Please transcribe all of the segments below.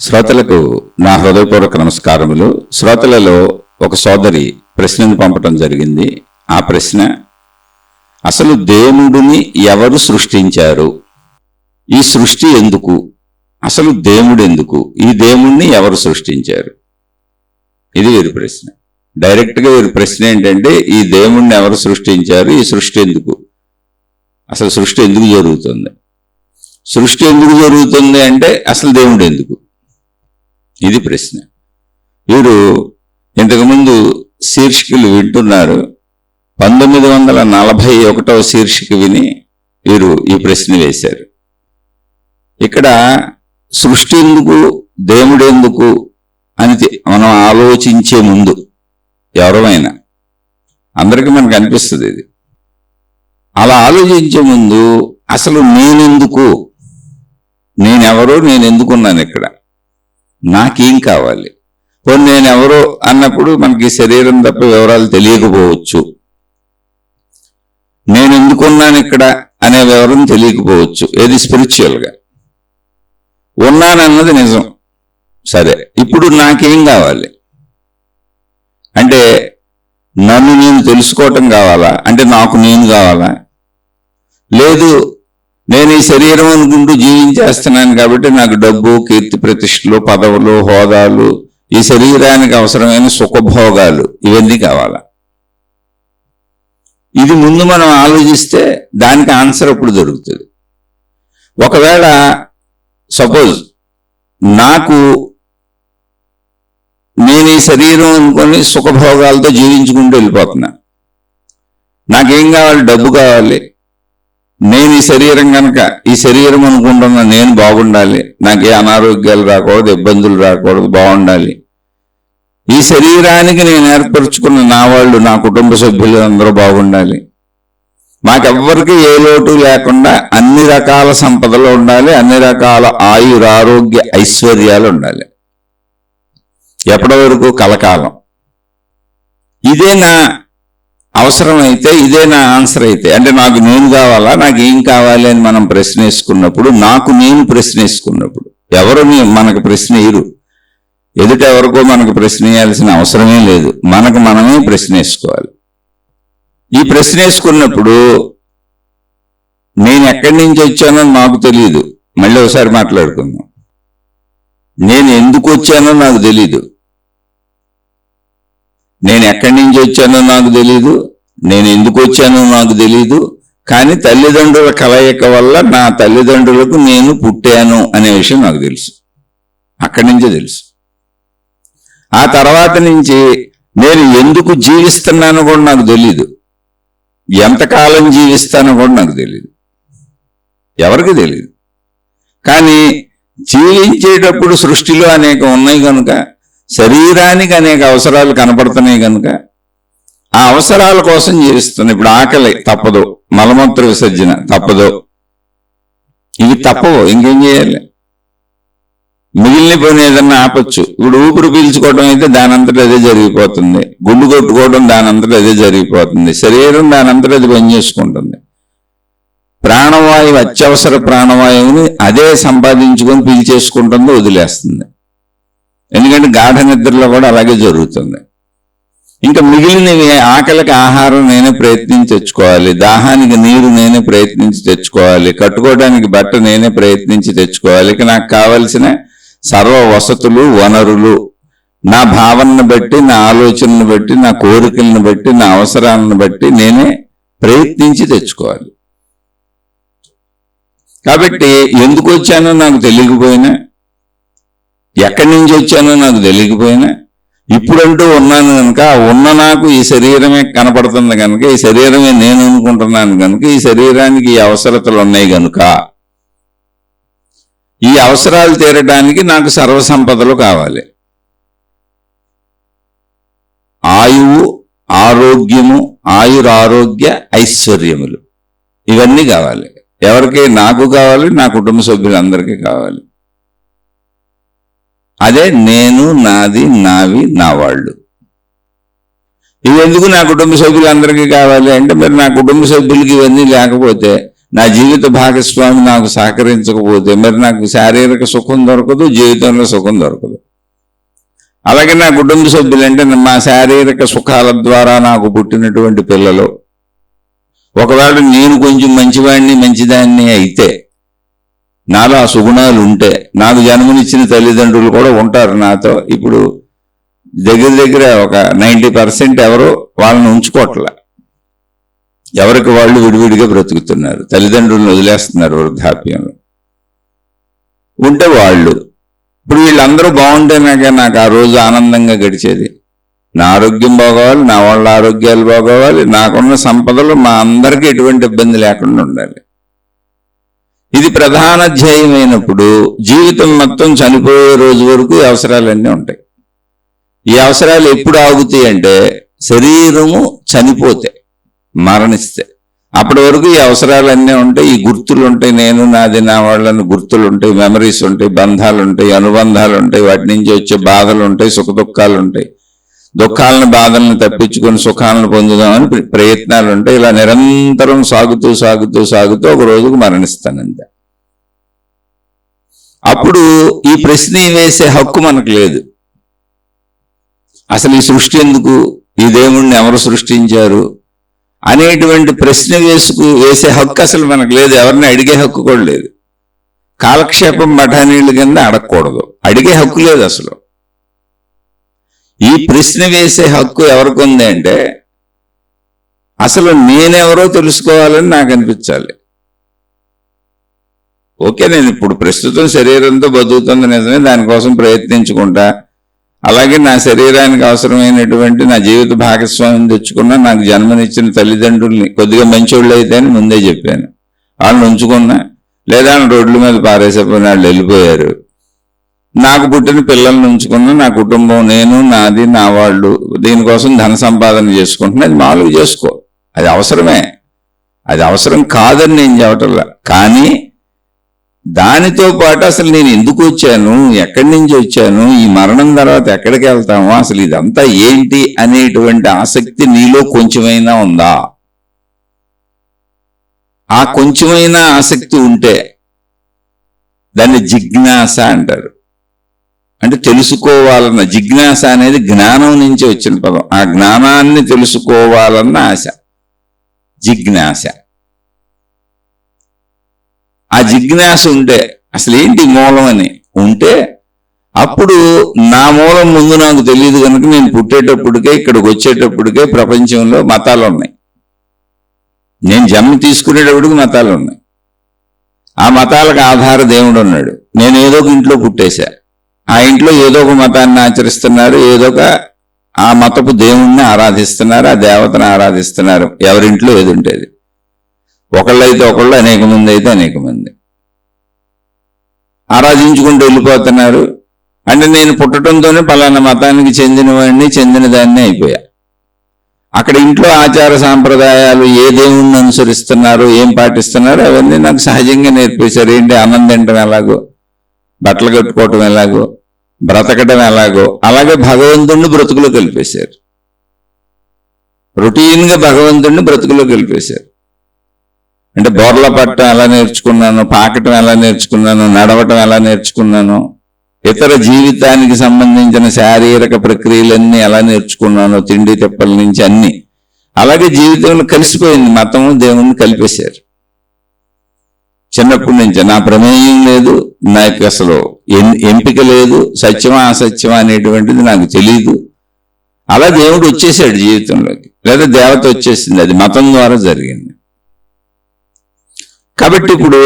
శ్రోతలకు నా హృదయపూర్వక నమస్కారములు. శ్రోతలలో ఒక సోదరి ప్రశ్నను పంపటం జరిగింది. ఆ ప్రశ్న, అసలు దేవుడిని ఎవరు సృష్టించారు? ఈ సృష్టి ఎందుకు? అసలు దేవుడు ఎందుకు? ఈ దేవుణ్ణి ఎవరు సృష్టించారు? ఇది వీరి ప్రశ్న. డైరెక్ట్గా వీరి ప్రశ్న ఏంటంటే, ఈ దేవుణ్ణి ఎవరు సృష్టించారు? ఈ సృష్టి ఎందుకు? అసలు సృష్టి ఎందుకు జరుగుతుంది? సృష్టి ఎందుకు జరుగుతుంది అంటే అసలు దేవుడు ఎందుకు? ఇది ప్రశ్న. వీరు ఇంతకుముందు శీర్షికలు వింటున్నారు. 1941వ శీర్షిక విని వీరు ఈ ప్రశ్న వేశారు. ఇక్కడ సృష్టి ఎందుకు, దేవుడు ఎందుకు అని మనం ఆలోచించే ముందు, ఎవరైనా అందరికీ మనకు అనిపిస్తుంది ఇది. అలా ఆలోచించే ముందు అసలు నేనెందుకు, నేనెవరో, నేను ఎందుకున్నాను ఇక్కడ, నాకేం కావాలి? పోనీ నేనెవరో అన్నప్పుడు మనకి శరీరం తప్ప వివరాలు తెలియకపోవచ్చు. నేను ఎందుకున్నాను ఇక్కడ అనే వివరం తెలియకపోవచ్చు, ఏది స్పిరిచువల్గా. ఉన్నానన్నది నిజం. సరే, ఇప్పుడు నాకేం కావాలి అంటే, నన్ను నేను తెలుసుకోవటం కావాలా? అంటే నాకు నేను కావాలా? లేదు, నేను ఈ శరీరం అనుకుంటూ జీవించేస్తున్నాను కాబట్టి నాకు డబ్బు, కీర్తి, ప్రతిష్టలు, పదవులు, హోదాలు, ఈ శరీరానికి అవసరమైన సుఖభోగాలు, ఇవన్నీ కావాలా? ఇది ముందు మనం ఆలోచిస్తే దానికి ఆన్సర్ అప్పుడు దొరుకుతుంది. ఒకవేళ సపోజ్ నాకు నేను ఈ శరీరం అనుకొని సుఖభోగాలతో జీవించుకుంటూ వెళ్ళిపోతున్నా, నాకేం కావాలి? డబ్బు కావాలి. నేను ఈ శరీరం కనుక, ఈ శరీరం అనుకుంటున్నా నేను బాగుండాలి, నాకు ఏ అనారోగ్యాలు రాకూడదు, ఇబ్బందులు రాకూడదు, బాగుండాలి. ఈ శరీరానికి నేను ఏర్పరచుకున్న నా వాళ్ళు, నా కుటుంబ సభ్యులు అందరూ బాగుండాలి. మాకెవ్వరికి ఏ లోటు లేకుండా అన్ని రకాల సంపదలు ఉండాలి, అన్ని రకాల ఆయురారోగ్య ఐశ్వర్యాలు ఉండాలి. ఎప్పటి వరకు? కలకాలం. ఇదే నా అవసరం అయితే, ఇదే నా ఆన్సర్ అయితే, అంటే నాకు నేను కావాలా, నాకు ఏం కావాలి అని మనం ప్రశ్న వేసుకున్నప్పుడు, నాకు నేను ప్రశ్న వేసుకున్నప్పుడు, ఎవరు మనకు ప్రశ్న వేయరు. ఎదుట ఎవరికో మనకు ప్రశ్న వేయాల్సిన అవసరమే లేదు, మనకు మనమే ప్రశ్న వేసుకోవాలి. ఈ ప్రశ్న వేసుకున్నప్పుడు నేను ఎక్కడి నుంచి వచ్చానో నాకు తెలియదు. మళ్ళీ ఒకసారి మాట్లాడుకుందాం. నేను ఎందుకు వచ్చానో నాకు తెలీదు, నేను ఎక్కడి నుంచి వచ్చానో నాకు తెలీదు, నేను ఎందుకు వచ్చానో నాకు తెలీదు. కానీ తల్లిదండ్రుల కలయిక వల్ల నా తల్లిదండ్రులకు నేను పుట్టాను అనే విషయం నాకు తెలుసు. అక్కడి నుంచే తెలుసు. ఆ తర్వాత నుంచి నేను ఎందుకు జీవిస్తున్నానో కూడా నాకు తెలీదు, ఎంతకాలం జీవిస్తానో కూడా నాకు తెలీదు, ఎవరికి తెలీదు. కానీ జీవించేటప్పుడు సృష్టిలో అనేక ఉన్నాయి కనుక, శరీరానికి అనేక అవసరాలు కనపడుతున్నాయి కనుక ఆ అవసరాల కోసం జీవిస్తున్నాయి. ఇప్పుడు ఆకలి తప్పదు, మలమూత్ర విసర్జన తప్పదు, ఇవి తప్పవు, ఇంకేం చేయాలి? మిగిలిన పని ఏదన్నా ఆపచ్చు. ఇప్పుడు ఊపిరి పీల్చుకోవడం అయితే దానంతటా అదే జరిగిపోతుంది, గుండు కొట్టుకోవడం దానంతటా అదే జరిగిపోతుంది, శరీరం దానంతటా అది పనిచేసుకుంటుంది. ప్రాణవాయువు, అత్యవసర ప్రాణవాయువుని అదే సంపాదించుకొని పీల్చేసుకుంటుంది, వదిలేస్తుంది. ఎందుకంటే గాఢ నిద్రలో కూడా అలాగే జరుగుతుంది. ఇంకా మిగిలినవి, ఆకలికి ఆహారం నేనే ప్రయత్నించి తెచ్చుకోవాలి, దాహానికి నీరు నేనే ప్రయత్నించి తెచ్చుకోవాలి, కట్టుకోవడానికి బట్ట నేనే ప్రయత్నించి తెచ్చుకోవాలి. ఇక నాకు కావలసిన సర్వ వసతులు, వనరులు నా భావనను బట్టి, నా ఆలోచనను బట్టి, నా కోరికలను బట్టి, నా అవసరాలను బట్టి నేనే ప్రయత్నించి తెచ్చుకోవాలి. కాబట్టి ఎందుకు వచ్చానో నాకు తెలియకపోయినా, ఎక్కడి నుంచి వచ్చానో నాకు తెలియకపోయినా, ఇప్పుడంటూ ఉన్నాను కనుక, ఉన్న నాకు ఈ శరీరమే కనపడుతుంది కనుక, ఈ శరీరమే నేను అనుకుంటున్నాను కనుక, ఈ శరీరానికి ఈ అవసరతలు ఉన్నాయి కనుక, ఈ అవసరాలు తీరడానికి నాకు సర్వసంపదలు కావాలి. ఆయువు, ఆరోగ్యము, ఆయురారోగ్య ఐశ్వర్యములు, ఇవన్నీ కావాలి. ఎవరికి? నాకు కావాలి, నా కుటుంబ సభ్యులందరికీ కావాలి. అదే నేను, నాది, నావి, నా వాళ్ళు. ఇవెందుకు నా కుటుంబ సభ్యులందరికీ కావాలి అంటే, మరి నా కుటుంబ సభ్యులకి ఇవన్నీ లేకపోతే నా జీవిత భాగస్వామి నాకు సహకరించకపోతే మరి నాకు శారీరక సుఖం దొరకదు, జీవితంలో సుఖం దొరకదు. అలాగే నా కుటుంబ సభ్యులంటే మా శారీరక సుఖాల ద్వారా నాకు పుట్టినటువంటి పిల్లలు, ఒకవేళ నేను కొంచెం మంచివాడిని మంచిదాన్ని అయితే, నాలో ఆ సుగుణాలు ఉంటే, నాకు జన్మనిచ్చిన తల్లిదండ్రులు కూడా ఉంటారు నాతో. ఇప్పుడు దగ్గర ఒక 90% ఎవరు వాళ్ళని ఉంచుకోవట్లే, ఎవరికి వాళ్ళు విడివిడిగా బ్రతుకుతున్నారు, తల్లిదండ్రులను వదిలేస్తున్నారు వృద్ధాప్యంలో. ఉంటే వాళ్ళు ఇప్పుడు వీళ్ళందరూ బాగుంటేనాక నాకు ఆ రోజు ఆనందంగా గడిచేది. నా ఆరోగ్యం బాగోవాలి, నా వాళ్ళ ఆరోగ్యాలు బాగోవాలి, నాకున్న సంపదలు మా అందరికీ ఎటువంటి ఇబ్బంది లేకుండా ఉండాలి. ఇది ప్రధాన ధ్యేయమైనప్పుడు జీవితం మొత్తం చనిపోయే రోజు వరకు ఈ అవసరాలన్నీ ఉంటాయి. ఈ అవసరాలు ఎప్పుడు ఆగుతాయి అంటే శరీరము చనిపోతే, మరణిస్తే. అప్పటి వరకు ఈ అవసరాలన్నీ ఉంటాయి, ఈ గుర్తులు ఉంటాయి, నేను నాది నా వాళ్ళని గుర్తులు ఉంటాయి, మెమరీస్ ఉంటాయి, బంధాలు ఉంటాయి, అనుబంధాలు ఉంటాయి, వాటి నుంచి వచ్చే బాధలు ఉంటాయి, సుఖ దుఃఖాలు ఉంటాయి. దుఃఖాలను బాధలను తప్పించుకొని సుఖాలను పొందుదామని ప్రయత్నాలు ఉంటాయి. ఇలా నిరంతరం సాగుతూ సాగుతూ సాగుతూ ఒక రోజుకు మరణిస్తానంతే. అప్పుడు ఈ ప్రశ్న వేసే హక్కు మనకు లేదు. అసలు ఈ సృష్టి ఎందుకు, ఈ దేవుణ్ణి ఎవరు సృష్టించారు అనేటువంటి ప్రశ్న వేసే హక్కు అసలు మనకు లేదు. ఎవరిని అడిగే హక్కు కూడా లేదు. కాలక్షేపం మఠానీళ్ళ కింద అడగకూడదు, అడిగే హక్కు లేదు అసలు. ఈ ప్రశ్న వేసే హక్కు ఎవరికి ఉంది అంటే అసలు నేనెవరో తెలుసుకోవాలని నాకు అనిపించాలి. ఓకే, నేను ఇప్పుడు ప్రస్తుతం శరీరంతో బతుకుతుంది నిజమే, దానికోసం ప్రయత్నించుకుంటా. అలాగే నా శరీరానికి అవసరమైనటువంటి నా జీవిత భాగస్వామిని తెచ్చుకున్నా, నాకు జన్మనిచ్చిన తల్లిదండ్రుల్ని కొద్దిగా మంచోళ్ళు అయితే అని ముందే చెప్పాను, వాళ్ళని ఉంచుకున్నా. లేదా రోడ్ల మీద పారేసేపోయిన వాళ్ళు వెళ్ళిపోయారు. నాకు పుట్టిన పిల్లల్ని ఉంచుకున్నా, నా కుటుంబం, నేను, నాది, నా వాళ్ళు, దీనికోసం ధన సంపాదన చేసుకుంటున్నా. అది మామూలుగా చేసుకో, అది అవసరమే, అది అవసరం కాదని నేను చెప్పటంలా. కానీ దానితో పాటు అసలు నేను ఎందుకు వచ్చాను, ఎక్కడి నుంచి వచ్చాను, ఈ మరణం తర్వాత ఎక్కడికి వెళ్తాము, అసలు ఇదంతా ఏంటి అనేటువంటి ఆసక్తి నీలో కొంచెమైనా ఉందా? ఆ కొంచెమైనా ఆసక్తి ఉంటే దాన్ని జిజ్ఞాస అంటారు. అంటే తెలుసుకోవాలన్న జిజ్ఞాస అనేది జ్ఞానం నుంచి వచ్చిన పదం. ఆ జ్ఞానాన్ని తెలుసుకోవాలన్న ఆశ జిజ్ఞాస. ఆ జిజ్ఞాస ఉంటే అసలు ఏంటి మూలం అని ఉంటే అప్పుడు నా మూలం ముందు నాకు తెలియదు కనుక నేను పుట్టేటప్పటికే ఇక్కడికి వచ్చేటప్పటికే ప్రపంచంలో మతాలు ఉన్నాయి. నేను జన్మ తీసుకునేటప్పటికి మతాలు ఉన్నాయి. ఆ మతాలకు ఆధార దేవుడు ఉన్నాడు. నేను ఏదో ఒక ఇంట్లో పుట్టేశా, ఆ ఇంట్లో ఏదో ఒక మతాన్ని ఆచరిస్తున్నారు, ఏదో ఒక ఆ మతపు దేవుణ్ణి ఆరాధిస్తున్నారు, ఆ దేవతను ఆరాధిస్తున్నారు. ఎవరింట్లో ఏది ఉంటుంది, ఒకళ్ళైతే ఒకళ్ళు, అనేక మంది అయితే అనేక మంది ఆరాధించుకుంటూ వెళ్ళిపోతున్నారు. అంటే నేను పుట్టడంతోనే పలానా మతానికి చెందినవాడిని, చెందిన దాన్ని అయిపోయా. అక్కడ ఇంట్లో ఆచార సాంప్రదాయాలు, ఏ దేవుణ్ణి అనుసరిస్తున్నారు, ఏం పాటిస్తున్నారు, అవన్నీ నాకు సహజంగా నేర్పేశారు. ఏంటి, అన్నం తినటం ఎలాగో, బట్టలు కట్టుకోవటం ఎలాగో, బ్రతకటం ఎలాగో, అలాగే భగవంతుడిని బ్రతుకులో కలిపేశారు. రొటీన్గా భగవంతుడిని బ్రతుకులో కలిపేశారు. అంటే బోర్ల పట్టడం ఎలా నేర్చుకున్నాను, పాకటం ఎలా నేర్చుకున్నాను, నడవటం ఎలా నేర్చుకున్నాను, ఇతర జీవితానికి సంబంధించిన శారీరక ప్రక్రియలన్నీ ఎలా నేర్చుకున్నాను, తిండి తిప్పల నుంచి అన్ని అలాగే జీవితంలో కలిసిపోయింది. మతం దేవుణ్ణి కలిపేశారు. చిన్నప్పటి నుంచి నా ప్రమేయం లేదు, నాకు అసలు ఎంపిక లేదు, సత్యమా అసత్యమా అనేటువంటిది నాకు తెలియదు. అలా దేవుడు వచ్చేసాడు జీవితంలోకి, లేదా దేవత వచ్చేసింది. అది మతం ద్వారా జరిగింది. కాబట్టి ఇప్పుడు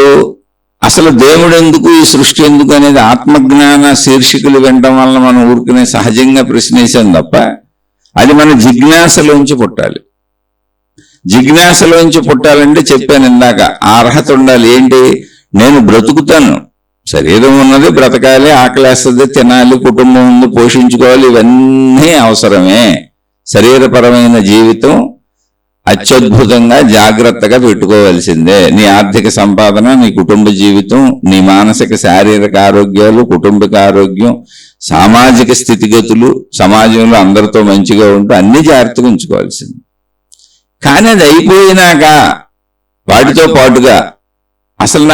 అసలు దేవుడు ఎందుకు, ఈ సృష్టి ఎందుకు అనేది ఆత్మజ్ఞాన శీర్షికలు వినటం వల్ల మనం ఊరుకునే సహజంగా ప్రశ్నేసాం తప్ప అది మన జిజ్ఞాసలోంచి పుట్టాలి. జిజ్ఞాసలోంచి పుట్టాలంటే చెప్పాను ఇందాక, ఆ అర్హత ఉండాలి. ఏంటి, నేను బ్రతుకుతాను, శరీరం ఉన్నది, బ్రతకాలి, ఆకలేస్తుంది, తినాలి, కుటుంబం ఉంది, పోషించుకోవాలి, ఇవన్నీ అవసరమే. శరీరపరమైన జీవితం అత్యద్భుతంగా జాగ్రత్తగా పెట్టుకోవాల్సిందే. నీ ఆర్థిక సంపాదన, నీ కుటుంబ జీవితం, నీ మానసిక శారీరక ఆరోగ్యాలు, కుటుంబిక ఆరోగ్యం, సామాజిక స్థితిగతులు, సమాజంలో అందరితో మంచిగా ఉంటూ అన్ని జాగ్రత్తగా ఉంచుకోవాల్సింది. కానీ అది అయిపోయినాక వాటితో పాటుగా అసలు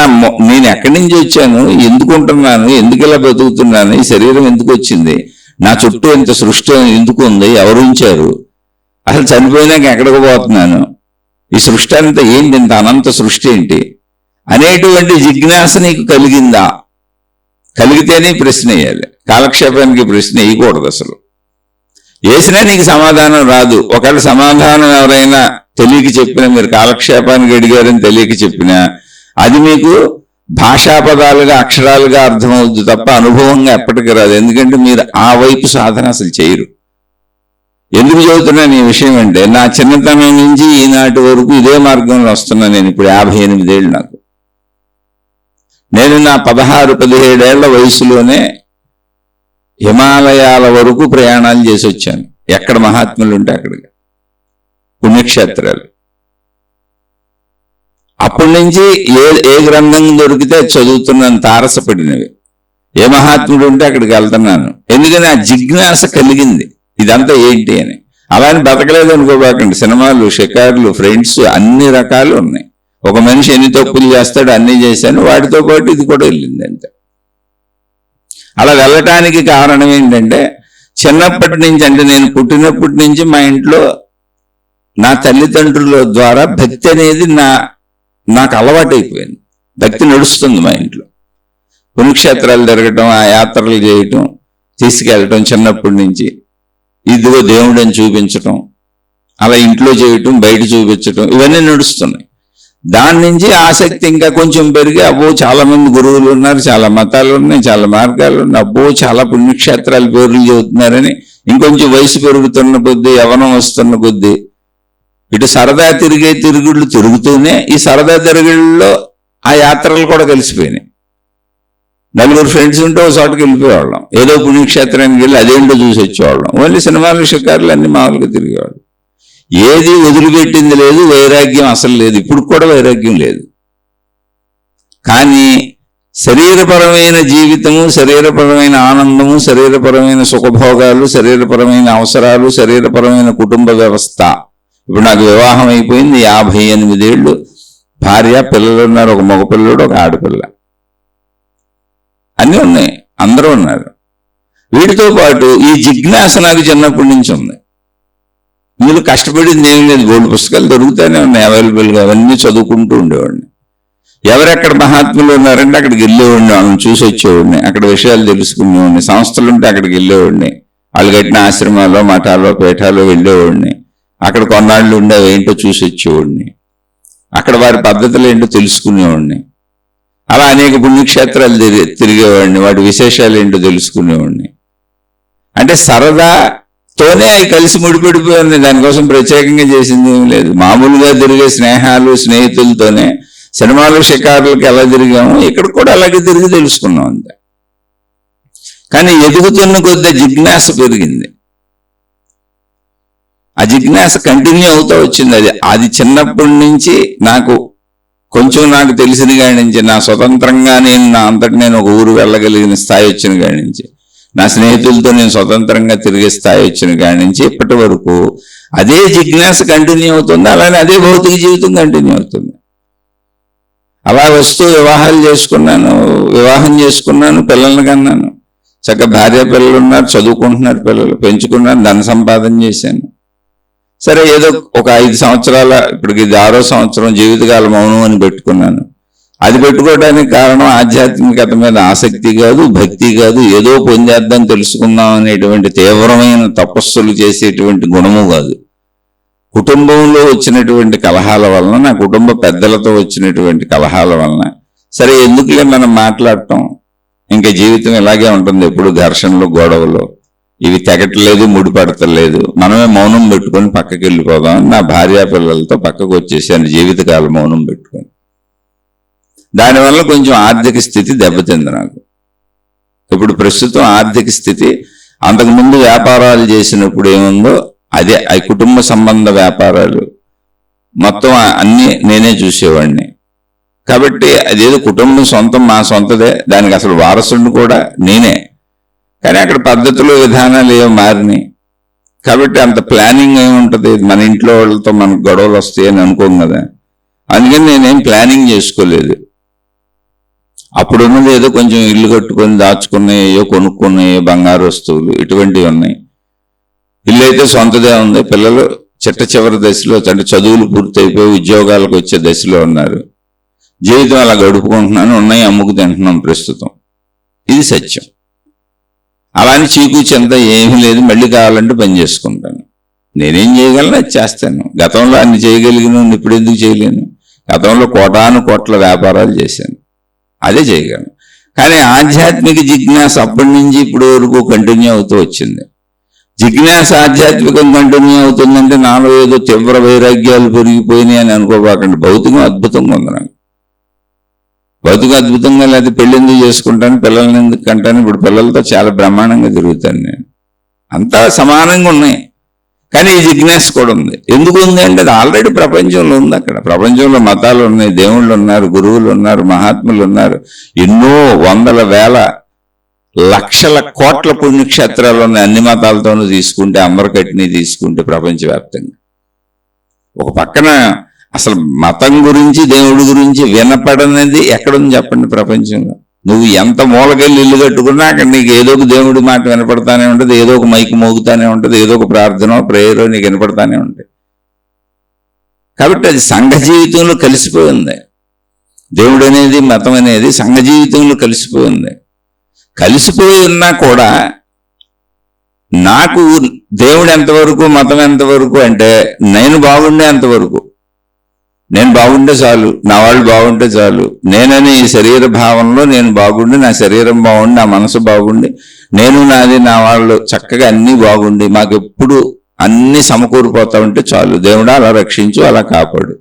నేను ఎక్కడి నుంచి వచ్చాను, ఎందుకు ఉంటున్నాను, ఎందుకు ఇలా బతుకుతున్నాను, ఈ శరీరం ఎందుకు వచ్చింది, నా చుట్టూ ఇంత సృష్టి ఎందుకు ఉంది, ఎవరు ఉంచారు, అసలు చనిపోయినాక ఎక్కడికి పోతున్నాను, ఈ సృష్టి అంతా ఏంటి, ఇంత అనంత సృష్టి ఏంటి అనేటువంటి జిజ్ఞాస నీకు కలిగిందా? కలిగితేనే ప్రశ్న వేయాలి. కాలక్షేపానికి ప్రశ్న వేయకూడదు. అసలు వేసినా నీకు సమాధానం రాదు. ఒకవేళ సమాధానం ఎవరైనా తెలియక చెప్పినా, మీరు కాలక్షేపానికి అడిగారని తెలియక చెప్పినా, అది మీకు భాషా పదాలుగా అక్షరాలుగా అర్థమవుద్ది తప్ప అనుభవంగా ఎప్పటికీ రాదు. ఎందుకంటే మీరు ఆ వైపు సాధన అసలు చేయరు. ఎందుకు చదువుతున్నాను ఈ విషయం అంటే, నా చిన్నతనం నుంచి ఈనాటి వరకు ఇదే మార్గంలో వస్తున్నాను. నేను ఇప్పుడు 58 ఏళ్ళు నాకు. నేను నా 16-17 ఏళ్ల వయసులోనే హిమాలయాల వరకు ప్రయాణాలు చేసి వచ్చాను. ఎక్కడ మహాత్ములు ఉంటే అక్కడికి, పుణ్యక్షేత్రాలు. అప్పటి నుంచి ఏ గ్రంథం దొరికితే చదువుతున్నాను, తారసపడినవి. ఏ మహాత్ముడు ఉంటే అక్కడికి వెళ్తున్నాను. ఎందుకని ఆ జిజ్ఞాస కలిగింది, ఇదంతా ఏంటి అని. అలానే బతకలేదు అనుకోబాకండి. సినిమాలు, షికారులు, ఫ్రెండ్స్ అన్ని రకాలు ఉన్నాయి. ఒక మనిషి ఎన్ని తప్పులు చేస్తాడు, అన్ని చేశాను, వాటితో పాటు ఇది కూడా వెళ్ళింది అంతే. అలా వెళ్ళటానికి కారణం ఏంటంటే, చిన్నప్పటి నుంచి, అంటే నేను పుట్టినప్పటి నుంచి మా ఇంట్లో నా తల్లిదండ్రుల ద్వారా భక్తి అనేది నాకు అలవాటైపోయింది. భక్తి నడుస్తుంది మా ఇంట్లో. పుణ్యక్షేత్రాలు తిరగటం, ఆ యాత్రలు చేయటం, తీసుకెళ్ళటం, చిన్నప్పటి నుంచి ఇదిగో దేవుడని చూపించటం, అలా ఇంట్లో చేయటం, బయట చూపించటం, ఇవన్నీ నడుస్తున్నాయి. దాని నుంచి ఆసక్తి ఇంకా కొంచెం పెరిగి, అబ్బో చాలా మంది గురువులు ఉన్నారు, చాలా మతాలు ఉన్నాయి, చాలా మార్గాలు ఉన్నాయి, అబ్బో చాలా పుణ్యక్షేత్రాల పేర్లు చెబుతున్నారని ఇంకొంచెం వయసు పెరుగుతున్న కొద్దీ, యవనం వస్తున్న కొద్దీ ఇటు సరదా తిరుగుళ్ళు తిరుగుతూనే ఈ సరదా తిరుగుళ్ళలో ఆ యాత్రలు కూడా కలిసిపోయినాయి. నలుగురు ఫ్రెండ్స్ ఉంటే ఒక చోటకి వెళ్ళిపోయేవాళ్ళం. ఏదో పుణ్యక్షేత్రానికి వెళ్ళి అదేంటో చూసి వచ్చేవాళ్ళం. ఓన్లీ సినిమాలు, షికారులు అన్ని మామూలుగా తిరిగేవాళ్ళం. ఏది వదిలిపెట్టింది లేదు, వైరాగ్యం అసలు లేదు. ఇప్పుడు కూడా వైరాగ్యం లేదు. కానీ శరీరపరమైన జీవితము, శరీరపరమైన ఆనందము, శరీరపరమైన సుఖభోగాలు, శరీరపరమైన అవసరాలు, శరీరపరమైన కుటుంబ వ్యవస్థ. ఇప్పుడు నాకు వివాహం అయిపోయింది, 58 ఏళ్ళు, భార్య, పిల్లలు ఉన్నారు, ఒక మగపిల్లడు, ఒక ఆడపిల్ల, అన్నీ ఉన్నాయి, అందరూ ఉన్నారు. వీటితో పాటు ఈ జిజ్ఞాస నాకు చిన్నప్పటి నుంచి ఉంది. ఇందులో కష్టపడింది ఏం లేదు. బోర్డు పుస్తకాలు దొరుకుతూనే ఉన్నాయి అవైలబుల్గా, అవన్నీ చదువుకుంటూ ఉండేవాడిని. ఎవరెక్కడ మహాత్ములు ఉన్నారంటే అక్కడికి వెళ్ళేవాడిని, వాళ్ళని చూసి వచ్చేవాడిని, అక్కడ విషయాలు తెలుసుకునేవాడిని. సంస్థలు ఉంటే అక్కడికి వెళ్ళేవాడిని, వాళ్ళు కట్టిన ఆశ్రమాల్లో, మఠాల్లో, పీఠాల్లో వెళ్ళేవాడిని. అక్కడ కొన్నాళ్ళు ఉండేవి ఏంటో చూసి వచ్చేవాడిని, అక్కడ వారి పద్ధతులు ఏంటో తెలుసుకునేవాడిని. అలా అనేక పుణ్యక్షేత్రాలు తిరిగేవాడిని, వాటి విశేషాలు ఏంటో తెలుసుకునేవాడిని. అంటే సరదాతోనే అవి కలిసి ముడిపడిపోయింది. దానికోసం ప్రత్యేకంగా చేసింది ఏం లేదు. మామూలుగా తిరిగే స్నేహాలు, స్నేహితులతోనే సినిమాలు, షికారులకు ఎలా తిరిగామో ఇక్కడ కూడా అలాగే తిరిగి తెలుసుకున్నాం అంతే. కానీ ఎదుగుతున్న కొద్ది జిజ్ఞాస పెరిగింది. ఆ జిజ్ఞాస కంటిన్యూ అవుతూ వచ్చింది. అది చిన్నప్పటి నుంచి నాకు తెలిసిన కాడి నుంచి, నా స్వతంత్రంగా నా అంతటి నేను ఒక ఊరు వెళ్ళగలిగిన స్థాయి వచ్చిన కాడి నుంచి, నా స్నేహితులతో నేను స్వతంత్రంగా తిరిగే స్థాయి వచ్చిన కాడి నుంచి ఇప్పటి వరకు అదే జిజ్ఞాస కంటిన్యూ అవుతుంది. అలానే అదే భౌతిక జీవితం కంటిన్యూ అవుతుంది. అలా వస్తూ వివాహం చేసుకున్నాను, పిల్లల్ని కన్నాను, చక్కగా భార్య పిల్లలు ఉన్నారు, చదువుకుంటున్నారు, పిల్లలు పెంచుకున్నాను, ధన సంపాదన చేశాను. సరే, ఏదో ఒక 5 సంవత్సరాల, ఇప్పటికి ఇది 6వ సంవత్సరం, జీవితకాల మౌనం అని పెట్టుకున్నాను. అది పెట్టుకోవడానికి కారణం ఆధ్యాత్మికత మీద ఆసక్తి కాదు, భక్తి కాదు, ఏదో పొందేద్దాం, తెలుసుకుందాం అనేటువంటి తీవ్రమైన తపస్సులు చేసేటువంటి గుణము కాదు. కుటుంబంలో వచ్చినటువంటి కలహాల వలన, నా కుటుంబ పెద్దలతో వచ్చినటువంటి కలహాల వలన, సరే ఎందుకులే మనం మాట్లాడటం, ఇంకా జీవితం ఇలాగే ఉంటుంది, ఎప్పుడు ఘర్షణలు, గొడవలు, ఇవి తెగట్లేదు, ముడిపడతలేదు, మనమే మౌనం పెట్టుకొని పక్కకి వెళ్ళిపోదాం. నా భార్యా పిల్లలతో పక్కకు వచ్చేసాను, జీవితకాల మౌనం పెట్టుకొని. దానివల్ల కొంచెం ఆర్థిక స్థితి దెబ్బతింది నాకు. ఇప్పుడు ప్రస్తుతం ఆర్థిక స్థితి, అంతకుముందు వ్యాపారాలు చేసినప్పుడు ఏముందో అదే, ఆ కుటుంబ సంబంధ వ్యాపారాలు మొత్తం అన్నీ నేనే చూసేవాడిని. కాబట్టి అదేదో కుటుంబం సొంతం, మా సొంతదే, దానికి అసలు వారసుడిని కూడా నేనే. కానీ అక్కడ పద్ధతులు, విధానాలు ఏమో మారినాయి. కాబట్టి అంత ప్లానింగ్ ఏముంటుంది, మన ఇంట్లో వాళ్ళతో మనకు గొడవలు వస్తాయని అనుకోం కదా. అందుకని నేనేం ప్లానింగ్ చేసుకోలేదు. అప్పుడున్నది ఏదో కొంచెం ఇల్లు కట్టుకొని దాచుకున్నాయో కొనుక్కున్నాయో బంగారు వస్తువులు ఇటువంటివి ఉన్నాయి. ఇల్లు అయితే సొంతదే ఉంది. పిల్లలు చిట్ట చివరి దశలో అంటే చదువులు పూర్తయిపోయి ఉద్యోగాలకు వచ్చే దశలో ఉన్నారు. జీవితం అలా గడుపుకుంటున్నాను, ఉన్నాయి అమ్ముకు తింటున్నాం ప్రస్తుతం. ఇది సత్యం. అలాని చీకు చింత ఏమీ లేదు. మళ్ళీ కావాలంటే పని చేసుకుంటాను. నేనేం చేయగలను అది చేస్తాను. గతంలో అన్ని చేయగలిగిన ఇప్పుడు ఎందుకు చేయలేను? గతంలో కోట్ల వ్యాపారాలు చేశాను, అదే చేయగలను. కానీ ఆధ్యాత్మిక జిజ్ఞాస అప్పటి నుంచి ఇప్పటి వరకు కంటిన్యూ అవుతూ వచ్చింది. జిజ్ఞాస ఆధ్యాత్మికం కంటిన్యూ అవుతుందంటే నాలో ఏదో తీవ్ర వైరాగ్యాలు పెరిగిపోయినాయి అని అనుకోబాకండి. భౌతికం అద్భుతంగా ఉంది నాకు. భౌతికం అద్భుతంగా లేకపోతే పెళ్ళి ఎందుకు చేసుకుంటాను, పిల్లల్ని ఎందుకు కంటాను? ఇప్పుడు పిల్లలతో చాలా బ్రహ్మాండంగా తిరుగుతాను నేను. అంతా సమానంగా ఉన్నాయి. కానీ ఈ జిజ్ఞాస కూడా ఉంది. ఎందుకు ఉంది అంటే అది ఆల్రెడీ ప్రపంచంలో ఉంది. అక్కడ ప్రపంచంలో మతాలు ఉన్నాయి, దేవుళ్ళు ఉన్నారు, గురువులు ఉన్నారు, మహాత్ములు ఉన్నారు. ఎన్నో వందల వేల లక్షల కోట్ల పుణ్యక్షేత్రాలు ఉన్నాయి. అన్ని మతాలతోనూ తీసుకుంటే, అమరకట్ని తీసుకుంటే ప్రపంచవ్యాప్తంగా. ఒక పక్కన అసలు మతం గురించి దేవుడి గురించి వినపడనేది ఎక్కడుంది చెప్పండి ప్రపంచంలో? నువ్వు ఎంత మూలకెళ్ళి ఇల్లు కట్టుకున్నా అక్కడ నీకు ఏదో ఒక దేవుడి మాట వినపడతానే ఉంటుంది, ఏదో ఒక మైకు మోగుతానే ఉంటుంది, ఏదో ఒక ప్రార్థన ప్రేయరో నీకు వినపడతానే ఉంటాయి. కాబట్టి అది సంఘ జీవితంలో కలిసిపోయింది. దేవుడు అనేది, మతం అనేది సంఘ జీవితంలో కలిసిపోయింది. కలిసిపోయి ఉన్నా కూడా నాకు దేవుడు ఎంతవరకు, మతం ఎంతవరకు అంటే నేను బాగుండే అంతవరకు. నేను బాగుంటే చాలు, నా వాళ్ళు బాగుంటే చాలు. నేనని ఈ శరీర భావంలో నేను బాగుండి, నా శరీరం బాగుండి, నా మనసు బాగుండి, నేను నాది నా వాళ్ళు చక్కగా అన్నీ బాగుండి మాకు ఎప్పుడు అన్ని సమకూరిపోతా ఉంటే చాలు. దేవుడా అలా రక్షించు, అలా కాపాడు.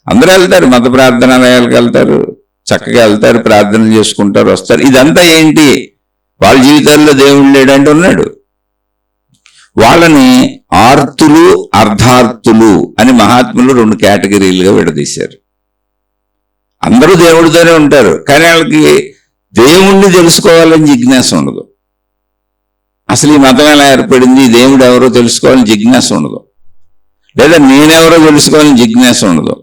అందరూ వెళ్తారు, మత ప్రార్థనాలయాలకు వెళ్తారు, చక్కగా వెళ్తారు, ప్రార్థనలు చేసుకుంటారు, వస్తారు. ఇదంతా ఏంటి? వాళ్ళ జీవితాల్లో దేవుడు లేడంటే ఉన్నాడు. వాళ్ళని ఆర్తులు, అర్ధార్తులు అని మహాత్ములు 2 కేటగిరీలుగా విడదీశారు. అందరూ దేవుడితోనే ఉంటారు, కానీ వాళ్ళకి దేవుణ్ణి తెలుసుకోవాలని జిజ్ఞాస ఉండదు. అసలు ఈ మతం ఎలా ఏర్పడింది, దేవుడు ఎవరో తెలుసుకోవాలని జిజ్ఞాస ఉండదు. లేదా నేనెవరో తెలుసుకోవాలని జిజ్ఞాస ఉండదు.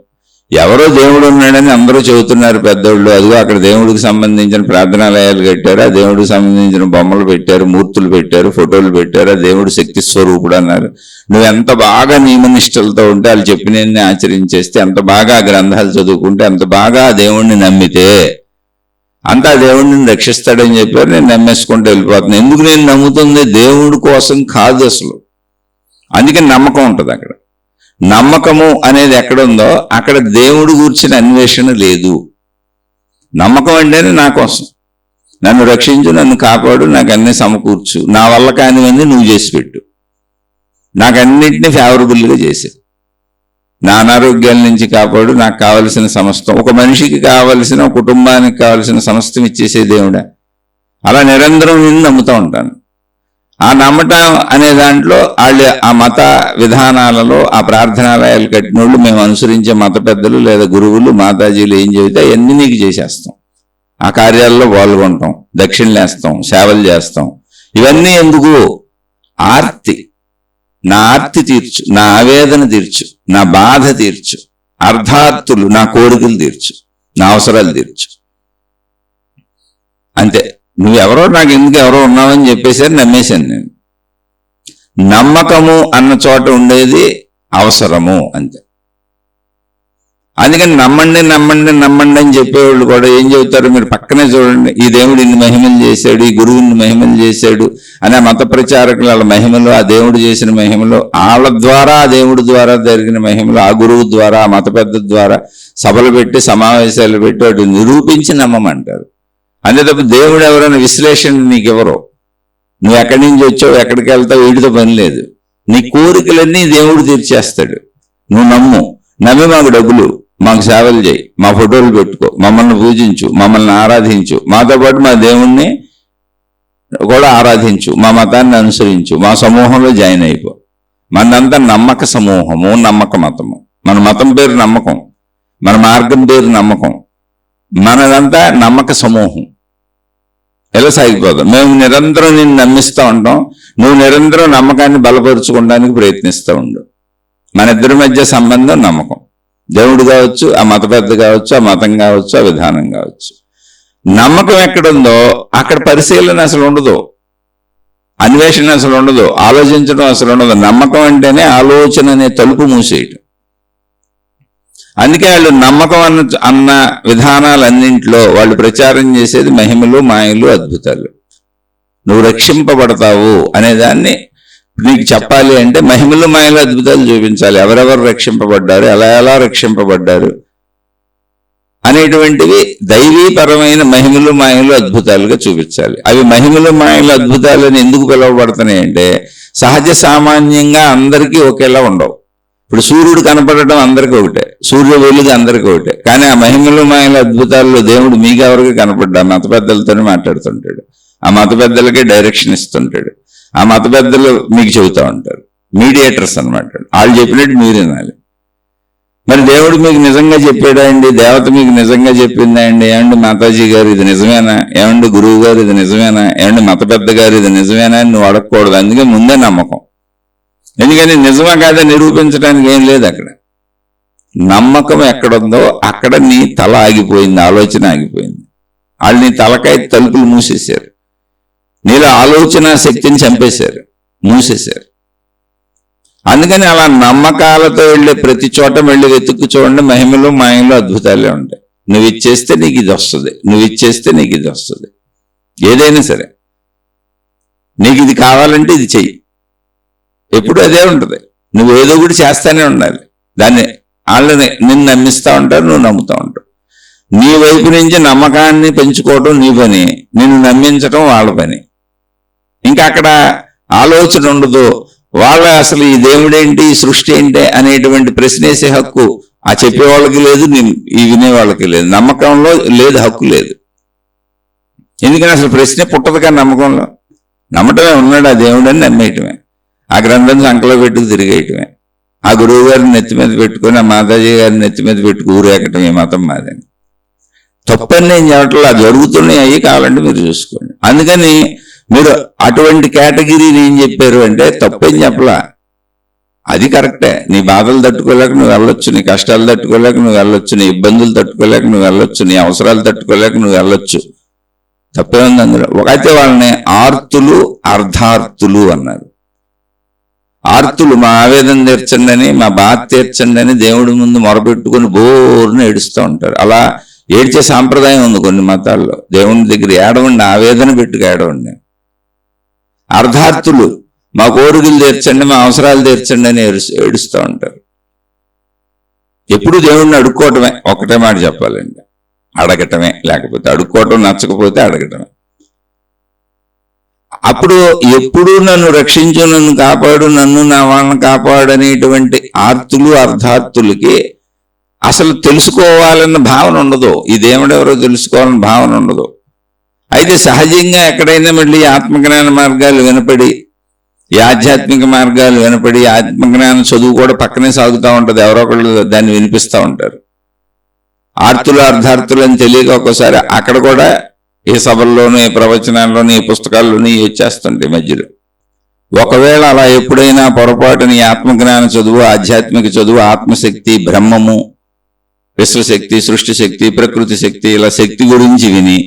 ఎవరో దేవుడు ఉన్నాడని అందరూ చెబుతున్నారు పెద్దోళ్ళు. అదిగో అక్కడ దేవుడికి సంబంధించిన ప్రార్థనాలయాలు కట్టారు, ఆ దేవుడికి సంబంధించిన బొమ్మలు పెట్టారు, మూర్తులు పెట్టారు, ఫోటోలు పెట్టారు, ఆ దేవుడు శక్తి స్వరూపుడు అన్నారు. నువ్వు ఎంత బాగా నియమనిష్టలతో ఉంటే, వాళ్ళు చెప్పినన్ని ఆచరించేస్తే, ఎంత బాగా గ్రంథాలు చదువుకుంటే, ఎంత బాగా దేవుణ్ణి నమ్మితే అంతా దేవుడిని రక్షిస్తాడని చెప్పారు. నేను నమ్మేసుకుంటూ వెళ్ళిపోతున్నాను. ఎందుకు నేను నమ్ముతుంది? దేవుడి కోసం కాదు అసలు. అందుకని నమ్మకం ఉంటుంది అక్కడ. నమ్మకము అనేది ఎక్కడుందో అక్కడ దేవుడు గూర్చిన అన్వేషణ లేదు. నమ్మకం అంటేనే నా కోసం, నన్ను రక్షించు, నన్ను కాపాడు, నాకు అన్ని సమకూర్చు, నా వల్ల కానివన్నీ నువ్వు చేసి పెట్టు, నాకు అన్నింటినీ ఫేవరబుల్గా చేసే, నా అనారోగ్యాల నుంచి కాపాడు, నాకు కావలసిన సమస్తం, ఒక మనిషికి కావలసిన, ఒక కుటుంబానికి కావలసిన సమస్తం ఇచ్చేసే దేవుడా. అలా నిరంతరం నేను నమ్ముతూ ఉంటాను. ఆ నమ్మటం అనే దాంట్లో వాళ్ళు ఆ మత విధానాలలో ఆ ప్రార్థనాలయాలు కట్టినోళ్ళు, మేము అనుసరించే మత పెద్దలు లేదా గురువులు, మాతాజీలు ఏం చెబితే అవన్నీ నీకు చేసేస్తాం, ఆ కార్యాల్లో పాల్గొంటాం, దక్షిణలు వేస్తాం, సేవలు చేస్తాం. ఇవన్నీ ఎందుకు? ఆర్తి. నా ఆర్తి తీర్చు, నా ఆవేదన తీర్చు, నా బాధ తీర్చు. అర్ధార్థులు, నా కోరికలు తీర్చు, నా అవసరాలు తీర్చు. అంతే. నువ్వెవరో నాకు ఎందుకు ఎవరో ఉన్నావని చెప్పేసరి నమ్మేశాను నేను. నమ్మకము అన్న చోట ఉండేది అవసరము, అంతే. అందుకని నమ్మండి నమ్మండి నమ్మండి అని చెప్పేవాళ్ళు కూడా ఏం చెబుతారు? మీరు పక్కనే చూడండి, ఈ దేవుడు ఇన్ని మహిమలు చేశాడు, ఈ గురువు ఇన్ని మహిమలు చేశాడు అనే మత ప్రచారకులు వాళ్ళ మహిమలు, ఆ దేవుడు చేసిన మహిమలు, వాళ్ళ ద్వారా, ఆ దేవుడి ద్వారా జరిగిన మహిమలు, ఆ గురువు ద్వారా, ఆ మత పెద్ద ద్వారా సభలు పెట్టి, సమావేశాలు పెట్టి వాటి నిరూపించి నమ్మమంటారు. అంతే తప్ప దేవుడు ఎవరైనా విశ్లేషణ నీకెవరో, నువ్వు ఎక్కడి నుంచి వచ్చావు, ఎక్కడికి వెళ్తావు, వీటితో పని లేదు. నీ కోరికలన్నీ దేవుడు తీర్చేస్తాడు. నువ్వు నమ్ము, నమ్మి మాకు డబ్బులు, మాకు సేవలు చేయి, మా ఫోటోలు పెట్టుకో, మమ్మల్ని పూజించు, మమ్మల్ని ఆరాధించు, మాతో పాటు మా దేవుణ్ణి కూడా ఆరాధించు, మా మతాన్ని అనుసరించు, మా సమూహంలో జాయిన్ అయిపో. మనంతా నమ్మక సమూహము, నమ్మక మతము. మన మతం పేరు నమ్మకం, మన మార్గం పేరు నమ్మకం, మనదంతా నమ్మక సమూహం. ఎలా సాగిపోదాం? మేము నిరంతరం నిన్ను నమ్మిస్తూ ఉంటాం, నువ్వు నిరంతరం నమ్మకాన్ని బలపరుచుకోవడానికి ప్రయత్నిస్తూ ఉండు. మన ఇద్దరి మధ్య సంబంధం నమ్మకం. దేవుడు కావచ్చు, ఆ మత పెద్ద కావచ్చు, ఆ మతం కావచ్చు, ఆ విధానం కావచ్చు. నమ్మకం ఎక్కడుందో అక్కడ పరిశీలన అసలు ఉండదు, అన్వేషణ అసలు ఉండదు, ఆలోచించడం అసలు ఉండదు. నమ్మకం అంటేనే ఆలోచన అనే తలుపు మూసేయటం. అందుకే వాళ్ళు నమ్మకం అన్న విధానాలన్నింటిలో వాళ్ళు ప్రచారం చేసేది మహిమలు, మాయలు, అద్భుతాలు. నువ్వు రక్షింపబడతావు అనేదాన్ని నీకు చెప్పాలి అంటే మహిమలు, మాయలు, అద్భుతాలు చూపించాలి. ఎవరెవరు రక్షింపబడ్డారు, ఎలా ఎలా రక్షింపబడ్డారు అనేటువంటివి దైవీపరమైన మహిమలు, మాయలు, అద్భుతాలుగా చూపించాలి. అవి మహిమలు, మాయలు, అద్భుతాలు అని ఎందుకు పిలువబడుతున్నాయి అంటే సహజ సామాన్యంగా అందరికీ ఒకేలా ఉండవు. ఇప్పుడు సూర్యుడు కనపడటం అందరికీ ఒకటే, సూర్య వెలుగు అందరికీ ఒకటే. కానీ ఆ మహిమలు, మాయలు, అద్భుతాల్లో దేవుడు మీకెవరికి కనపడ్డా మత పెద్దలతోనే మాట్లాడుతుంటాడు, ఆ మత పెద్దలకే డైరెక్షన్ ఇస్తుంటాడు, ఆ మత పెద్దలు మీకు చెబుతూ ఉంటారు. మీడియేటర్స్ అనమాట. వాళ్ళు చెప్పినట్టు మీరు వినాలి. మరి దేవుడు మీకు నిజంగా చెప్పాడా అండి, దేవత మీకు నిజంగా చెప్పిందా అండి, ఏమండి మాతాజీ గారు ఇది నిజమేనా, ఏమండి గురువు గారు ఇది నిజమేనా, ఏమండి మత పెద్ద గారు ఇది నిజమేనా అని నువ్వు అడగకూడదు. అందుకే ముందే నమ్మకం. ఎందుకని నిజమా కాదా నిరూపించడానికి ఏం లేదు. అక్కడ నమ్మకం ఎక్కడుందో అక్కడ నీ తల ఆగిపోయింది, ఆలోచన ఆగిపోయింది. వాళ్ళు నీ తలకాయ తలుపులు మూసేశారు, నీలో ఆలోచన శక్తిని చంపేశారు, మూసేశారు. అందుకని అలా నమ్మకాలతో వెళ్ళే ప్రతి చోట వెళ్ళి వెతుక్కు చూడండి, మహిమలు, మాయలు, అద్భుతాలే ఉంటాయి. నువ్వు ఇచ్చేస్తే నీకు ఇది వస్తుంది, నువ్వు ఇచ్చేస్తే నీకు ఇది వస్తుంది. ఏదైనా సరే నీకు ఇది కావాలంటే ఇది చెయ్యి, ఎప్పుడు అదే ఉంటుంది. నువ్వు ఏదో ఒకటి చేస్తానే ఉండాలి. దాన్ని వాళ్ళని నిన్ను నమ్మిస్తూ ఉంటారు, నువ్వు నమ్ముతూ ఉంటావు. నీ వైపు నుంచి నమ్మకాన్ని పెంచుకోవడం నీ పని, నిన్ను నమ్మించడం వాళ్ళ పని. ఇంకా అక్కడ ఆలోచన ఉండదు. వాళ్ళ అసలు ఈ దేవుడేంటి, ఈ సృష్టి ఏంటి అనేటువంటి ప్రశ్నేసే హక్కు ఆ చెప్పేవాళ్ళకి లేదు, ఈ వినేవాళ్ళకి లేదు. నమ్మకంలో లేదు, హక్కు లేదు. ఎందుకని అసలు ప్రశ్నే పుట్టదు. కానీ నమ్మకంలో నమ్మటమే, ఉన్నాడు ఆ దేవుడని నమ్మేయటమే, ఆ గ్రంథం సంకలో పెట్టుకు తిరిగేయటమే, ఆ గురువు గారిని నెత్తి మీద పెట్టుకొని, ఆ మాతాజీ గారిని నెత్తి మీద పెట్టుకు ఊరేకటం ఈ మతం మాదని. తప్పని నేను చెప్పట్లా, జరుగుతున్నాయి. అయ్యి కావాలంటే మీరు చూసుకోండి. అందుకని మీరు అటువంటి కేటగిరీని ఏం చెప్పారు అంటే తప్పేం చెప్పలా, అది కరెక్టే. నీ బాధలు తట్టుకోలేక నువ్వు వెళ్ళొచ్చు, నీ కష్టాలు తట్టుకోలేక నువ్వు వెళ్ళొచ్చు, నీ ఇబ్బందులు తట్టుకోలేక నువ్వు వెళ్ళొచ్చు, నీ అవసరాలు తట్టుకోలేక నువ్వు వెళ్ళొచ్చు. తప్పే ఉంది అందులో. అయితే వాళ్ళని ఆర్తులు, అర్ధార్తులు అన్నారు. ఆర్తులు మా ఆవేదన తీర్చండి అని, మా బాధ తీర్చండి అని దేవుడి ముందు మొరపెట్టుకుని బోర్ను ఏడుస్తూ ఉంటారు. అలా ఏడ్చే సాంప్రదాయం ఉంది కొన్ని మతాల్లో. దేవుని దగ్గర ఏడవండి, ఆవేదన పెట్టుకు ఏడవండి. అర్ధార్థులు మా కోరికలు తీర్చండి, మా అవసరాలు తీర్చండి అని ఏడుస్తూ ఉంటారు. ఎప్పుడు దేవుణ్ణి అడుక్కోవటమే, ఒకటే మాట చెప్పాలండి, అడగటమే. లేకపోతే అడుక్కోవటం, నచ్చకపోతే అడగటమే. అప్పుడు ఎప్పుడు నన్ను రక్షించు, నన్ను కాపాడు, నన్ను నా వాళ్ళని కాపాడు అనేటువంటి ఆర్తులు, అర్ధార్థులకి అసలు తెలుసుకోవాలన్న భావన ఉండదు. ఈ దేవుడెవరో తెలుసుకోవాలన్న భావన ఉండదు. అయితే సహజంగా ఎక్కడైనా మళ్ళీ ఆత్మజ్ఞాన మార్గాలు వినపడి, ఈ ఆధ్యాత్మిక మార్గాలు వినపడి, ఆత్మజ్ఞాన చదువు కూడా పక్కనే సాగుతూ ఉంటుంది. ఎవరో ఒకళ్ళు దాన్ని వినిపిస్తూ ఉంటారు. ఆర్తులు, అర్ధార్థులు అని తెలియక ఒక్కోసారి అక్కడ కూడా ఈ సభల్లోనూ, ఈ ప్రవచనాల్లోనూ, ఈ పుస్తకాల్లోనూ వచ్చేస్తుంటాయి మధ్యలో. ఒకవేళ అలా ఎప్పుడైనా పొరపాటుని ఆత్మజ్ఞాన చదువు, ఆధ్యాత్మిక చదువు, ఆత్మశక్తి, బ్రహ్మము, విశ్వశక్తి, సృష్టి శక్తి, ప్రకృతి శక్తి, ఇలా శక్తి గురించి విని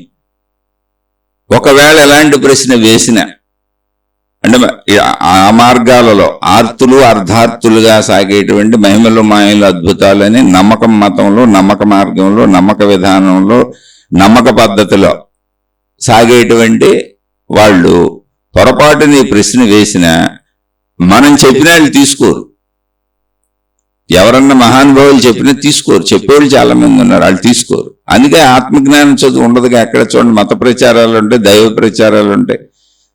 ఒకవేళ ఎలాంటి ప్రశ్న వేసిన అంటే ఆ మార్గాలలో ఆర్తులు, అర్ధార్థులుగా సాగేటువంటి మహిమలు, మాయలు, అద్భుతాలని నమ్మకం మతంలో, నమ్మక మార్గంలో, నమ్మక విధానంలో, నమ్మక పద్ధతిలో సాగేటువంటి వాళ్ళు పొరపాటుని ప్రశ్న వేసిన మనం చెప్పిన వాళ్ళు తీసుకోరు. ఎవరన్నా మహానుభావులు చెప్పినా తీసుకోరు. చెప్పేవాళ్ళు చాలా మంది ఉన్నారు, వాళ్ళు తీసుకోరు. అందుకే ఆత్మజ్ఞానం చదువు ఉండదుగా. ఎక్కడ చూడండి మత ప్రచారాలు ఉంటాయి, దైవ ప్రచారాలు ఉంటాయి.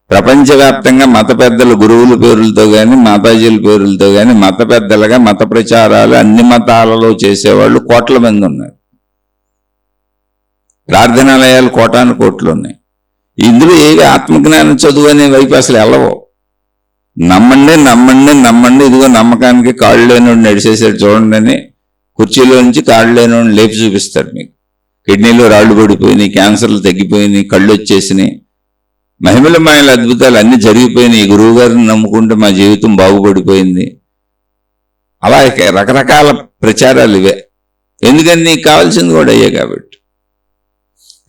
ప్రపంచవ్యాప్తంగా మత పెద్దల గురువుల పేరులతో కానీ, మాతాజీల పేరులతో కానీ, మత పెద్దలుగా మత ప్రచారాలు అన్ని మతాలలో చేసేవాళ్ళు కోట్ల మంది ఉన్నారు. ప్రార్థనాలయాలు కోటాను కోట్లు ఉన్నాయి. ఇందులో ఏవి ఆత్మజ్ఞానం చదువు అనే వైపు అసలు వెళ్ళవు. నమ్మండి, నమ్మండి, నమ్మండి, ఇదిగో నమ్మకానికి కాళ్ళు లేనివాడు నడిచేసాడు చూడండి అని కుర్చీలో నుంచి కాళ్ళు లేనివాడిని లేపి చూపిస్తాడు. మీకు కిడ్నీలో రాళ్ళు పడిపోయినాయి, క్యాన్సర్లు తగ్గిపోయినాయి, కళ్ళు వచ్చేసినాయి, మహిమల మాయల అద్భుతాలు అన్ని జరిగిపోయినాయి, గురువు గారిని నమ్ముకుంటే మా జీవితం బాగుపడిపోయింది. అలా రకరకాల ప్రచారాలు ఇవే. ఎందుకని నీకు కావాల్సింది కూడా అయ్యే కాబట్టి.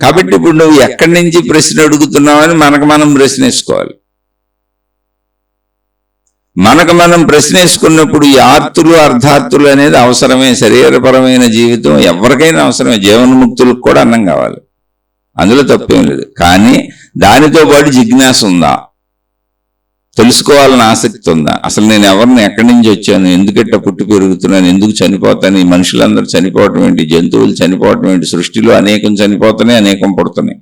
కాబట్టి ఇప్పుడు నువ్వు ఎక్కడి నుంచి ప్రశ్న అడుగుతున్నావని మనకు మనం ప్రశ్న వేసుకోవాలి. మనకు మనం ప్రశ్న వేసుకున్నప్పుడు ఈ ఆర్తులు అర్ధార్థులు అనేది అవసరమే. శరీరపరమైన జీవితం ఎవరికైనా అవసరమే. జీవన్ముక్తులకు కూడా అన్నం కావాలి, అందులో తప్పేం లేదు. కానీ దానితో పాటు జిజ్ఞాస ఉందా, తెలుసుకోవాలని ఆసక్తి ఉందా? అసలు నేను ఎవరిని, ఎక్కడి నుంచి వచ్చాను, ఎందుకట్ట పుట్టి పెరుగుతున్నాను, ఎందుకు చనిపోతాను, ఈ మనుషులందరూ చనిపోవటం ఏంటి, జంతువులు చనిపోవటం ఏంటి, సృష్టిలో అనేకం చనిపోతున్నాయి, అనేకం పుడుతున్నాయి.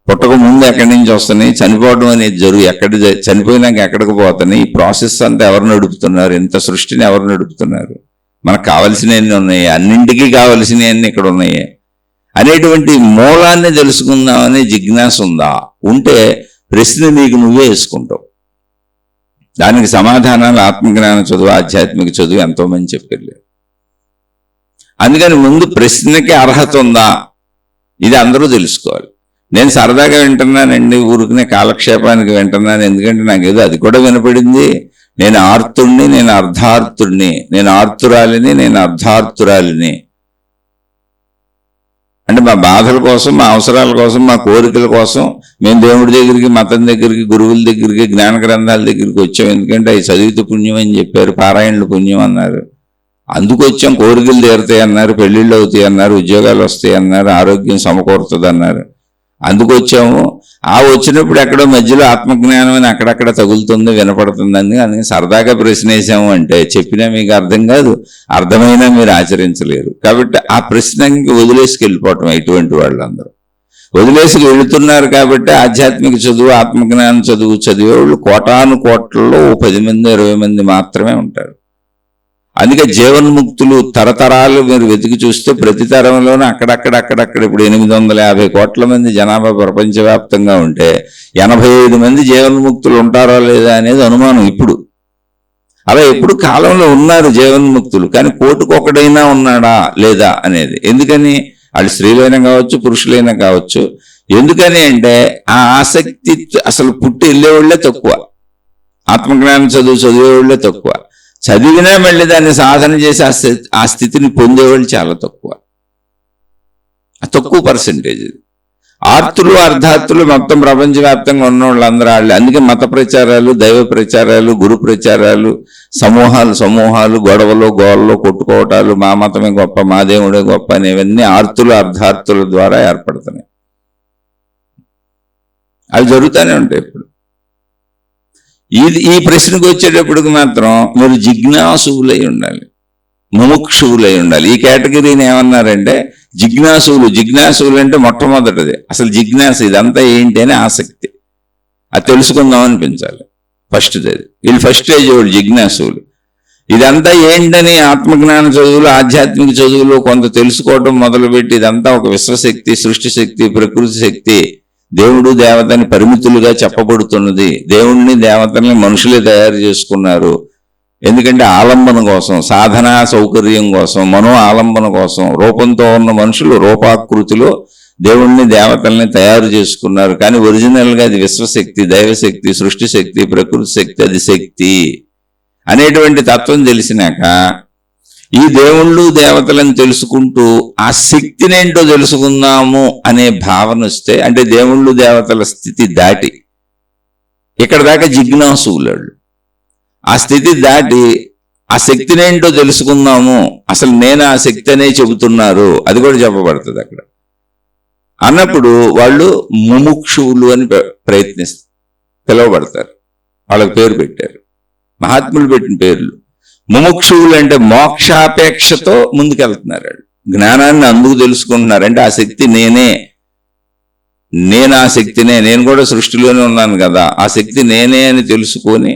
పుట్టక ముందు ఎక్కడి నుంచి వస్తున్నాయి, చనిపోవడం అనేది చనిపోయినాక ఎక్కడికి పోతున్నాయి, ఈ ప్రాసెస్ అంతా ఎవరు నడుపుతున్నారు, ఇంత సృష్టిని ఎవరు నడుపుతున్నారు, మనకు కావలసినవన్నీ ఉన్నాయి, అన్నింటికీ కావలసినవన్నీ ఇక్కడ ఉన్నాయి అనేటువంటి మూలాన్ని తెలుసుకుందామనే జిజ్ఞాస ఉందా? ఉంటే ప్రశ్న నీకు నువ్వే వేసుకుంటావు. దానికి సమాధానాలు ఆత్మజ్ఞాన చదువు, ఆధ్యాత్మిక చదువు ఎంతోమంది చెప్పారు. అందుకని ముందు ప్రశ్నకి అర్హత ఉందా, ఇది అందరూ తెలుసుకోవాలి. నేను సరదాగా వింటున్నానండి, ఊరికనే కాలక్షేపానికి వింటున్నాను, ఎందుకంటే నాకు ఏదో అది కూడా వినపడింది. నేను ఆర్తుడిని, నేను అర్ధార్థుడిని, నేను ఆర్తురాలిని, నేను అర్ధార్థురాలిని. అంటే మా బాధల కోసం, మా అవసరాల కోసం, మా కోరికల కోసం మేము దేవుడి దగ్గరికి, మతం దగ్గరికి, గురువుల దగ్గరికి, జ్ఞాన గ్రంథాల దగ్గరికి వచ్చాం. ఎందుకంటే అవి చదివితే పుణ్యం అని చెప్పారు, పారాయణలు పుణ్యం అన్నారు, అందుకు వచ్చాం. కోరికలు తీరుతాయి అన్నారు, పెళ్లిళ్ళు అవుతాయి అన్నారు, ఉద్యోగాలు వస్తాయి అన్నారు, ఆరోగ్యం సమకూరుతుంది అన్నారు, అందుకు వచ్చాము. ఆ వచ్చినప్పుడు ఎక్కడో మధ్యలో ఆత్మజ్ఞానం అని అక్కడక్కడ తగులుతుంది, వినపడుతుందని అందుకని సరదాగా ప్రశ్న వేసాము. అంటే చెప్పినా మీకు అర్థం కాదు, అర్థమైనా మీరు ఆచరించలేరు. కాబట్టి ఆ ప్రశ్నకి వదిలేసుకెళ్ళిపోవటం. ఇటువంటి వాళ్ళందరూ వదిలేసి వెళుతున్నారు. కాబట్టి ఆధ్యాత్మిక చదువు, ఆత్మజ్ఞానం చదువు చదివేవాళ్ళు కోటాను కోట్లలో 10 మంది 20 మంది మాత్రమే ఉంటారు. అందుకే జీవన్ముక్తులు తరతరాలు మీరు వెతికి చూస్తే ప్రతి తరంలోనూ అక్కడక్కడ ఇప్పుడు 850 కోట్ల మంది జనాభా ప్రపంచవ్యాప్తంగా ఉంటే 85 మంది జీవన్ముక్తులు ఉంటారో లేదా అనేది అనుమానం ఇప్పుడు. అలా ఎప్పుడు కాలంలో ఉన్నారు జీవన్ముక్తులు, కానీ కోటికొకడైనా ఉన్నాడా లేదా అనేది. ఎందుకని? వాళ్ళు స్త్రీలైనా కావచ్చు, పురుషులైనా కావచ్చు. ఎందుకని అంటే ఆ ఆసక్తి అసలు పుట్టి వెళ్ళేవాళ్లే తక్కువ, ఆత్మజ్ఞానం చదివేవాళ్లే తక్కువ. చదివినా మళ్ళీ దాన్ని సాధన చేసి ఆ స్థితిని పొందేవాళ్ళు చాలా తక్కువ పర్సెంటేజ్. ఆర్తులు అర్ధార్థులు మొత్తం ప్రపంచవ్యాప్తంగా ఉన్న వాళ్ళందరూ వాళ్ళే. అందుకే మత ప్రచారాలు, దైవ ప్రచారాలు, గురు ప్రచారాలు, సమూహాలు, గొడవలు, గోళ్ళు, కొట్టుకోవటాలు, మా మతమే గొప్ప, మా దేవుడే గొప్ప అనేవన్నీ ఆర్తులు అర్ధార్థుల ద్వారా ఏర్పడుతున్నాయి. అవి జరుగుతూనే ఉంటాయి. ఇప్పుడు ఈ ప్రశ్నకు వచ్చేటప్పటికి మాత్రం మీరు జిజ్ఞాసువులై ఉండాలి, ముముక్షువులై ఉండాలి. ఈ కేటగిరీని ఏమన్నారంటే జిజ్ఞాసువులు అంటే మొట్టమొదటిది అసలు జిజ్ఞాస, ఇదంతా ఏంటి అని ఆసక్తి, అది తెలుసుకుందాం అనిపించాలి. ఫస్ట్ది వీళ్ళు ఫస్ట్ స్టేజ్ వాళ్ళు జిజ్ఞాసువులు. ఇదంతా ఏంటని ఆత్మజ్ఞాన చదువులు, ఆధ్యాత్మిక చదువులు కొంత తెలుసుకోవడం మొదలుపెట్టి ఇదంతా ఒక విశ్వశక్తి, సృష్టి శక్తి, ప్రకృతి శక్తి, దేవుడు దేవతని పరిమితులుగా చెప్పబడుతున్నది. దేవుణ్ణి దేవతల్ని మనుషులే తయారు చేసుకున్నారు. ఎందుకంటే ఆలంబన కోసం, సాధనా సౌకర్యం కోసం, మనో ఆలంబన కోసం రూపంతో ఉన్న మనుషులు రూపాకృతిలో దేవుణ్ణి దేవతల్ని తయారు చేసుకున్నారు. కానీ ఒరిజినల్గా అది విశ్వశక్తి, దైవశక్తి, సృష్టి శక్తి, ప్రకృతి శక్తి, అది శక్తి అనేటువంటి తత్వం తెలిసినాక ఈ దేవుళ్ళు దేవతలను తెలుసుకుంటూ ఆ శక్తినేంటో తెలుసుకుందాము అనే భావన వస్తే, అంటే దేవుళ్ళు దేవతల స్థితి దాటి ఇక్కడ దాకా జిజ్ఞాసువులాళ్ళు, ఆ స్థితి దాటి ఆ శక్తినేంటో తెలుసుకుందాము, అసలు నేను ఆ శక్తి అనే చెబుతున్నారు, అది కూడా చెప్పబడుతుంది అక్కడ అన్నప్పుడు వాళ్ళు ముముక్షువులు అని పిలువబడతారు. వాళ్ళకి పేరు పెట్టారు, మహాత్ములు పెట్టిన పేర్లు. ముముక్షువులు అంటే మోక్షాపేక్షతో ముందుకెళ్తున్నారు. జ్ఞానాన్ని అందుకు తెలుసుకుంటున్నారు. అంటే ఆ శక్తి నేను ఆ శక్తినే, నేను కూడా సృష్టిలోనే ఉన్నాను కదా, ఆ శక్తి నేనే అని తెలుసుకొని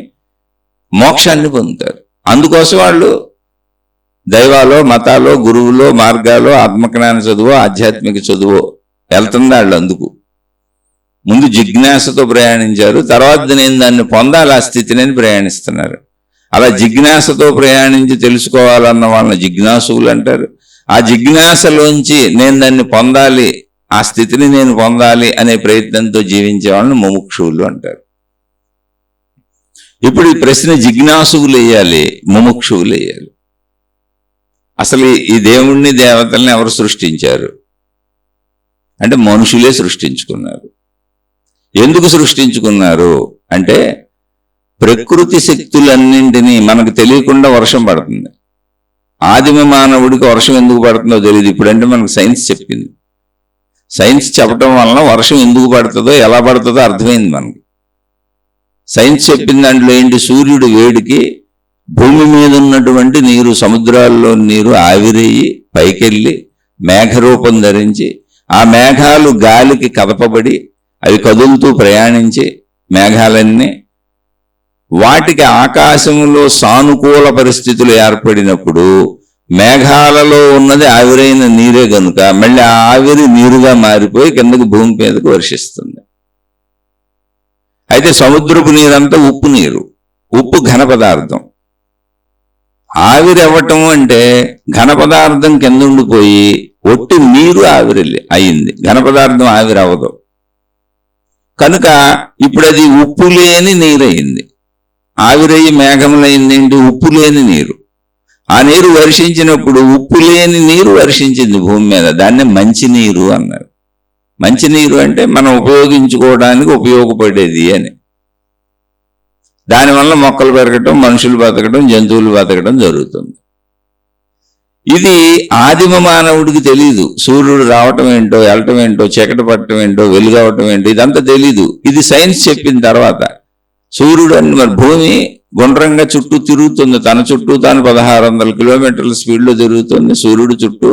మోక్షాన్ని పొందుతారు. అందుకోసం వాళ్ళు దైవాలో, మతాలో, గురువులో, మార్గాలో, ఆత్మజ్ఞాన చదువు, ఆధ్యాత్మిక చదువు వెళ్తుంది వాళ్ళు. అందుకు ముందు జిజ్ఞాసతో ప్రయాణించారు, తర్వాత నేను దాన్ని పొందాలి ఆ స్థితిని ప్రయాణిస్తున్నారు. అలా జిజ్ఞాసతో ప్రయాణించి తెలుసుకోవాలన్న వాళ్ళని జిజ్ఞాసువులు అంటారు. ఆ జిజ్ఞాసలోంచి నేను దాన్ని పొందాలి, ఆ స్థితిని నేను పొందాలి అనే ప్రయత్నంతో జీవించే వాళ్ళని ముముక్షువులు అంటారు. ఇప్పుడు ఈ ప్రశ్న జిజ్ఞాసువులు వేయాలి, ముముక్షువులు వేయాలి. అసలు ఈ దేవుణ్ణి దేవతల్ని ఎవరు సృష్టించారు? అంటే మనుషులే సృష్టించుకున్నారు. ఎందుకు సృష్టించుకున్నారు అంటే ప్రకృతి శక్తులన్నింటినీ మనకు తెలియకుండా వర్షం పడుతుంది. ఆదిమ మానవుడికి వర్షం ఎందుకు పడుతుందో తెలియదు. ఇప్పుడంటే మనకు సైన్స్ చెప్పింది. సైన్స్ చెప్పడం వలన వర్షం ఎందుకు పడుతుందో ఎలా పడుతుందో అర్థమైంది మనకి. సైన్స్ చెప్పిన దాంట్లో ఏంటి, సూర్యుడు వేడికి భూమి మీద ఉన్నటువంటి నీరు, సముద్రాల్లో నీరు ఆవిరయ్యి పైకెళ్ళి మేఘరూపం ధరించి ఆ మేఘాలు గాలికి కదపబడి అవి కదులుతూ ప్రయాణించి మేఘాలన్నీ వాటికి ఆకాశంలో సానుకూల పరిస్థితులు ఏర్పడినప్పుడు మేఘాలలో ఉన్నది ఆవిరైన నీరే గనుక మళ్ళీ ఆ ఆవిరి నీరుగా మారిపోయి కిందకి భూమి మీదకు వర్షిస్తుంది. అయితే సముద్రపు నీరంతా ఉప్పు నీరు, ఉప్పు ఘన పదార్థం. ఆవిరి అవ్వటం అంటే ఘన పదార్థం కింద ఉండిపోయి ఒట్టి నీరు ఆవిరి అయింది, ఘన పదార్థం ఆవిరి అవ్వదు. కనుక ఇప్పుడు అది ఉప్పు లేని నీరు అయింది. ఆవిరయ్యి మేఘములైంది ఏంటి, ఉప్పు లేని నీరు. ఆ నీరు వర్షించినప్పుడు ఉప్పు లేని నీరు వర్షించింది భూమి మీద, దాన్నే మంచినీరు అన్నారు. మంచినీరు అంటే మనం ఉపయోగించుకోవడానికి ఉపయోగపడేది అని. దానివల్ల మొక్కలు పెరగటం, మనుషులు బతకడం, జంతువులు బతకడం జరుగుతుంది. ఇది ఆదిమ మానవుడికి తెలీదు. సూర్యుడు రావటం ఏంటో, వెళ్ళటం ఏంటో, చీకటి పట్టడం ఏంటో, వెలుగవటం ఏంటో ఇదంతా తెలీదు. ఇది సైన్స్ చెప్పిన తర్వాత సూర్యుడు అని మరి భూమి గుండ్రంగా చుట్టూ తిరుగుతుంది. తన చుట్టూ తాను 1600 కిలోమీటర్ల స్పీడ్లో తిరుగుతుంది. సూర్యుడు చుట్టూ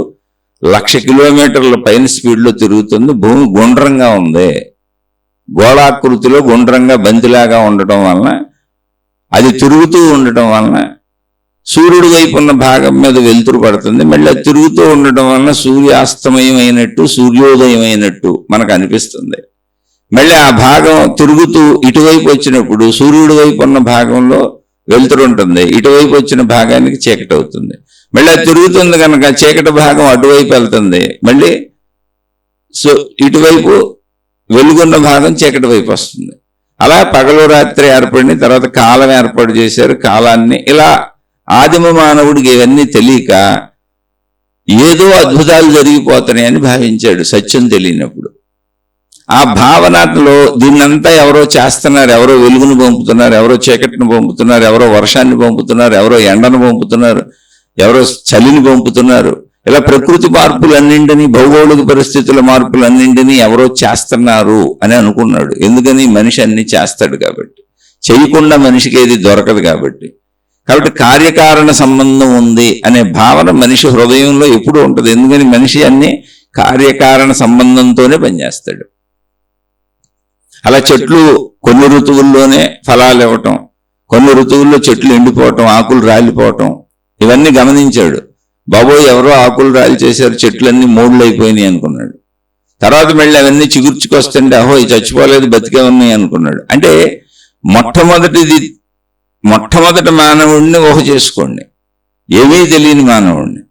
1,00,000 కిలోమీటర్ల పైన స్పీడ్లో తిరుగుతుంది. భూమి గుండ్రంగా ఉంది, గోళాకృతిలో గుండ్రంగా బంతిలాగా ఉండటం వలన, అది తిరుగుతూ ఉండటం వలన సూర్యుడి వైపు ఉన్న భాగం మీద వెలుతురు పడుతుంది. మళ్ళీ అది తిరుగుతూ ఉండటం వలన సూర్యాస్తమయం అయినట్టు, సూర్యోదయం అయినట్టు మనకు అనిపిస్తుంది. మళ్ళీ ఆ భాగం తిరుగుతూ ఇటువైపు వచ్చినప్పుడు సూర్యుడి వైపు ఉన్న భాగంలో వెలుతురు ఉంటుంది, ఇటువైపు వచ్చిన భాగానికి చీకటి అవుతుంది. మళ్ళీ అది తిరుగుతుంది కనుక చీకటి భాగం అటువైపు వెళ్తుంది, మళ్ళీ ఇటువైపు వెలుగున్న భాగం చీకటి వైపు వస్తుంది. అలా పగలు రాత్రి ఏర్పడిన తర్వాత కాలం ఏర్పాటు చేశారు. కాలాన్ని ఇలా ఆదిమ మానవుడికి ఇవన్నీ తెలియక ఏదో అద్భుతాలు జరిగిపోతున్నాయని భావించాడు సత్యం తెలియనప్పుడు. ఆ భావనలో దీన్నంతా ఎవరో చేస్తున్నారు, ఎవరో వెలుగును పంపుతున్నారు, ఎవరో చీకటిని పంపుతున్నారు, ఎవరో వర్షాన్ని పంపుతున్నారు, ఎవరో ఎండను పంపుతున్నారు, ఎవరో చలిని పంపుతున్నారు. ఇలా ప్రకృతి మార్పులన్నింటినీ, భౌగోళిక పరిస్థితుల మార్పులన్నింటినీ ఎవరో చేస్తున్నారు అని అనుకున్నాడు. ఎందుకని, మనిషి అన్ని చేస్తాడు కాబట్టి. చేయకుండా మనిషికి ఏది దొరకదు కాబట్టి. కార్యకారణ సంబంధం ఉంది అనే భావన మనిషి హృదయంలో ఎప్పుడూ ఉంటుంది. ఎందుకని, మనిషి అన్ని కార్యకారణ సంబంధంతోనే పనిచేస్తాడు. అలా చెట్లు కొన్ని ఋతువుల్లోనే ఫలాలు ఇవ్వటం, కొన్ని ఋతువుల్లో చెట్లు ఎండిపోవటం, ఆకులు రాలిపోవటం, ఇవన్నీ గమనించాడు. బాబోయ్ ఎవరో ఆకులు రాలి చేశారు, చెట్లన్నీ మూడులు అయిపోయినాయి అనుకున్నాడు. తర్వాత మళ్ళీ అవన్నీ చిగుర్చుకొస్తుంటే అహో ఇది చచ్చిపోలేదు, బతికే ఉన్నాయి అనుకున్నాడు. అంటే మొట్టమొదటి మానవుడిని ఊహ చేసుకోండి, ఏమీ తెలియని మానవుడిని.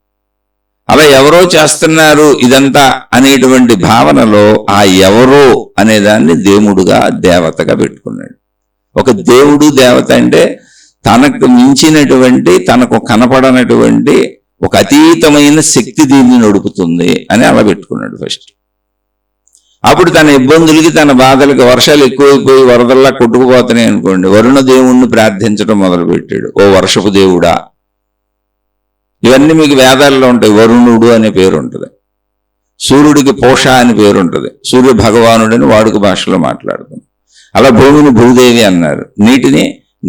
అలా ఎవరో చేస్తున్నారు ఇదంతా అనేటువంటి భావనలో ఆ ఎవరో అనేదాన్ని దేవుడుగా, దేవతగా పెట్టుకున్నాడు. ఒక దేవుడు, దేవత అంటే తనకు మించినటువంటి, తనకు కనపడనటువంటి ఒక అతీతమైన శక్తి దీన్ని నడుపుతుంది అని అలా పెట్టుకున్నాడు ఫస్ట్. అప్పుడు తన ఇబ్బందులకి, తన బాధలకి, వర్షాలు ఎక్కువైపోయి వరదల్లా కొట్టుకుపోతున్నాయి అనుకోండి, వరుణ దేవుణ్ణి ప్రార్థించడం మొదలుపెట్టాడు. ఓ వర్షపు దేవుడా, ఇవన్నీ మీకు వేదాల్లో ఉంటాయి. వరుణుడు అనే పేరు ఉంటుంది, సూర్యుడికి పోష అని పేరు ఉంటుంది, సూర్య భగవానుడని వాడుక భాషలో మాట్లాడుతుంది. అలా భూమిని భూదేవి అన్నారు, నీటిని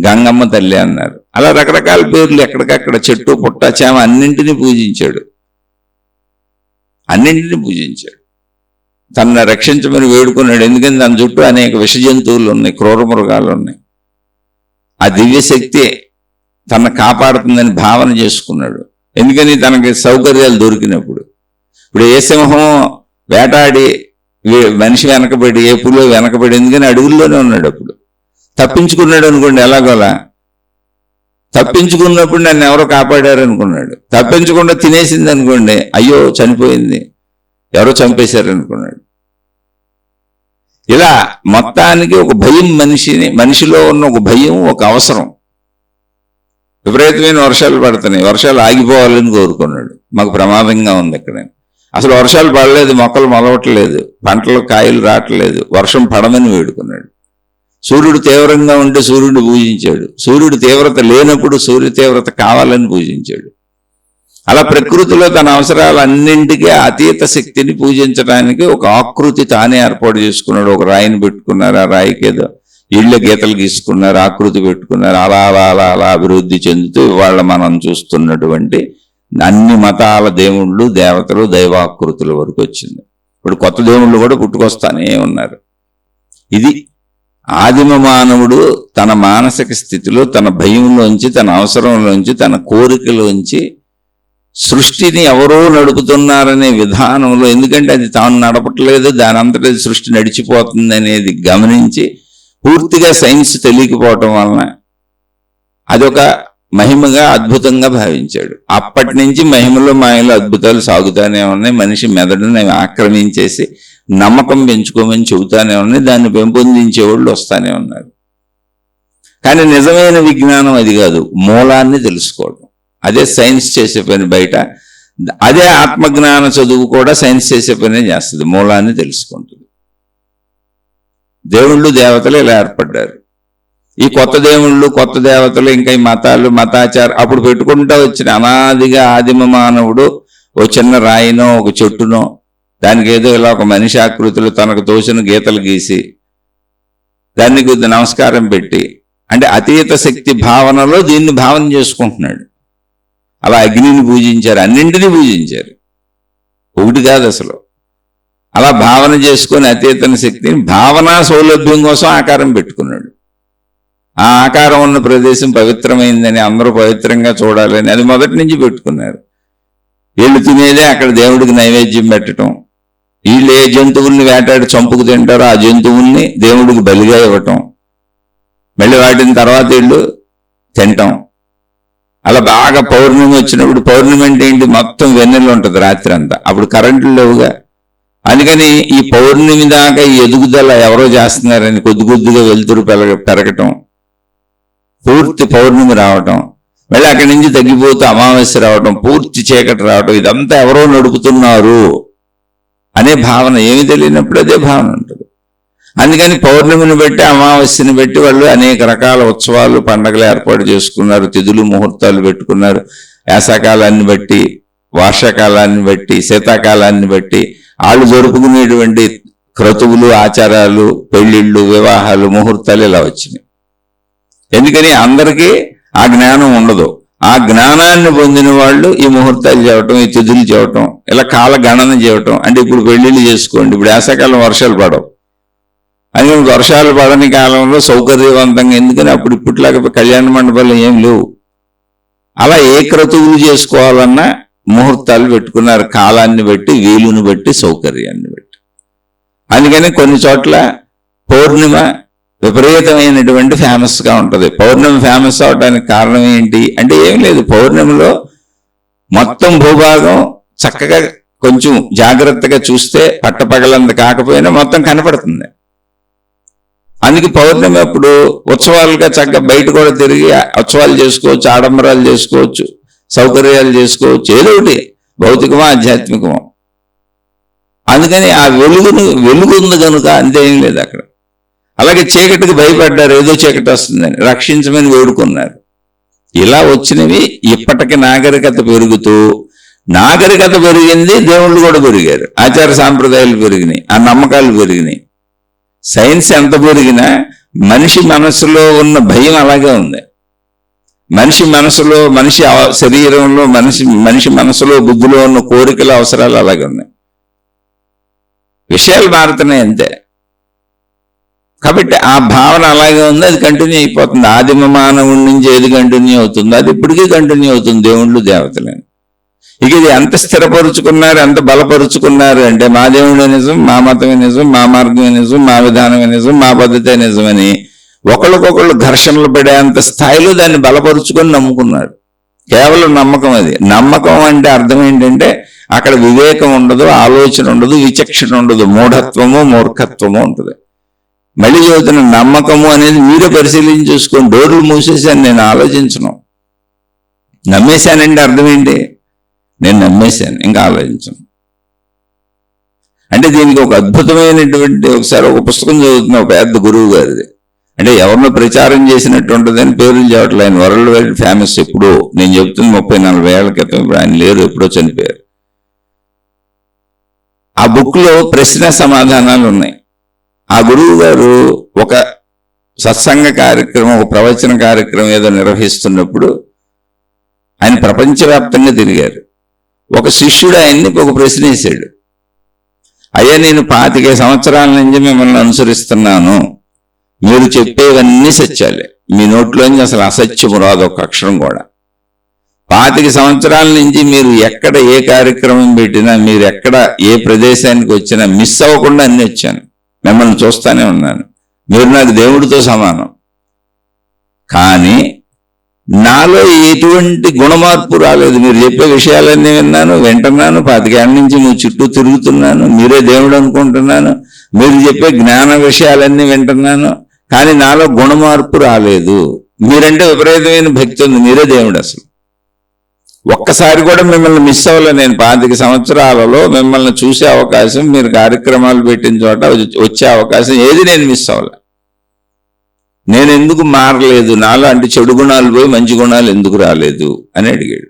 గంగమ్మ తల్లి అన్నారు. అలా రకరకాల పేర్లు ఎక్కడికక్కడ, చెట్టు పుట్ట చేమ అన్నింటినీ పూజించాడు. తనను రక్షించమని వేడుకున్నాడు. ఎందుకంటే తన చుట్టూ అనేక విష జంతువులు ఉన్నాయి, క్రూర మృగాలు ఉన్నాయి. ఆ దివ్యశక్తి తనను కాపాడుతుందని భావన చేసుకున్నాడు. ఎందుకని, తనకి సౌకర్యాలు దొరికినప్పుడు. ఇప్పుడు ఏ సింహం వేటాడి మనిషి వెనకబడి, ఏ పులో వెనకబడి, ఎందుకని అడవుల్లోనే ఉన్నాడు. అప్పుడు తప్పించుకున్నాడు అనుకోండి, ఎలాగోలా తప్పించుకున్నప్పుడు నన్ను ఎవరో కాపాడారు అనుకున్నాడు. తప్పించకుండా తినేసింది అనుకోండి, అయ్యో చనిపోయింది, ఎవరో చంపేశారు అనుకున్నాడు. ఇలా మొత్తానికి ఒక భయం, మనిషిలో ఉన్న ఒక భయం, ఒక అవసరం. విపరీతమైన వర్షాలు పడుతున్నాయి, వర్షాలు ఆగిపోవాలని కోరుకున్నాడు. మాకు ప్రమాదంగా ఉంది ఇక్కడ. అసలు వర్షాలు పడలేదు, మొక్కలు మొలవట్లేదు, పంటలు కాయలు రావట్లేదు, వర్షం పడమని వేడుకున్నాడు. సూర్యుడు తీవ్రంగా ఉంటే సూర్యుడు పూజించాడు, సూర్యుడు తీవ్రత లేనప్పుడు సూర్య తీవ్రత కావాలని పూజించాడు. అలా ప్రకృతిలో తన అవసరాలన్నింటికీ అతీత శక్తిని పూజించడానికి ఒక ఆకృతి తానే ఏర్పాటు చేసుకున్నాడు. ఒక రాయిని పెట్టుకున్నారు, ఆ రాయికి ఏదో ఇళ్ళ గీతలు గీసుకున్నారు, ఆకృతి పెట్టుకున్నారు. అలా అలా అలా అలా అభివృద్ధి చెందుతూ ఇవాళ మనం చూస్తున్నటువంటి అన్ని మతాల దేవుళ్ళు, దేవతలు, దైవాకృతుల వరకు వచ్చింది. ఇప్పుడు కొత్త దేవుళ్ళు కూడా పుట్టుకొస్తానే ఉన్నారు. ఇది ఆదిమ మానవుడు తన మానసిక స్థితిలో, తన భయంలోంచి, తన అవసరంలోంచి, తన కోరికలోంచి సృష్టిని ఎవరో నడుపుతున్నారనే విధానంలో, ఎందుకంటే అది తాను నడపట్లేదు, దాని అంతటా సృష్టి నడిచిపోతుంది అనేది గమనించి పూర్తిగా సైన్స్ తెలియకపోవటం వలన అదొక మహిమగా, అద్భుతంగా భావించాడు. అప్పటి నుంచి మహిమలో మాయలో అద్భుతాలు సాగుతానే ఉన్నాయి. మనిషి మెదడుని ఆక్రమించేసి నమ్మకం పెంచుకోమని చెబుతానే ఉన్నాయి. దాన్ని పెంపొందించేవాళ్ళు వస్తానే ఉన్నారు. కానీ నిజమైన విజ్ఞానం అది కాదు, మూలాన్ని తెలుసుకోవడం. అదే సైన్స్ చేసే పని. బయట అదే ఆత్మజ్ఞాన చదువు కూడా సైన్స్ చేసే పనే చేస్తుంది, మూలాన్ని తెలుసుకుంటుంది. దేవుళ్ళు, దేవతలు ఇలా ఏర్పడ్డారు. ఈ కొత్త దేవుళ్ళు, కొత్త దేవతలు, ఇంకా ఈ మతాలు, మతాచారం అప్పుడు పెట్టుకుంటూ వచ్చిన అనాదిగా ఆదిమ మానవుడు ఓ చిన్న రాయినో ఒక చెట్టునో దానికి ఏదో ఇలా ఒక మనిషి ఆకృతులు తనకు తోచిన గీతలు గీసి దాన్ని కొద్ది నమస్కారం పెట్టి, అంటే అతీత శక్తి భావనలో దీన్ని భావన చేసుకుంటున్నాడు. అలా అగ్నిని పూజించారు, అన్నింటినీ పూజించారు, ఒకటి కాదు అసలు. అలా భావన చేసుకొని అతీత శక్తిని భావనా సౌలభ్యం కోసం ఆకారం పెట్టుకున్నాడు. ఆ ఆకారం ఉన్న ప్రదేశం పవిత్రమైందని, అందరూ పవిత్రంగా చూడాలని అది మొదటి నుంచి పెట్టుకున్నారు. వీళ్ళు తినేదే అక్కడ దేవుడికి నైవేద్యం పెట్టడం, వీళ్ళు ఏ జంతువుల్ని వేటాడి చంపుకు తింటారో ఆ జంతువుల్ని దేవుడికి బలిగా ఇవ్వటం, మళ్ళీ వాటిని తర్వాత వీళ్ళు తింటాం. అలా బాగా పౌర్ణమి వచ్చినప్పుడు, పౌర్ణమి అంటే ఏంటి, మొత్తం వెన్నెలు ఉంటుంది రాత్రి అంతా, అప్పుడు కరెంట్లు లేవుగా. అందుకని ఈ పౌర్ణమి దాకా ఈ ఎదుగుదల ఎవరో చేస్తున్నారని కొద్ది కొద్దిగా వెలుతురు పెరగటం, పూర్తి పౌర్ణమి రావటం, మళ్ళీ అక్కడి నుంచి తగ్గిపోతూ అమావాస్య రావటం, పూర్తి చీకటి రావటం, ఇదంతా ఎవరో నడుపుతున్నారు అనే భావన. ఏమి తెలియనప్పుడు అదే భావన ఉంటుంది. అందుకని పౌర్ణమిని బట్టి, అమావాస్యని బట్టి వాళ్ళు అనేక రకాల ఉత్సవాలు, పండగలు ఏర్పాటు చేసుకున్నారు, తిథులు, ముహూర్తాలు పెట్టుకున్నారు. వేసవకాలాన్ని బట్టి, వర్షాకాలాన్ని బట్టి, శీతాకాలాన్ని బట్టి వాళ్ళు జరుపుకునేటువంటి క్రతువులు, ఆచారాలు, పెళ్లిళ్ళు, వివాహాలు, ముహూర్తాలు ఇలా వచ్చినాయి. ఎందుకని అందరికీ ఆ జ్ఞానం ఉండదు. ఆ జ్ఞానాన్ని పొందిన వాళ్ళు ఈ ముహూర్తాలు చేయటం, ఈ తిథులు చేయటం, ఇలా కాల గణన చేయటం. అంటే ఇప్పుడు పెళ్లిళ్ళు చేసుకోండి, ఇప్పుడు వేసవకాలం వర్షాలు పడవు, అందుకని వర్షాలు పడని కాలంలో సౌకర్యవంతంగా, ఎందుకని అప్పుడు ఇప్పట్లాగా కళ్యాణ మండపాలు ఏం లేవు. అలా ఏ క్రతువులు చేసుకోవాలన్నా ముహూర్తాలు పెట్టుకున్నారు, కాలాన్ని బట్టి, వీలుని బట్టి, సౌకర్యాన్ని బట్టి. అందుకని కొన్ని చోట్ల పౌర్ణిమ విపరీతమైనటువంటి ఫేమస్గా ఉంటుంది. పౌర్ణమి ఫేమస్ అవడానికి కారణం ఏంటి అంటే ఏం లేదు, పౌర్ణమిలో మొత్తం భూభాగం చక్కగా కొంచెం జాగ్రత్తగా చూస్తే పట్టపగలంత కాకపోయినా మొత్తం కనపడుతుంది. అందుకే పౌర్ణమి అప్పుడు ఉత్సవాలుగా చక్కగా బయట కూడా తిరిగి ఉత్సవాలు చేసుకోవచ్చు, ఆడంబరాలు చేసుకోవచ్చు, సౌకర్యాలు చేసుకోవచ్చు, ఏదో ఒకటి భౌతికమో ఆధ్యాత్మికమో. అందుకని ఆ వెలుగు ఉంది కనుక అంతేం లేదు అక్కడ. అలాగే చీకటికి భయపడ్డారు, ఏదో చీకటి వస్తుందని, రక్షించమని వేడుకున్నారు. ఇలా వచ్చినవి ఇప్పటికి నాగరికత పెరుగుతూ, నాగరికత పెరిగింది, దేవుళ్ళు కూడా పెరిగారు, ఆచార సాంప్రదాయాలు పెరిగినాయి, ఆ నమ్మకాలు పెరిగినాయి. సైన్స్ ఎంత పెరిగినా మనిషి మనసులో ఉన్న భయం అలాగే ఉంది. మనిషి మనసులో, మనిషి శరీరంలో, మనిషి మనసులో, బుద్ధిలో ఉన్న కోరికల అవసరాలు అలాగే ఉన్నాయి. విషయాలు మారుతున్నాయి అంతే. కాబట్టి ఆ భావన అలాగే ఉంది, అది కంటిన్యూ అయిపోతుంది. ఆదిమ మానవుడి నుంచి ఏది కంటిన్యూ అవుతుందో అది ఇప్పటికీ కంటిన్యూ అవుతుంది, దేవుళ్ళు, దేవతలని. ఇక ఇది ఎంత స్థిరపరుచుకున్నారు, ఎంత బలపరుచుకున్నారు అంటే మా దేవుడే నిజం, మా మతమే నిజం, మా మార్గమే నిజం, మా విధానమే నిజం, మా పద్ధతే నిజమని ఒకళ్ళకొకళ్ళు ఘర్షణలు పడేంత స్థాయిలో దాన్ని బలపరుచుకొని నమ్ముకున్నారు. కేవలం నమ్మకం. అది నమ్మకం అంటే అర్థం ఏంటంటే అక్కడ వివేకం ఉండదు, ఆలోచన ఉండదు, విచక్షణ ఉండదు, మూఢత్వము, మూర్ఖత్వము ఉంటుంది. మళ్ళీ చదువుతున్న నమ్మకము అనేది మీరే పరిశీలించి చూసుకొని, డోర్లు మూసేసాను, నేను ఆలోచించను. నమ్మేశానంటే అర్థం ఏంటి, నేను నమ్మేశాను, ఇంకా ఆలోచించను. అంటే దీనికి ఒక అద్భుతమైనటువంటి, ఒకసారి ఒక పుస్తకం చదువుతున్నా ఒక పెద్ద గురువు గారిది, అంటే ఎవరినో ప్రచారం చేసినట్టు ఉంటుందని పేర్లు చెప్పట్లేదు. ఆయన వరల్డ్ వైడ్ ఫేమస్. ఎప్పుడో, నేను చెప్తుంది 30-40 ఏళ్ల క్రితం, ఇప్పుడు ఆయన లేరు, ఎప్పుడో చనిపోయారు. ఆ బుక్ లో ప్రశ్న సమాధానాలు ఉన్నాయి. ఆ గురువు గారు ఒక సత్సంగ కార్యక్రమం, ఒక ప్రవచన కార్యక్రమం ఏదో నిర్వహిస్తున్నప్పుడు ఆయన ప్రపంచవ్యాప్తంగా తిరిగారు. ఒక శిష్యుడు ఆయన్ని ఒక ప్రశ్న వేశాడు. అయ్యా, నేను 25 సంవత్సరాల నుంచి మిమ్మల్ని అనుసరిస్తున్నాను, మీరు చెప్పేవన్నీ సత్యాలే, మీ నోట్లోంచి అసలు అసత్యము రాదు ఒక అక్షరం కూడా. 25 సంవత్సరాల నుంచి మీరు ఎక్కడ ఏ కార్యక్రమం పెట్టినా, మీరు ఎక్కడ ఏ ప్రదేశానికి వచ్చినా మిస్ అవ్వకుండా అన్ని వచ్చాను, మిమ్మల్ని చూస్తానే ఉన్నాను, మీరు నాకు దేవుడితో సమానం. కానీ నాలో ఎటువంటి గుణమార్పు రాలేదు. మీరు చెప్పే విషయాలన్నీ వింటున్నాను, 25 ఏళ్ల నుంచి మీ చుట్టూ తిరుగుతున్నాను, మీరే దేవుడు అనుకుంటున్నాను, మీరు చెప్పే జ్ఞాన విషయాలన్నీ వింటున్నాను, కానీ నాలో గుణమార్పు రాలేదు. మీరంటే విపరీతమైన భక్తి ఉంది, మీరే దేవుడు. అసలు ఒక్కసారి కూడా మిమ్మల్ని మిస్ అవ్వలే. నేను 25 సంవత్సరాలలో మిమ్మల్ని చూసే అవకాశం, మీరు కార్యక్రమాలు పెట్టిన చోట వచ్చే అవకాశం ఏది నేను మిస్ అవ్వలే. నేను ఎందుకు మారలేదు, నాలో అంటే చెడు గుణాలు పోయి మంచి గుణాలు ఎందుకు రాలేదు అని అడిగాడు.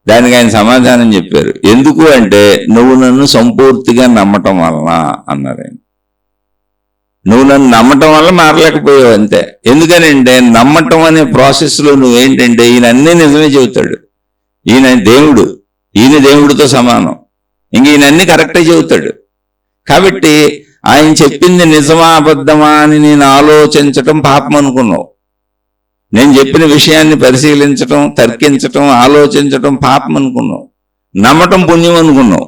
దానికి ఆయన సమాధానం చెప్పారు. ఎందుకు అంటే, నువ్వు నన్ను సంపూర్తిగా నమ్మటం వలన అన్నారు ఆయన. నువ్వు నన్ను నమ్మటం వల్ల మారలేకపోయావు అంతే. ఎందుకనంటే, నమ్మటం అనే ప్రాసెస్లో నువ్వేంటంటే, ఈయన అన్నీ నిజమే చెబుతాడు, ఈయన దేవుడు, ఈయన దేవుడితో సమానం, ఇంక ఈయన అన్ని కరెక్టే చెబుతాడు. కాబట్టి ఆయన చెప్పింది నిజమా అబద్ధమా అని నేను ఆలోచించటం పాపం అనుకున్నావు. నేను చెప్పిన విషయాన్ని పరిశీలించటం, తర్కించటం, ఆలోచించటం పాపం అనుకున్నావు. నమ్మటం పుణ్యం అనుకున్నావు.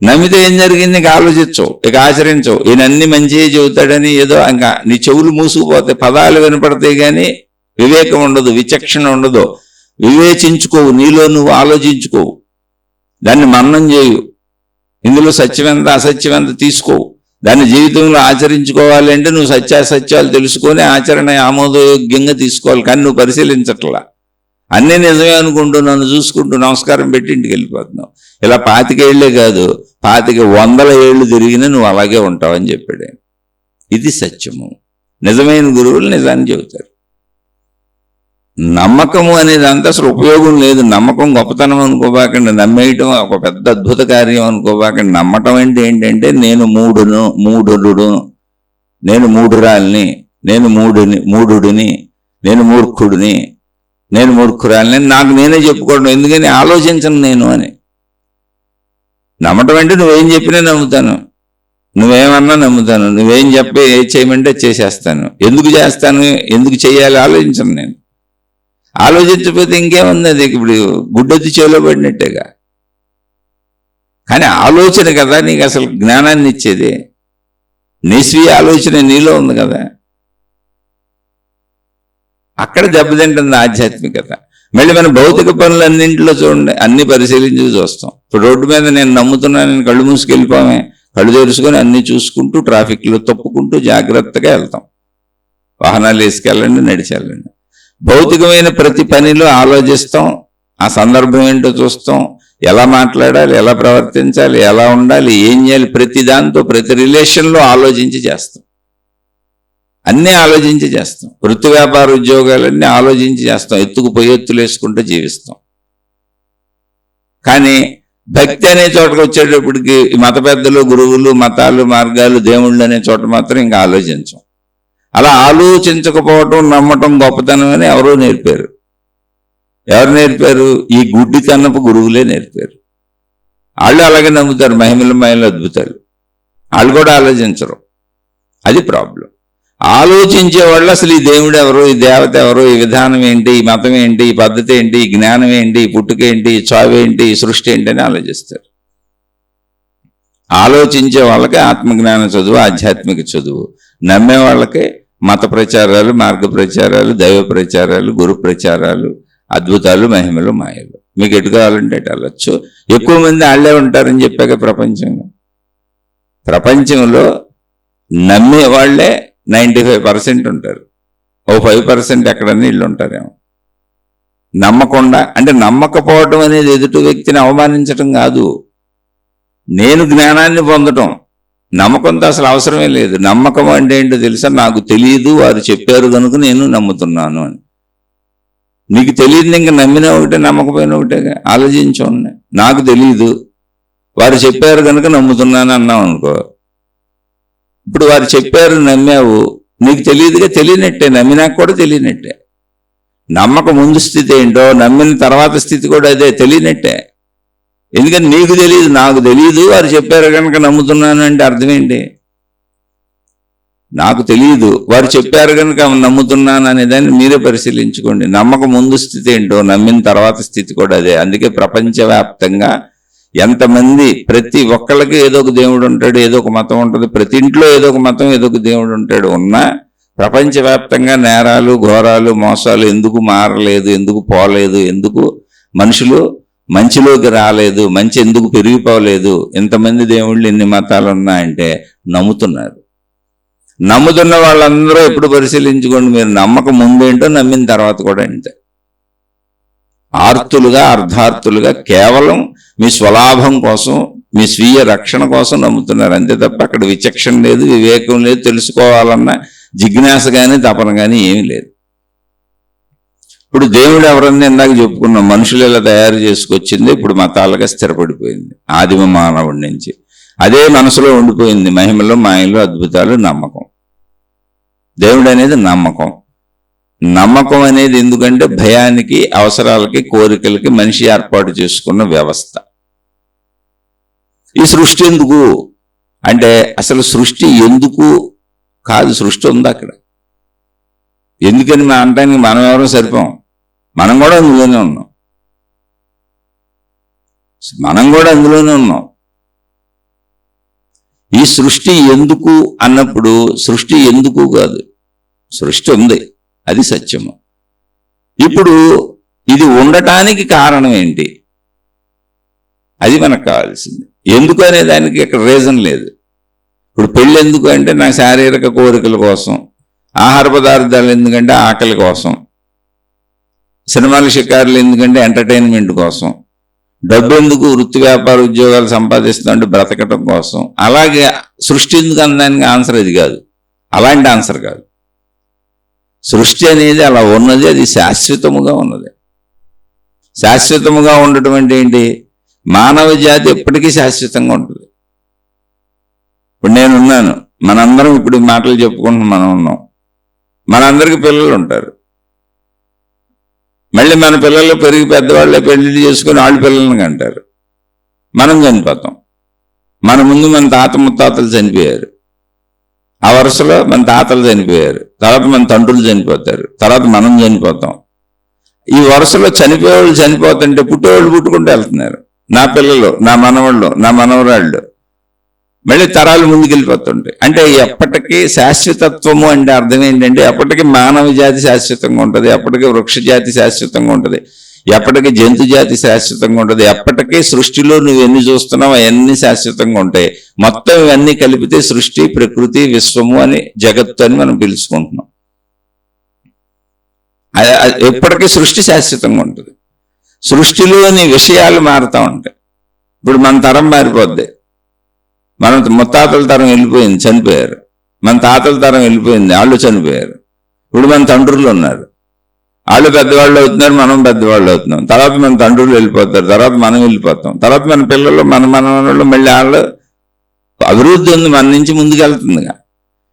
నమ్మితే ఏం జరిగింది? ఇక ఆలోచించవు, ఇక ఆచరించవు. ఈయన అన్ని మంచిగా చెబుతాడని ఏదో ఇంకా నీ చెవులు మూసుకుపోతాయి, పదాలు వినపడతాయి, కానీ వివేకం ఉండదు, విచక్షణ ఉండదు, వివేచించుకోవు, నీలో నువ్వు ఆలోచించుకోవు, దాన్ని మననం చేయు, ఇందులో సత్యమెంత అసత్యమెంత తీసుకోవు. దాన్ని జీవితంలో ఆచరించుకోవాలి అంటే నువ్వు సత్యాసత్యాలు తెలుసుకొని ఆచరణ ఆమోదయోగ్యంగా తీసుకోవాలి. కానీ నువ్వు పరిశీలించట్లా, అన్నీ నిజమే అనుకుంటూ నన్ను చూసుకుంటూ నమస్కారం పెట్టి ఇంటికి వెళ్ళిపోతున్నావు. ఇలా 25 ఏళ్లే కాదు, 2500 ఏళ్ళు తిరిగినా నువ్వు అలాగే ఉంటావని చెప్పాడు. ఇది సత్యము. నిజమైన గురువులు నిజాన్ని చెబుతారు. నమ్మకము అనేది అంత అసలు ఉపయోగం లేదు. నమ్మకం గొప్పతనం అనుకోబాకండి, నమ్మేయటం ఒక పెద్ద అద్భుత కార్యం అనుకోబాకండి. నమ్మటం అంటే ఏంటంటే, నేను మూఢుడు, నేను మూఢురాల్ని, నేను మూఢుడిని, నేను మూర్ఖుడిని, నేను మూర్ఖురాల్ని, నాకు నేనే చెప్పుకోవడం. ఎందుకని? ఆలోచించను నేను అని. నమ్మటం అంటే నువ్వేం చెప్పినా నమ్ముతాను, నువ్వేమన్నా నమ్ముతాను, నువ్వేం చెప్పి ఏం చేయమంటే చేసేస్తాను. ఎందుకు చేస్తాను, ఎందుకు చేయాలి ఆలోచించను నేను. ఆలోచించకపోతే ఇంకేముంది, అది ఇప్పుడు గుడ్డొచ్చి చేలో పడినట్టేగా. కానీ ఆలోచన కదా నీకు అసలు జ్ఞానాన్ని ఇచ్చేది. నీ స్వీయ ఆలోచన నీలో ఉంది కదా, అక్కడ దెబ్బతింటుంది ఆధ్యాత్మికత. మళ్ళీ మన భౌతిక పనులన్నింటిలో చూడండి, అన్ని పరిశీలించి చూస్తాం. ఇప్పుడు రోడ్డు మీద నేను నమ్ముతున్నాను, నేను కళ్ళు మూసుకెళ్ళిపోమే, కళ్ళు తెరుచుకొని అన్ని చూసుకుంటూ ట్రాఫిక్లో తప్పుకుంటూ జాగ్రత్తగా వెళ్తాం. వాహనాలు వేసుకెళ్ళండి, నడిచి వెళ్ళండి. భౌతికమైన ప్రతి పనిలో ఆలోచిస్తాం, ఆ సందర్భం ఏంటో చూస్తాం, ఎలా మాట్లాడాలి, ఎలా ప్రవర్తించాలి, ఎలా ఉండాలి, ఏం చేయాలి, ప్రతి దాంతో ప్రతి రిలేషన్లో ఆలోచించి చేస్తాం. అన్నీ ఆలోచించి చేస్తాం. వృత్తి వ్యాపార ఉద్యోగాలన్నీ ఆలోచించి చేస్తాం. ఎత్తుకు పొయ్యెత్తులు వేసుకుంటూ జీవిస్తాం. కానీ భక్తి అనే చోటకు వచ్చేటప్పటికి మత పెద్దలు, గురువులు, మతాలు, మార్గాలు, దేవుళ్ళు అనే చోట మాత్రం ఇంకా ఆలోచించం. అలా ఆలోచించకపోవటం, నమ్మటం గొప్పతనం అని ఎవరో నేర్పారు. ఎవరు నేర్పారు? ఈ గుడ్డితనపు గురువులే నేర్పారు. వాళ్ళు అలాగే నమ్ముతారు, మహిమలు అద్భుతాలు. వాళ్ళు కూడా ఆలోచించరు. అది ప్రాబ్లం. ఆలోచించే వాళ్ళు అసలు ఈ దేవుడు ఎవరు, ఈ దేవత ఎవరు, ఈ విధానం ఏంటి, ఈ మతం ఏంటి, ఈ పద్ధతి ఏంటి, ఈ జ్ఞానం ఏంటి, ఈ పుట్టుకేంటి, ఈ చావేంటి, ఈ సృష్టి ఏంటి అని ఆలోచిస్తారు. ఆలోచించే వాళ్ళకి ఆత్మజ్ఞాన చదువు, ఆధ్యాత్మిక చదువు. నమ్మే వాళ్ళకి మత ప్రచారాలు, మార్గ ప్రచారాలు, దైవ ప్రచారాలు, గురు ప్రచారాలు, అద్భుతాలు, మహిమలు, మాయలు. మీకు ఎటు కావాలంటే ఎటు వెళ్ళొచ్చు. ఎక్కువ మంది వాళ్ళే ఉంటారని చెప్పాక ప్రపంచంలో నమ్మే వాళ్ళే 95% ఉంటారు. ఓ 5% ఎక్కడన్నా ఇళ్ళు ఉంటారేమో. నమ్మకుండా అంటే, నమ్మకపోవటం అనేది ఎదుటి వ్యక్తిని అవమానించటం కాదు. నేను జ్ఞానాన్ని పొందటం, నమ్మకంతో అసలు అవసరమే లేదు. నమ్మకం అంటే ఏంటో తెలుసా? నాకు తెలియదు, వారు చెప్పారు కనుక నేను నమ్ముతున్నాను అని. నీకు తెలియదు, ఇంకా నమ్మినా ఒకటే నమ్మకపోయినా ఒకటేగా. ఆలోచించండి. నాకు తెలియదు, వారు చెప్పారు కనుక నమ్ముతున్నాను అన్నావు అనుకో, ఇప్పుడు వారు చెప్పారు నమ్మావు, నీకు తెలియదుగా, తెలియనట్టే. నమ్మినాక కూడా తెలియనట్టే. నమ్మక ముందు స్థితి ఏంటో నమ్మిన తర్వాత స్థితి కూడా అదే, తెలియనట్టే. ఎందుకంటే నీకు తెలియదు, నాకు తెలియదు, వారు చెప్పారు కనుక నమ్ముతున్నాను అంటే అర్థం ఏంటి? నాకు తెలియదు, వారు చెప్పారు కనుక నమ్ముతున్నాను అనేదాన్ని మీరే పరిశీలించుకోండి. నమ్మక ముందు స్థితి ఏంటో నమ్మిన తర్వాత స్థితి కూడా అదే. అందుకే ప్రపంచవ్యాప్తంగా ఎంతమంది, ప్రతి ఒక్కళ్ళకి ఏదో ఒక దేవుడు ఉంటాడు, ఏదో ఒక మతం ఉంటుంది. ప్రతి ఇంట్లో ఏదో ఒక మతం, ఏదో ఒక దేవుడు ఉంటాడు. ఉన్నా ప్రపంచవ్యాప్తంగా నేరాలు, ఘోరాలు, మోసాలు ఎందుకు మారలేదు, ఎందుకు పోలేదు, ఎందుకు మనుషులు మంచిలోకి రాలేదు, మంచి ఎందుకు పెరిగిపోలేదు? ఎంతమంది దేవుళ్ళు, ఎన్ని మతాలు ఉన్నాయంటే నమ్ముతున్నారు. నమ్ముతున్న వాళ్ళందరూ ఎప్పుడు పరిశీలించుకోండి, మీరు నమ్మకం ముందేంటో నమ్మిన తర్వాత కూడా అంతే. ఆర్తులుగా, అర్ధార్థులుగా, కేవలం మీ స్వలాభం కోసం, మీ స్వీయ రక్షణ కోసం నమ్ముతున్నారు అంతే తప్ప అక్కడ విచక్షణ లేదు, వివేకం లేదు, తెలుసుకోవాలన్న జిజ్ఞాస కానీ తపన కానీ ఏమీ లేదు. ఇప్పుడు దేవుడు ఎవరన్నా ఇందాక చెప్పుకున్నాం, మనుషులు ఇలా తయారు చేసుకొచ్చింది ఇప్పుడు మతాలుగా స్థిరపడిపోయింది ఆదిమ మానవుడి నుంచి. అదే మనసులో ఉండిపోయింది, మహిమలో, మాయలో, అద్భుతాలు, నమ్మకం. దేవుడు అనేది నమ్మకం. నమ్మకం అనేది ఎందుకంటే భయానికి, అవసరాలకి, కోరికలకి మనిషి ఏర్పాటు చేసుకున్న వ్యవస్థ. ఈ సృష్టి ఎందుకు అంటే అసలు సృష్టి ఎందుకు కాదు, సృష్టి ఉంది అక్కడ. ఎందుకని మా అంటానికి మనం ఎవరో సరిపోం, మనం కూడా అందులోనే ఉన్నాం. ఈ సృష్టి ఎందుకు అన్నప్పుడు సృష్టి ఎందుకు కాదు, సృష్టి ఉంది, అది సత్యము. ఇప్పుడు ఇది ఉండటానికి కారణం ఏంటి, అది మనకు కావాల్సింది. ఎందుకు అనే దానికి ఇక్కడ రీజన్ లేదు. ఇప్పుడు పెళ్ళి ఎందుకు అంటే నాకు శారీరక కోరికల కోసం, ఆహార పదార్థాలు ఎందుకంటే ఆకలి కోసం, సినిమాలు, షికారులు ఎందుకంటే ఎంటర్టైన్మెంట్ కోసం, డబ్బు ఎందుకు వృత్తి వ్యాపార ఉద్యోగాలు సంపాదిస్తుంటే బ్రతకటం కోసం. అలాగే సృష్టి ఎందుకు అనడానికి ఆన్సర్ అది కాదు, అలాంటి ఆన్సర్ కాదు. సృష్టి అనేది అలా ఉన్నది, అది శాశ్వతముగా ఉన్నది. శాశ్వతముగా ఉండటం అంటే ఏంటి? మానవ జాతి ఎప్పటికీ శాశ్వతంగా ఉంటుంది. ఇప్పుడు నేనున్నాను, మనందరం ఇప్పుడు మాటలు చెప్పుకుంటున్నాం, మనం ఉన్నాం, మనందరికీ పిల్లలు ఉంటారు. మళ్ళీ మన పిల్లలు పెరిగి పెద్దవాళ్ళే పెళ్లి చేసుకుని వాళ్ళు పిల్లల్ని కంటారు. మనం చనిపోతాం. మన ముందు మన తాత ముత్తాతలు చనిపోయారు, ఆ వరుసలో మన తాతలు చనిపోయారు, తర్వాత మన తండ్రులు చనిపోతారు, తర్వాత మనం చనిపోతాం. ఈ వరుసలో చనిపోయేవాళ్ళు చనిపోతుంటే పుట్టేవాళ్ళు పుట్టుకుంటూ వెళ్తున్నారు. నా పిల్లలు, నా మనవాళ్ళు, నా మనవరాళ్ళు, మళ్ళీ తరాలు ముందుకెళ్ళిపోతుంటాయి. అంటే ఎప్పటికీ శాశ్వతత్వము అంటే అర్థం ఏంటంటే ఎప్పటికీ మానవ జాతి శాశ్వతంగా ఉంటుంది, ఎప్పటికీ వృక్ష జాతి శాశ్వతంగా ఉంటుంది, ఎప్పటికీ జంతు జాతి శాశ్వతంగా ఉంటుంది, ఎప్పటికీ సృష్టిలో నువ్వు ఎన్ని చూస్తున్నావు అవన్నీ శాశ్వతంగా ఉంటాయి. మొత్తం ఇవన్నీ కలిపితే సృష్టి, ప్రకృతి, విశ్వము అని, జగత్తు అని మనం పిలుచుకుంటున్నాం. ఎప్పటికీ సృష్టి శాశ్వతంగా ఉంటుంది. సృష్టిలోని విషయాలు మారుతూ ఉంటాయి. ఇప్పుడు మన తరం మారిపోద్ది. మన ముత్తాతల తరం వెళ్ళిపోయింది, చనిపోయారు. మన తాతల తరం వెళ్ళిపోయింది, వాళ్ళు చనిపోయారు. ఇప్పుడు మన తండ్రులు ఉన్నారు, వాళ్ళు పెద్దవాళ్ళు అవుతున్నారు, మనం పెద్దవాళ్ళు అవుతున్నాం. తర్వాత మన తండ్రులు వెళ్ళిపోతారు, తర్వాత మనం వెళ్ళిపోతాం, తర్వాత మన పిల్లలు, మన మనవాళ్ళు, మళ్ళీ వాళ్ళు. అభివృద్ధి ఉంది, మన నుంచి ముందుకెళ్తుందిగా.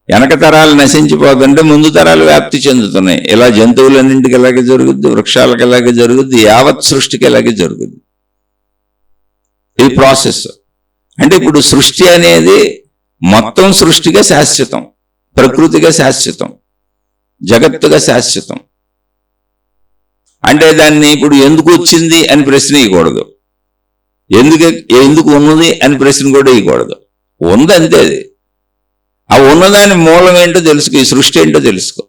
వెనక తరాలు నశించిపోతుంటే ముందు తరాలు వ్యాప్తి చెందుతున్నాయి. ఇలా జంతువులన్నింటికి ఎలాగే జరుగుద్ది, వృక్షాలకు ఎలాగే జరుగుద్ది, యావత్ సృష్టికి ఎలాగే జరుగుద్ది ఈ ప్రాసెస్. అంటే ఇప్పుడు సృష్టి అనేది మొత్తం సృష్టిగా శాశ్వతం, ప్రకృతిగా శాశ్వతం, జగత్తుగా శాశ్వతం. అంటే దాన్ని ఇప్పుడు ఎందుకు వచ్చింది అని ప్రశ్న ఇవ్వకూడదు, ఎందుకు ఉన్నది అని ప్రశ్న కూడా ఇవ్వకూడదు. ఉంది అంతే. అది ఆ ఉన్నదాని మూలం ఏంటో తెలుసుకో, ఈ సృష్టి ఏంటో తెలుసుకో,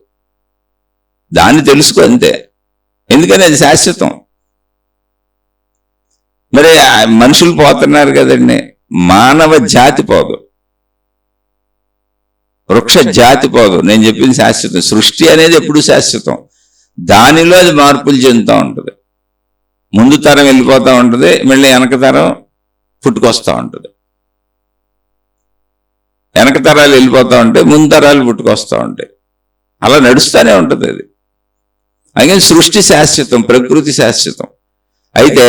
దాన్ని తెలుసుకో అంతే. ఎందుకని అది శాశ్వతం. మరి మనుషులు పోతున్నారు కదండి, మానవ జాతి పోదు, వృక్ష జాతి పోదు. నేను చెప్పింది శాశ్వతం. సృష్టి అనేది ఎప్పుడు శాశ్వతం, దానిలో అది మార్పులు చెందుతూ ఉంటుంది. ముందు తరం వెళ్ళిపోతూ ఉంటుంది, మళ్ళీ వెనక తరం పుట్టుకొస్తూ ఉంటుంది. వెనక తరాలు వెళ్ళిపోతూ ఉంటాయి, ముందు తరాలు పుట్టుకొస్తూ ఉంటాయి. అలా నడుస్తూనే ఉంటుంది అది. అలాగే సృష్టి శాశ్వతం, ప్రకృతి శాశ్వతం. అయితే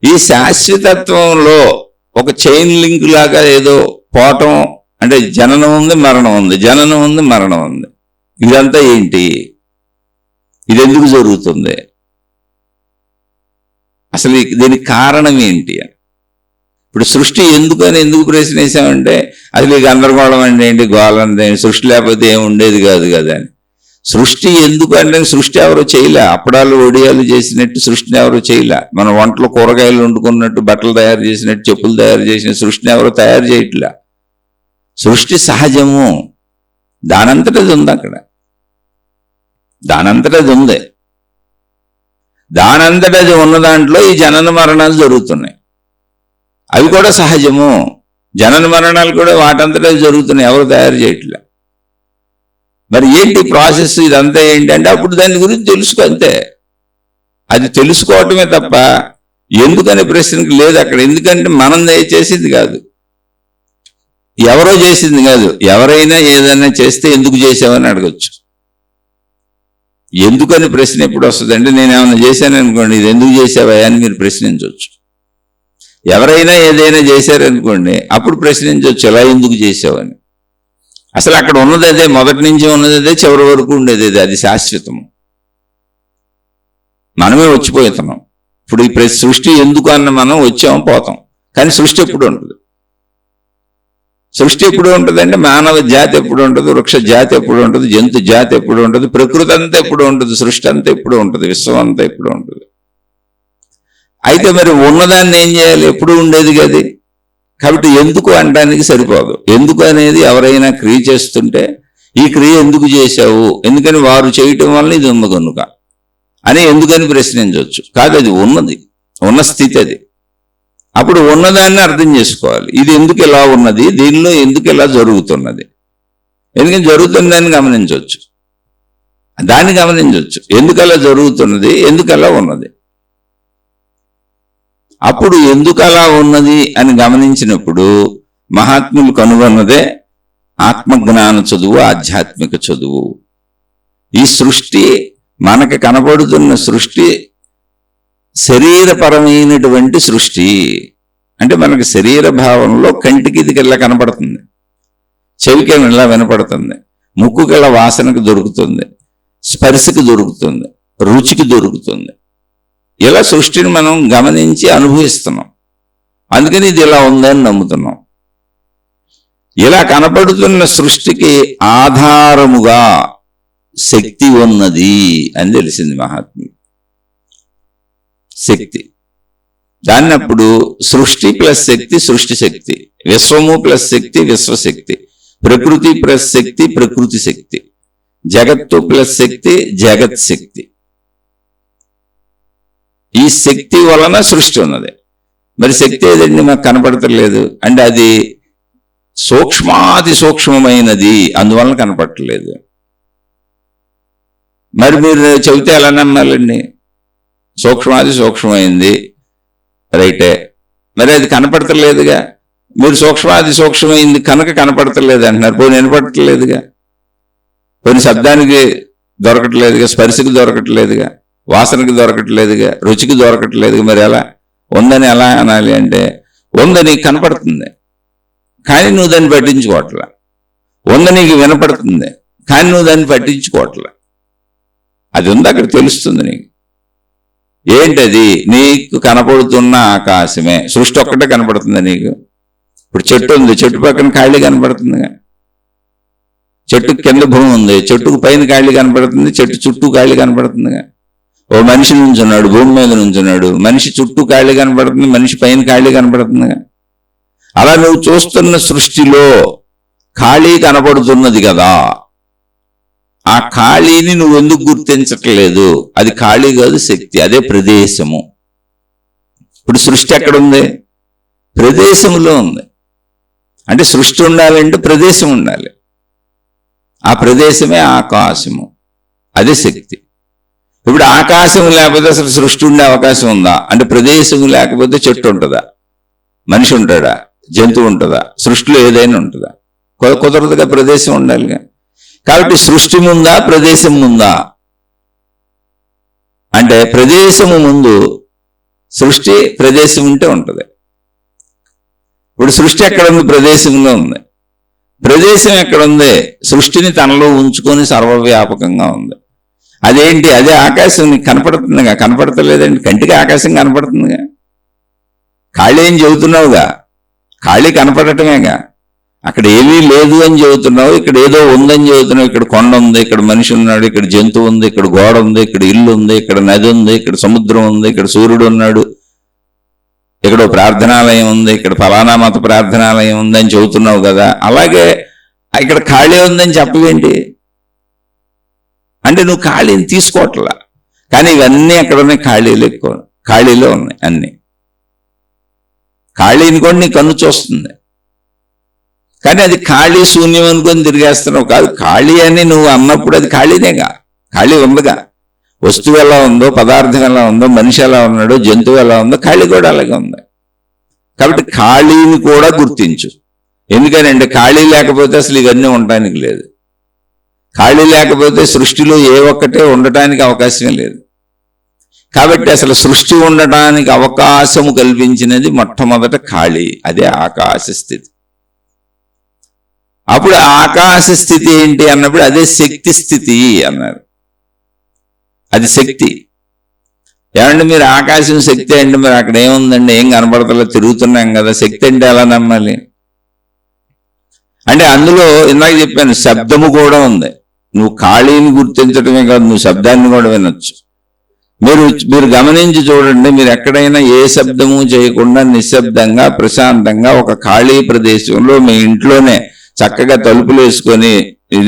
ఈ శాశ్వతత్వంలో ఒక చైన్ లింక్ లాగా ఏదో పోవటం, అంటే జననం ఉంది, మరణం ఉంది, జననం ఉంది, మరణం ఉంది. ఇదంతా ఏంటి? ఇది ఎందుకు జరుగుతుంది? అసలు దీనికి కారణం ఏంటి అని. ఇప్పుడు సృష్టి ఎందుకు ప్రశ్న వేసామంటే అసలు ఈ గందరగోళం అంటే ఏంటి, గోళంటే సృష్టి లేకపోతే ఏమి ఉండేది కాదు కదా అని. సృష్టి ఎందుకు అంటే సృష్టి ఎవరు చేయలే. అప్పడాలు ఒడియాలు చేసినట్టు సృష్టిని ఎవరు చేయలే. మన వంటలో కూరగాయలు వండుకున్నట్టు, బట్టలు తయారు చేసినట్టు, చెప్పులు తయారు చేసిన సృష్టిని ఎవరు తయారు చేయట్లే. సృష్టి సహజము, దానంతటది ఉంది అక్కడ, దానంతటది ఉంది. దానంతటది ఉన్న దాంట్లో ఈ జనన మరణాలు జరుగుతున్నాయి. అవి కూడా సహజము. జనన మరణాలు కూడా వాటంతటా జరుగుతున్నాయి, ఎవరు తయారు చేయట్లే. మరి ఏంటి ప్రాసెస్? ఇదంతా ఏంటంటే అప్పుడు దాని గురించి తెలుసుకో, అంతే. అది తెలుసుకోవటమే తప్ప ఎందుకనే ప్రశ్నకి లేదు అక్కడ. ఎందుకంటే మనం చేసింది కాదు, ఎవరో చేసింది కాదు. ఎవరైనా ఏదైనా చేస్తే ఎందుకు చేసావని అడగచ్చు. ఎందుకని ప్రశ్న ఎప్పుడు వస్తుందంటే నేను ఏమైనా చేశాను అనుకోండి, ఇది ఎందుకు చేసావా అని మీరు ప్రశ్నించవచ్చు. ఎవరైనా ఏదైనా చేశారనుకోండి, అప్పుడు ప్రశ్నించవచ్చు, ఎలా ఎందుకు చేసావని. అసలు అక్కడ ఉన్నది అదే, మొదటి నుంచి ఉన్నది అదే, చివరి వరకు ఉండేది అదే. అది శాశ్వతము. మనమే వచ్చిపోతున్నాం. ఇప్పుడు ఈ సృష్టి ఎందుకు అన్న మనం వచ్చాం పోతాం, కానీ సృష్టి ఎప్పుడు ఉంటుంది? సృష్టి ఎప్పుడు ఉంటుంది అంటే మానవ జాతి ఎప్పుడు ఉంటుంది, వృక్ష జాతి ఎప్పుడు ఉంటుంది, జంతు జాతి ఎప్పుడు ఉంటుంది, ప్రకృతి అంతా ఎప్పుడు ఉంటుంది, సృష్టి అంతా ఎప్పుడు ఉంటుంది, విశ్వం అంతా ఎప్పుడు ఉంటుంది. అయితే మరి ఉన్నదాన్ని ఏం చేయాలి? ఎప్పుడు ఉండేది కదా. కాబట్టి ఎందుకు అనడానికి సరిపోదు. ఎందుకు అనేది ఎవరైనా క్రియ చేస్తుంటే ఈ క్రియ ఎందుకు చేశావు, ఎందుకని వారు చేయటం వల్ల ఇది ఉంది కనుక అని ఎందుకని ప్రశ్నించవచ్చు. కాదు, అది ఉన్నది, ఉన్న స్థితి అది. అప్పుడు ఉన్నదాన్ని అర్థం చేసుకోవాలి. ఇది ఎందుకు ఇలా ఉన్నది, దీనిలో ఎందుకు ఇలా జరుగుతున్నది, ఎందుకని జరుగుతుందని గమనించవచ్చు, దాన్ని గమనించవచ్చు. ఎందుకు అలా జరుగుతున్నది, ఎందుకు అలా ఉన్నది. అప్పుడు ఎందుకు అలా ఉన్నది అని గమనించినప్పుడు మహాత్ములు కనుగొన్నదే ఆత్మజ్ఞాన చదువు, ఆధ్యాత్మిక చదువు. ఈ సృష్టి, మనకి కనబడుతున్న సృష్టి శరీరపరమైనటువంటి సృష్టి. అంటే మనకి శరీర భావంలో కంటికి ఇది ఇలా కనపడుతుంది, చెవికి ఇలా వినపడుతుంది, ముక్కుకి ఇలా వాసనకు దొరుకుతుంది, స్పర్శకి దొరుకుతుంది, రుచికి దొరుకుతుంది. ఇలా సృష్టిని మనం గమనించి అనుభవిస్తున్నాం. అందుకని ఇది ఇలా ఉందని నమ్ముతున్నాం. ఇలా కనపడుతున్న సృష్టికి ఆధారముగా శక్తి ఉన్నది అని తెలిసింది మహాత్ములు. శక్తి, దాన్ని అప్పుడు సృష్టి ప్లస్ శక్తి, సృష్టి శక్తి, విశ్వము ప్లస్ శక్తి, విశ్వశక్తి, ప్రకృతి ప్లస్ శక్తి, ప్రకృతి శక్తి, జగత్తు ప్లస్ శక్తి, జగత్ శక్తి. ఈ శక్తి వలన సృష్టి ఉన్నది. మరి శక్తి ఏదండి మాకు కనపడతలేదు అంటే అది సూక్ష్మాతి సూక్ష్మమైనది, అందువలన కనపడట్లేదు. మరి మీరు చెబితే ఎలా నమ్మాలండి? సూక్ష్మాది సూక్ష్మమైంది రైటే, మరి అది కనపడతలేదుగా. మీరు సూక్ష్మాది సూక్ష్మమైంది కనుక కనపడతలేదు అంటున్నారు, పోనీ వినపడట్లేదుగా, పోనీ శబ్దానికి దొరకట్లేదుగా, స్పర్శకి దొరకట్లేదుగా, వాసనకి దొరకట్లేదుగా, రుచికి దొరకట్లేదుగా. మరి ఎలా ఉందని ఎలా అనాలి అంటే ఉందని కనపడుతుంది కానీ నువ్వు దాన్ని పట్టించుకోవట్లా, ఉంద నీకు వినపడుతుంది కానీ నువ్వు దాన్ని పట్టించుకోవట్లా. అది ఉంది అక్కడ, తెలుస్తుంది నీకు. ఏంటది? నీకు కనపడుతున్న ఆకాశమే. సృష్టి ఒక్కటే కనపడుతుంది నీకు. ఇప్పుడు చెట్టు ఉంది, చెట్టు పక్కన ఖాళీ కనపడుతుందిగా. చెట్టు కింద భూమి ఉంది, చెట్టుకు పైన ఖాళీ కనపడుతుంది, చెట్టు చుట్టూ ఖాళీ కనపడుతుందిగా. ఓ మనిషి నుంచున్నాడు, భూమి మీద నుంచున్నాడు, మనిషి చుట్టూ ఖాళీ కనపడుతుంది, మనిషి పైన ఖాళీ కనపడుతుందిగా. అలా నువ్వు చూస్తున్న సృష్టిలో ఖాళీ కనపడుతున్నది కదా, ఆ ఖాళీని నువ్వు ఎందుకు గుర్తించట్లేదు? అది ఖాళీ కాదు, శక్తి, అదే ప్రదేశము. ఇప్పుడు సృష్టి ఎక్కడుంది? ప్రదేశంలో ఉంది. అంటే సృష్టి ఉండాలంటే ప్రదేశం ఉండాలి. ఆ ప్రదేశమే ఆకాశము, అదే శక్తి. ఇప్పుడు ఆకాశం లేకపోతే అసలు సృష్టి ఉండే అవకాశం ఉందా? అంటే ప్రదేశం లేకపోతే చెట్టు ఉంటుందా, మనిషి ఉంటాడా, జంతువు ఉంటుందా, సృష్టిలో ఏదైనా ఉంటుందా? కుదరదుగా, ప్రదేశం ఉండాలిగా. కాబట్టి సృష్టి ముందా ప్రదేశం ముందా అంటే ప్రదేశము ముందు సృష్టి, ప్రదేశం ఉంటే ఉంటుంది. ఇప్పుడు సృష్టి ఎక్కడ ఉంది? ప్రదేశంలో ఉంది. ప్రదేశం ఎక్కడుంది? సృష్టిని తనలో ఉంచుకొని సర్వవ్యాపకంగా ఉంది. అదేంటి? అదే ఆకాశం నీకు కనపడుతుందిగా. కనపడతలేదండి, కంటికి ఆకాశం కనపడుతుందిగా. ఖాళీ అని చెబుతున్నావుగా, ఖాళీ కనపడటమేగా. అక్కడ ఏమీ లేదు అని చెబుతున్నావు, ఇక్కడ ఏదో ఉందని చెబుతున్నావు. ఇక్కడ కొండ ఉంది, ఇక్కడ మనిషి ఉన్నాడు, ఇక్కడ జంతువు ఉంది, ఇక్కడ గోడ ఉంది, ఇక్కడ ఇల్లు ఉంది, ఇక్కడ నది ఉంది, ఇక్కడ సముద్రం ఉంది, ఇక్కడ సూర్యుడు ఉన్నాడు, ఇక్కడ ప్రార్థనాలయం ఉంది, ఇక్కడ ఫలానా మత ప్రార్థనాలయం ఉంది అని చెబుతున్నావు కదా. అలాగే ఇక్కడ ఖాళీ ఉందని చెప్పవేంటి? అంటే నువ్వు ఖాళీని తీసుకోవట్లా. కానీ ఇవన్నీ ఎక్కడ ఉన్నాయి? ఖాళీలు ఎక్కువ, ఖాళీలో ఉన్నాయి అన్నీ. ఖాళీని కూడా నీ కన్ను చూస్తుంది, కానీ అది ఖాళీ శూన్యం అనుకొని తిరిగేస్తున్నావు. కాదు, ఖాళీ అని నువ్వు అన్నప్పుడు అది ఖాళీనేగా. ఖాళీ ఉందిగా. వస్తువు ఎలా ఉందో, పదార్థం ఎలా ఉందో, మనిషి ఎలా ఉన్నాడో, జంతువు ఎలా ఉందో, ఖాళీ కూడా అలాగే ఉంది. కాబట్టి ఖాళీని కూడా గుర్తించు. ఎందుకనంటే ఖాళీ లేకపోతే అసలు ఇవన్నీ ఉండటానికి లేదు. ఖాళీ లేకపోతే సృష్టిలో ఏ ఒక్కటే ఉండటానికి అవకాశమే లేదు. కాబట్టి అసలు సృష్టి ఉండటానికి అవకాశము కల్పించినది మొట్టమొదట ఖాళీ, అదే ఆకాశ స్థితి. అప్పుడు ఆకాశ స్థితి ఏంటి అన్నప్పుడు అదే శక్తి స్థితి అన్నారు. అది శక్తి. ఏమంటే మీరు ఆకాశం శక్తి అంటే మరి అక్కడ ఏముందండి? ఏం కనపడతలో, తిరుగుతున్నాం కదా. శక్తి అంటే ఎలా నమ్మాలి? అంటే అందులో ఇందాక చెప్పాను, శబ్దము కూడా ఉంది. నువ్వు ఖాళీని గుర్తించడమే కాదు, నువ్వు శబ్దాన్ని కూడా వినొచ్చు. మీరు గమనించి చూడండి, మీరు ఎక్కడైనా ఏ శబ్దము చేయకుండా నిశ్శబ్దంగా ప్రశాంతంగా ఒక ఖాళీ ప్రదేశంలో మీ ఇంట్లోనే చక్కగా తలుపులు వేసుకొని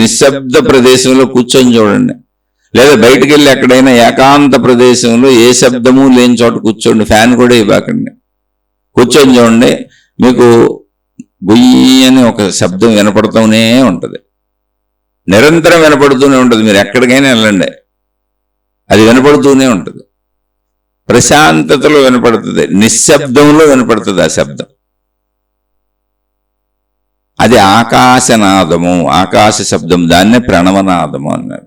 నిశ్శబ్ద ప్రదేశంలో కూర్చొని చూడండి. లేదా బయటికి వెళ్ళి ఎక్కడైనా ఏకాంత ప్రదేశంలో ఏ శబ్దము లేని చోట కూర్చోండి, ఫ్యాన్ కూడా ఇవ్వకండి, కూర్చొని చూడండి. మీకు బుయ్యి అని ఒక శబ్దం వినపడుతూనే ఉంటుంది, నిరంతరం వినపడుతూనే ఉంటుంది. మీరు ఎక్కడికైనా వెళ్ళండి, అది వినపడుతూనే ఉంటుంది. ప్రశాంతతలో వినపడుతుంది, నిశ్శబ్దంలో వినపడుతుంది ఆ శబ్దం. అది ఆకాశనాదము, ఆకాశ శబ్దం. దాన్నే ప్రణవనాదము అన్నారు.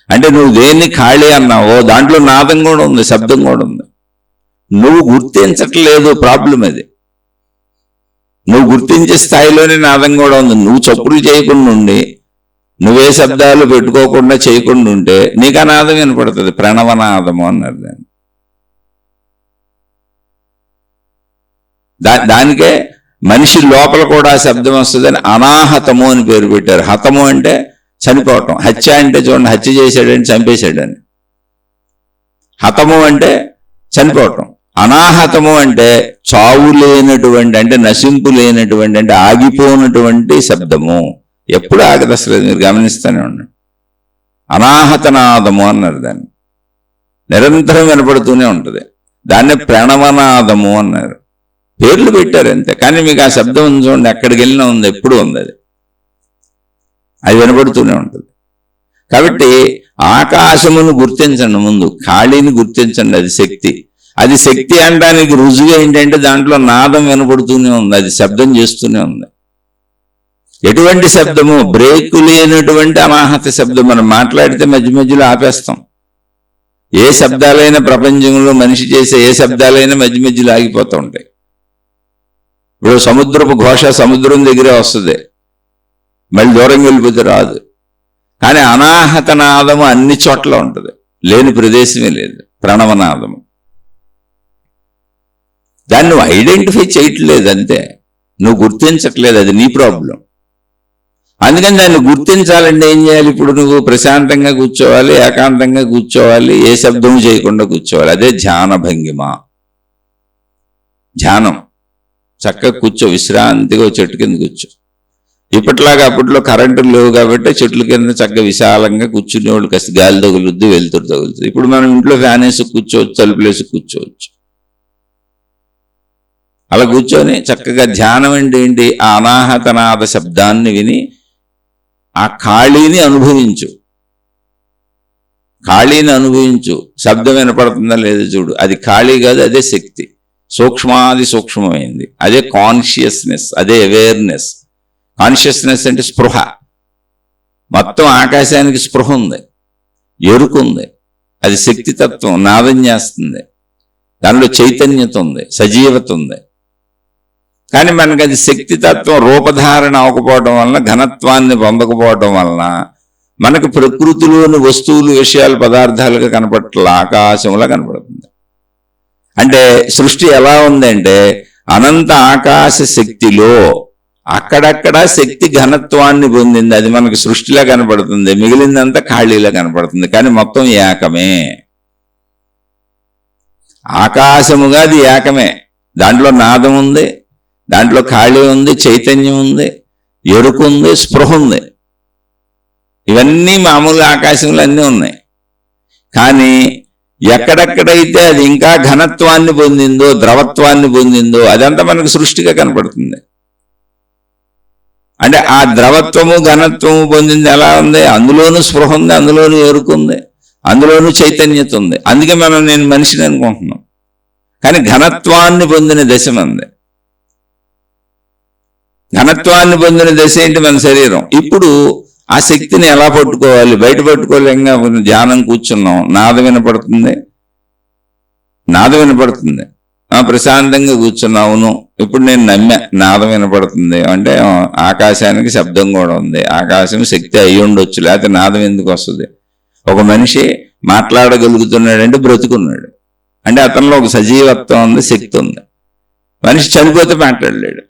అంటే నువ్వు దేన్ని ఖాళీ అన్నావో దాంట్లో నాదం కూడా ఉంది, శబ్దం కూడా ఉంది. నువ్వు గుర్తించట్లేదు, ప్రాబ్లం అది. నువ్వు గుర్తించే స్థాయిలోనే నాదం కూడా ఉంది. నువ్వు చప్పులు చేయకుండా ఉండి, నువ్వే శబ్దాలు పెట్టుకోకుండా చేయకుండా ఉంటే నీకు ఆ నాదం వినపడుతుంది. ప్రణవనాదము అన్నారు దాన్ని. దానికే మనిషి లోపల కూడా శబ్దం వస్తుందని అనాహతము అని పేరు పెట్టారు. హతము అంటే చనిపోవటం, హత్య అంటే చూడండి, హత్య చేశాడని చంపేశాడని. హతము అంటే చనిపోవటం, అనాహతము అంటే చావు లేనటువంటి, అంటే నశింపు లేనటువంటి, అంటే ఆగిపోనటువంటి శబ్దము. ఎప్పుడు ఆగదు అసలు, మీరు గమనిస్తూనే ఉండండి. అనాహతనాదము అన్నారు దాన్ని. నిరంతరం వినపడుతూనే ఉంటుంది. దాన్నే ప్రణవనాదము అన్నారు. పేర్లు పెట్టారు అంతే, కానీ మీకు ఆ శబ్దం ఉంది చూడండి, ఎక్కడికి వెళ్ళినా ఉంది, ఎప్పుడు ఉంది. అది వినపడుతూనే ఉంటుంది. కాబట్టి ఆకాశమును గుర్తించండి, ముందు ఖాళీని గుర్తించండి. అది శక్తి. అది శక్తి అనడానికి రుజువు ఏంటంటే దాంట్లో నాదం వినపడుతూనే ఉంది, అది శబ్దం చేస్తూనే ఉంది. ఎటువంటి శబ్దము? బ్రేకు లేనటువంటి అనాహత శబ్దం. మనం మాట్లాడితే మధ్య మధ్యలో ఆపేస్తాం. ఏ శబ్దాలైనా ప్రపంచంలో మనిషి చేసే ఏ శబ్దాలైనా మధ్య మధ్యలో ఆగిపోతూ ఉంటాయి. ఇప్పుడు సముద్రపు ఘోష సముద్రం దగ్గరే వస్తుంది, మళ్ళీ దూరం వెళ్ళిపోతే రాదు. కానీ అనాహత నాదము అన్ని చోట్ల ఉంటుంది, లేని ప్రదేశమే లేదు. ప్రణవనాదము. దాన్ని నువ్వు ఐడెంటిఫై చేయట్లేదు అంతే, నువ్వు గుర్తించట్లేదు, అది నీ ప్రాబ్లం. అందుకని దాన్ని గుర్తించాలంటే ఏం చేయాలి? ఇప్పుడు నువ్వు ప్రశాంతంగా కూర్చోవాలి, ఏకాంతంగా కూర్చోవాలి, ఏ శబ్దము చేయకుండా కూర్చోవాలి. అదే ధ్యాన భంగిమ. ధ్యానం. చక్కగా కూర్చో, విశ్రాంతిగా చెట్టు కింద కూర్చో. ఇప్పట్లాగా అప్పట్లో కరెంటులు లేవు కాబట్టి చెట్ల కింద చక్కగా విశాలంగా కూర్చునేవాళ్ళు, కాస్త గాలి తగులుద్ది, వెలుతురు తగులుతుంది. ఇప్పుడు మనం ఇంట్లో ఫ్యాన్ వేసి కూర్చోవచ్చు, తలుపులు వేసి కూర్చోవచ్చు. అలా కూర్చొని చక్కగా ధ్యానం అంటే ఏంటి? ఆ అనాహతనాద శబ్దాన్ని విని ఆ ఖాళీని అనుభవించు. ఖాళీని అనుభవించు. శబ్దం వినపడుతుందా లేదు చూడు, అది ఖాళీ కాదు, అదే శక్తి. సూక్ష్మాది సూక్ష్మమైంది, అదే కాన్షియస్నెస్, అదే అవేర్నెస్. కాన్షియస్నెస్ అంటే స్పృహ. మొత్తం ఆకాశానికి స్పృహ ఉంది, ఎరుకుంది, అది శక్తితత్వం, నాదం చేస్తుంది, దానిలో చైతన్యత ఉంది, సజీవత ఉంది. కానీ మనకు అది శక్తితత్వం రూపధారణ అవ్వకపోవడం వలన, ఘనత్వాన్ని పొందకపోవడం వలన మనకు ప్రకృతిలోని వస్తువులు, విషయాలు, పదార్థాలుగా కనపట్ల, ఆకాశంలా కనపడుతుంది. అంటే సృష్టి ఎలా ఉందంటే అనంత ఆకాశ శక్తిలో అక్కడక్కడ శక్తి ఘనత్వాన్ని పొందింది, అది మనకు సృష్టిలా కనపడుతుంది. మిగిలిందంతా ఖాళీలా కనపడుతుంది, కానీ మొత్తం ఏకమే. ఆకాశముగా అది ఏకమే. దాంట్లో నాదం ఉంది, దాంట్లో ఖాళీ ఉంది, చైతన్యం ఉంది, ఎరుకు ఉంది, స్పృహ ఉంది. ఇవన్నీ మామూలు ఆకాశంలో అన్నీ ఉన్నాయి. కానీ ఎక్కడెక్కడైతే అది ఇంకా ఘనత్వాన్ని పొందిందో, ద్రవత్వాన్ని పొందిందో, అదంతా మనకు సృష్టిగా కనపడుతుంది. అంటే ఆ ద్రవత్వము, ఘనత్వము పొందింది ఎలా ఉంది? అందులోనూ స్పృహ ఉంది, అందులోనూ ఎరుకుంది, అందులోనూ చైతన్యత ఉంది. అందుకే నేను మనిషిని అనుకుంటున్నాం. కానీ ఘనత్వాన్ని పొందిన దశ మంది. ఘనత్వాన్ని పొందిన దశ ఏంటి? మన శరీరం. ఇప్పుడు ఆ శక్తిని ఎలా పట్టుకోవాలి? బయట పట్టుకోలేంగా ధ్యానం కూర్చున్నాం, నాదం వినపడుతుంది, నాదం వినపడుతుంది, ప్రశాంతంగా కూర్చున్నావును. ఇప్పుడు నేను నమ్మా నాదం వినపడుతుంది అంటే ఆకాశానికి శబ్దం కూడా ఉంది, ఆకాశం శక్తి అయి ఉండొచ్చు, లేకపోతే నాదం ఎందుకు వస్తుంది? ఒక మనిషి మాట్లాడగలుగుతున్నాడంటే బ్రతుకున్నాడు అంటే అతనిలో ఒక సజీవత్వం ఉంది, శక్తి ఉంది. మనిషి చనిపోతే మాట్లాడలేడు.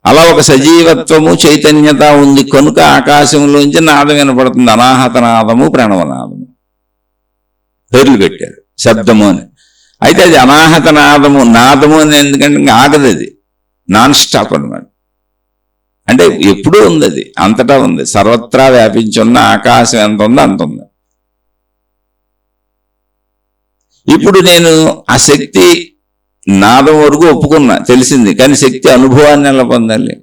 అలా ఒక సజీవత్వము, చైతన్యత ఉంది కనుక ఆకాశంలోంచి నాదం వినపడుతుంది. అనాహత నాదము, ప్రణవనాదము పేర్లు పెట్టారు, శబ్దము అని. అయితే అది అనాహత నాదము, నాదము అని ఎందుకంటే ఇంకా ఆగదు, అది నాన్ స్టాప్ అనమాట. అంటే ఎప్పుడూ ఉంది, అది అంతటా ఉంది, సర్వత్రా వ్యాపించున్న ఆకాశం ఎంత ఉందో అంత ఉంది. ఇప్పుడు నేను ఆ శక్తి నాదం వరకు ఒప్పుకున్నా, తెలిసింది. కానీ శక్తి అనుభవాన్ని ఎలా పొందాలి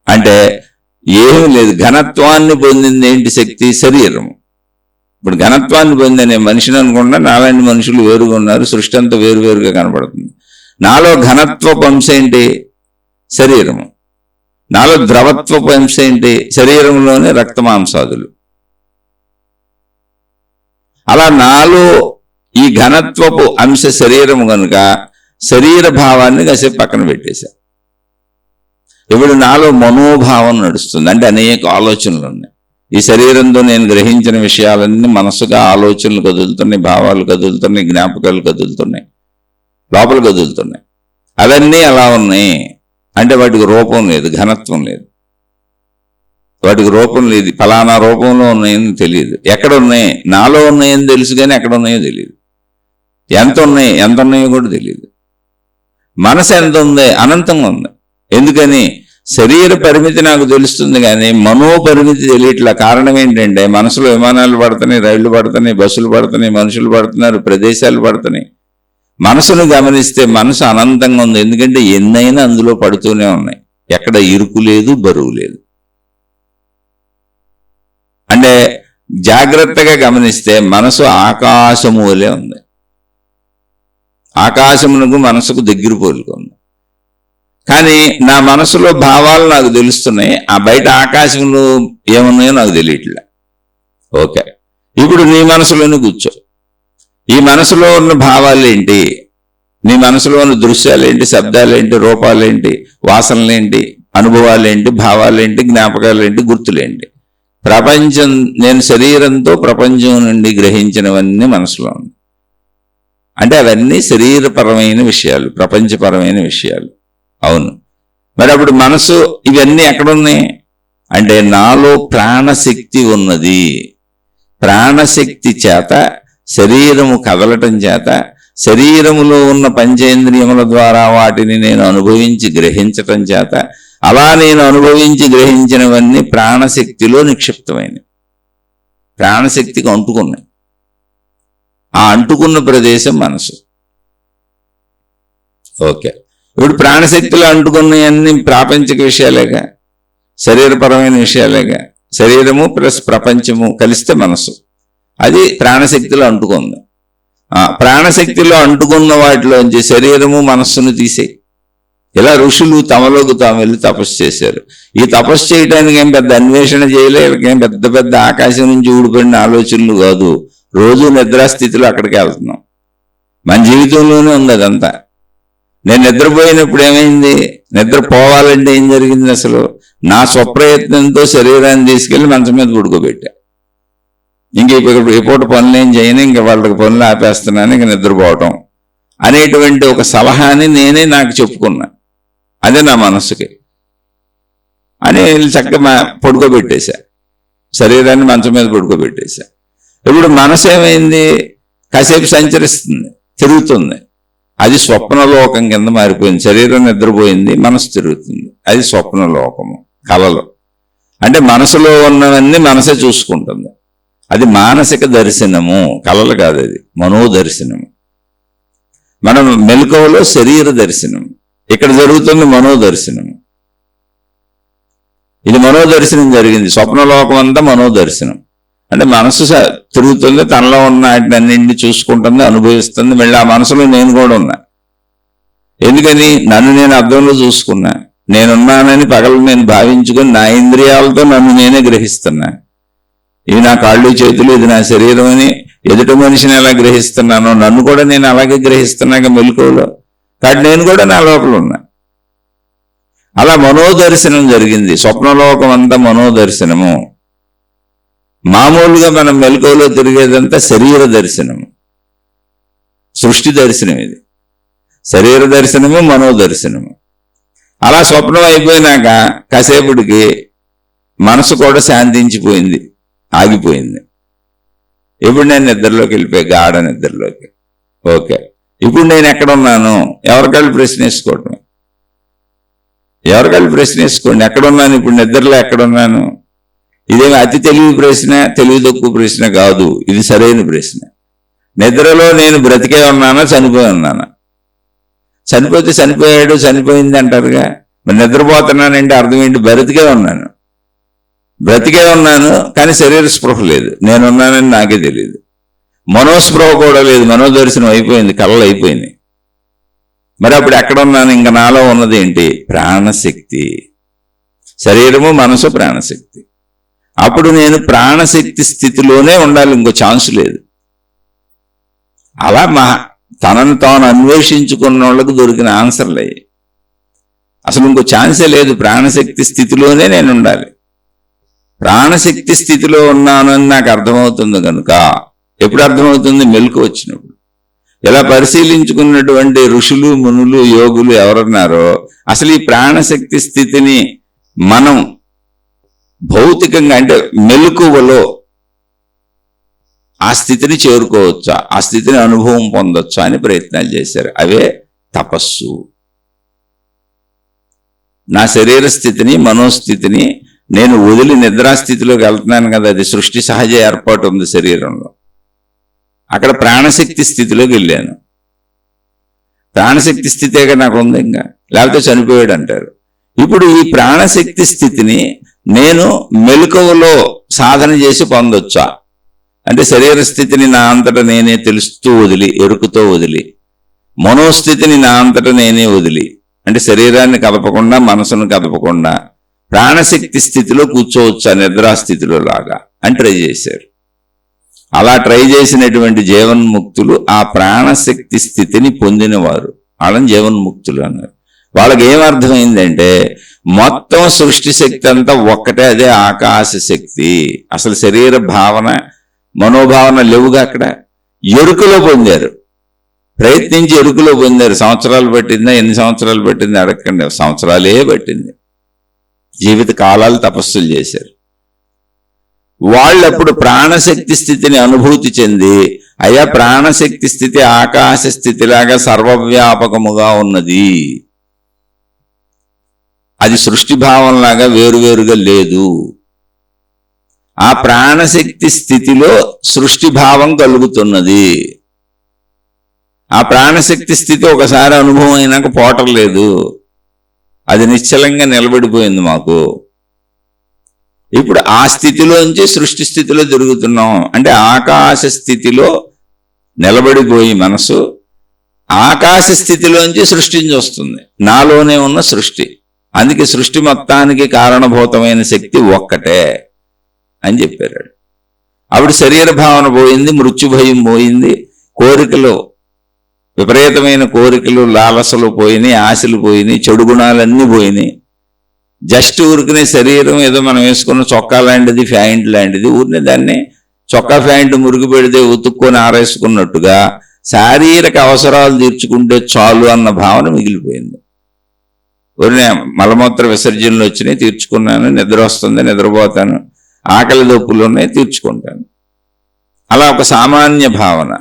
అంటే ఏమీ లేదు. ఘనత్వాన్ని పొందింది ఏంటి? శక్తి, శరీరము. ఇప్పుడు ఘనత్వాన్ని పొందిన మనిషిని అనుకుంటా, నాలాంటి మనుషులు వేరుగా ఉన్నారు, సృష్టి అంతా వేరువేరుగా కనపడుతుంది. నాలో ఘనత్వపు అంశం ఏంటి? శరీరము. నాలో ద్రవత్వపు అంశం ఏంటి? శరీరంలోనే రక్తమాంసాదులు. అలా నాలో ఈ ఘనత్వపు అంశ శరీరము కనుక శరీర భావాన్ని కాసేపు పక్కన పెట్టేశా. ఇప్పుడు నాలో మనోభావం నడుస్తుంది, అంటే అనేక ఆలోచనలు ఉన్నాయి. ఈ శరీరంతో నేను గ్రహించిన విషయాలన్నీ మనసుగా ఆలోచనలు కదులుతున్నాయి, భావాలు కదులుతున్నాయి, జ్ఞాపకాలు కదులుతున్నాయి, లోపల కదులుతున్నాయి. అవన్నీ ఎలా ఉన్నాయి అంటే వాటికి రూపం లేదు, ఘనత్వం లేదు, వాటికి రూపం లేదు. ఫలానా రూపంలో ఉన్నాయని తెలియదు. ఎక్కడ ఉన్నాయి? నాలో ఉన్నాయని తెలుసు, కానీ ఎక్కడ ఉన్నాయో తెలియదు. ఎంత ఉన్నాయో కూడా తెలియదు. మనసు ఎంత ఉంది? అనంతంగా ఉంది. ఎందుకని? శరీర పరిమితి నాకు తెలుస్తుంది, కానీ మనోపరిమితి తెలియట్లా. కారణం ఏంటంటే మనసులో విమానాలు పడుతున్నాయి, రైళ్లు పడుతున్నాయి, బస్సులు పడుతున్నాయి, మనుషులు పడుతున్నారు, ప్రదేశాలు పడుతున్నాయి. మనసును గమనిస్తే మనసు అనంతంగా ఉంది. ఎందుకంటే ఎన్నైనా అందులో పడుతూనే ఉన్నాయి, ఎక్కడ ఇరుకు లేదు, బరువు లేదు. అంటే జాగ్రత్తగా గమనిస్తే మనసు ఆకాశము వలె ఉంది. ఆకాశమునకు మనసుకు దగ్గర పోలుకుంది. కానీ నా మనసులో భావాలు నాకు తెలుస్తున్నాయి, ఆ బయట ఆకాశంలో ఏమున్నాయో నాకు తెలియట్లే. ఓకే, ఇప్పుడు నీ మనసులోనే కూర్చో. ఈ మనసులో ఉన్న భావాలు ఏంటి? నీ మనసులో ఉన్న దృశ్యాలేంటి, శబ్దాలేంటి, రూపాలేంటి, వాసనలేంటి, అనుభవాలేంటి, భావాలేంటి, జ్ఞాపకాలేంటి, గుర్తులేంటి? ప్రపంచం, నేను శరీరంతో ప్రపంచం నుండి గ్రహించినవన్నీ మనసులో ఉంది. అంటే అవన్నీ శరీరపరమైన విషయాలు, ప్రపంచపరమైన విషయాలు. అవును, మరి అప్పుడు మనసు ఇవన్నీ ఎక్కడున్నాయి అంటే నాలో ప్రాణశక్తి ఉన్నది. ప్రాణశక్తి చేత శరీరము కదలటం చేత, శరీరములో ఉన్న పంచేంద్రియముల ద్వారా వాటిని నేను అనుభవించి గ్రహించటం చేత, అలా నేను అనుభవించి గ్రహించినవన్నీ ప్రాణశక్తిలో నిక్షిప్తమైనవి, ప్రాణశక్తికి అంటుకున్నాయి. ఆ అంటుకున్న ప్రదేశం మనసు. ఓకే, ఇప్పుడు ప్రాణశక్తిలో అంటుకున్నవన్నీ ప్రాపంచిక విషయాలేగా, శరీరపరమైన విషయాలేగా. శరీరము ప్లస్ ప్రపంచము కలిస్తే మనసు, అది ప్రాణశక్తిలో అంటుకుంది. ప్రాణశక్తిలో అంటుకున్న వాటిలోంచి శరీరము మనస్సును తీసేయి. ఇలా ఋషులు తమలోకి తాము వెళ్ళి తపస్సు చేశారు. ఈ తపస్సు చేయడానికి ఏం పెద్ద అన్వేషణ చేయలేదు, ఏం పెద్ద పెద్ద ఆకాశం నుంచి ఊడిపడిన ఆలోచనలు కాదు. రోజు నిద్రాస్థితిలో అక్కడికి వెళ్తున్నాం. మన జీవితంలోనే ఉంది అదంతా. నేను నిద్రపోయినప్పుడు ఏమైంది, నిద్రపోవాలంటే ఏం జరిగింది, అసలు నా స్వప్రయత్నంతో శరీరాన్ని తీసుకెళ్లి మంచం మీద పడుకోబెట్టా. ఇంక ఈ పూట పనులు ఏం చేయను, ఇంక వాళ్ళకి పనులు ఆపేస్తున్నాను, ఇంక నిద్రపోవటం అనేటువంటి ఒక సలహాని నేనే నాకు చెప్పుకున్నా. అదే నా మనస్సుకి అని చక్కగా పడుకోబెట్టేశా, శరీరాన్ని మంచం మీద పడుకోబెట్టేశా. ఇప్పుడు మనసు ఏమైంది, కాసేపు సంచరిస్తుంది, తిరుగుతుంది. అది స్వప్నలోకం కింద మారిపోయింది. శరీరం నిద్రపోయింది, మనసు తిరుగుతుంది. అది స్వప్నలోకము, కళలో. అంటే మనసులో ఉన్నవన్నీ మనసే చూసుకుంటుంది. అది మానసిక దర్శనము, కళలు కాదు, అది మనోదర్శనము. మనం మెలకువలో శరీర దర్శనం, ఇక్కడ జరుగుతుంది మనోదర్శనము. ఇది మనోదర్శనం జరిగింది. స్వప్నలోకం అంతా మనోదర్శనం. అంటే మనసు తిరుగుతుంది, తనలో ఉన్న వాటినన్నింటినీ చూసుకుంటుంది, అనుభవిస్తుంది. మళ్ళీ ఆ మనసులో నేను కూడా ఉన్నా. ఎందుకని, నన్ను నేను అద్దంలో చూసుకున్నా, నేనున్నానని పగలు నేను భావించుకొని నా ఇంద్రియాలతో నన్ను నేనే గ్రహిస్తున్నా. ఇది నా కాళ్ళు చేతులు, ఇది నా శరీరం అని ఎదుటి మనిషిని ఎలా గ్రహిస్తున్నానో నన్ను కూడా నేను అలాగే గ్రహిస్తున్నాక మెలకువలో. కాబట్టి నేను కూడా నా లోపల ఉన్నా. అలా మనోదర్శనం జరిగింది. స్వప్నలోకం అంతా మనోదర్శనము. మామూలుగా మనం మెలకువలో తిరిగేదంతా శరీర దర్శనము, సృష్టి దర్శనం. ఇది శరీర దర్శనము, మనోదర్శనము. అలా స్వప్నం అయిపోయినాక కాసేపటికి మనసు కూడా శాంతించిపోయింది, ఆగిపోయింది. ఇప్పుడు నేను నిద్రలోకి వెళ్ళిపోయి, గాఢ నిద్రలోకి. ఓకే, ఇప్పుడు నేను ఎక్కడున్నాను, ఎవరికాళ్ళు ప్రశ్న వేసుకోవటం, ఎవరికాళ్ళు ప్రశ్న వేసుకోండి. ఎక్కడున్నాను ఇప్పుడు, నిద్రలో ఎక్కడున్నాను? ఇదేమి అతి తెలివి ప్రశ్న, తెలివి తక్కువ ప్రశ్న కాదు, ఇది సరైన ప్రశ్న. నిద్రలో నేను బ్రతికే ఉన్నానా, చనిపోయి ఉన్నానా? చనిపోతే చనిపోయాడు, చనిపోయింది అంటారుగా. మరి నిద్రపోతున్నానంటే అర్థం ఏంటి? బ్రతికే ఉన్నాను, బ్రతికే ఉన్నాను, కానీ శరీర స్పృహ లేదు, నేనున్నానని నాకే తెలియదు. మనోస్పృహ కూడా లేదు, మనోదర్శనం అయిపోయింది, కళలు అయిపోయింది. మరి అప్పుడు ఎక్కడున్నాను? ఇంకా నాలో ఉన్నది ఏంటి? ప్రాణశక్తి. శరీరము, మనసు, ప్రాణశక్తి. అప్పుడు నేను ప్రాణశక్తి స్థితిలోనే ఉండాలి, ఇంకో ఛాన్స్ లేదు. అలా తనను తాను అన్వేషించుకున్న వాళ్ళకు దొరికిన ఆన్సర్లు అయ్యి, అసలు ఇంకో ఛాన్సే లేదు. ప్రాణశక్తి స్థితిలోనే నేను ఉండాలి. ప్రాణశక్తి స్థితిలో ఉన్నానని నాకు అర్థమవుతుంది కనుక, ఎప్పుడు అర్థమవుతుంది? మెలకు వచ్చినప్పుడు. ఇలా పరిశీలించుకున్నటువంటి ఋషులు, మునులు, యోగులు ఎవరన్నారో, అసలు ఈ ప్రాణశక్తి స్థితిని మనం భౌతికంగా అంటే మెలకువలో ఆ స్థితిని చేరుకోవచ్చా, ఆ స్థితిని అనుభవం పొందొచ్చా అని ప్రయత్నాలు చేశారు. అవే తపస్సు. నా శరీర స్థితిని, మనోస్థితిని నేను వదిలి నిద్రాస్థితిలోకి వెళ్తున్నాను కదా, అది సృష్టి సహజ ఏర్పాటు ఉంది శరీరంలో. అక్కడ ప్రాణశక్తి స్థితిలోకి వెళ్ళాను. ప్రాణశక్తి స్థితిగా నాకు ఉంది, ఇంకా లేకపోతే చనిపోయాడు అంటారు. ఇప్పుడు ఈ ప్రాణశక్తి స్థితిని నేను మెలకువలో సాధన చేసి పొందొచ్చా అంటే, శరీర స్థితిని నా అంతటా నేనే తెలుస్తూ వదిలి, ఎరుకుతో వదిలి, మనోస్థితిని నా అంతటా నేనే వదిలి, అంటే శరీరాన్ని కదపకుండా, మనసును కదపకుండా ప్రాణశక్తి స్థితిలో కూర్చోవచ్చా, నిద్రాస్థితిలో లాగా అని ట్రై చేశారు. అలా ట్రై చేసినటువంటి జీవన్ముక్తులు ఆ ప్రాణశక్తి స్థితిని పొందినవారు, వాళ్ళని జీవన్ముక్తులు అన్నారు. వాళ్ళకి ఏమర్థమైందంటే, మొత్తం సృష్టి శక్తి అంతా ఒక్కటే, అదే ఆకాశ శక్తి. అసలు శరీర భావన, మనోభావన లేవుగా. అక్కడ ఎరుకలో పొందారు, ప్రయత్నించి ఎరుకలో పొందారు. సంవత్సరాలు పట్టిందా, ఎన్ని సంవత్సరాలు పట్టింది అడగండి, సంవత్సరాలే పట్టింది. జీవిత కాలాలు తపస్సులు చేశారు. వాళ్ళప్పుడు ప్రాణశక్తి స్థితిని అనుభూతి చెంది, అయ్యా ప్రాణశక్తి స్థితి ఆకాశ స్థితిలాగా సర్వవ్యాపకముగా ఉన్నది, అది సృష్టి భావంలాగా వేరువేరుగా లేదు. ఆ ప్రాణశక్తి స్థితిలో సృష్టి భావం కలుగుతున్నది. ఆ ప్రాణశక్తి స్థితి ఒకసారి అనుభవం అయినాక పోవటం, అది నిశ్చలంగా నిలబడిపోయింది మాకు. ఇప్పుడు ఆ స్థితిలోంచి సృష్టి స్థితిలో తిరుగుతున్నాం. అంటే ఆకాశ స్థితిలో నిలబడిపోయి మనసు ఆకాశ స్థితిలోంచి సృష్టించి వస్తుంది, నాలోనే ఉన్న సృష్టి. అందుకే సృష్టి మొత్తానికి కారణభూతమైన శక్తి ఒక్కటే అని చెప్పారు. అప్పుడు శరీర భావన పోయింది, మృత్యుభయం పోయింది, కోరికలు, విపరీతమైన కోరికలు, లాలసలు పోయినాయి, ఆశలు పోయినాయి, చెడు గుణాలన్నీ పోయినాయి. జస్ట్ ఊరికనే శరీరం ఏదో మనం వేసుకున్న చొక్కా లాంటిది, ప్యాంట్ లాంటిది, ఊరినే దాన్ని చొక్కా ప్యాంటు మురుగు పెడితే ఉతుక్కొని ఆరేసుకున్నట్టుగా శారీరక అవసరాలు తీర్చుకుంటే చాలు అన్న భావన మిగిలిపోయింది. ఊరినే మలమూత్ర విసర్జనలు వచ్చినాయి, తీర్చుకున్నాను, నిద్ర వస్తుంది, నిద్రపోతాను, ఆకలి దప్పులు ఉన్నాయి, తీర్చుకుంటాను. అలా ఒక సామాన్య భావన.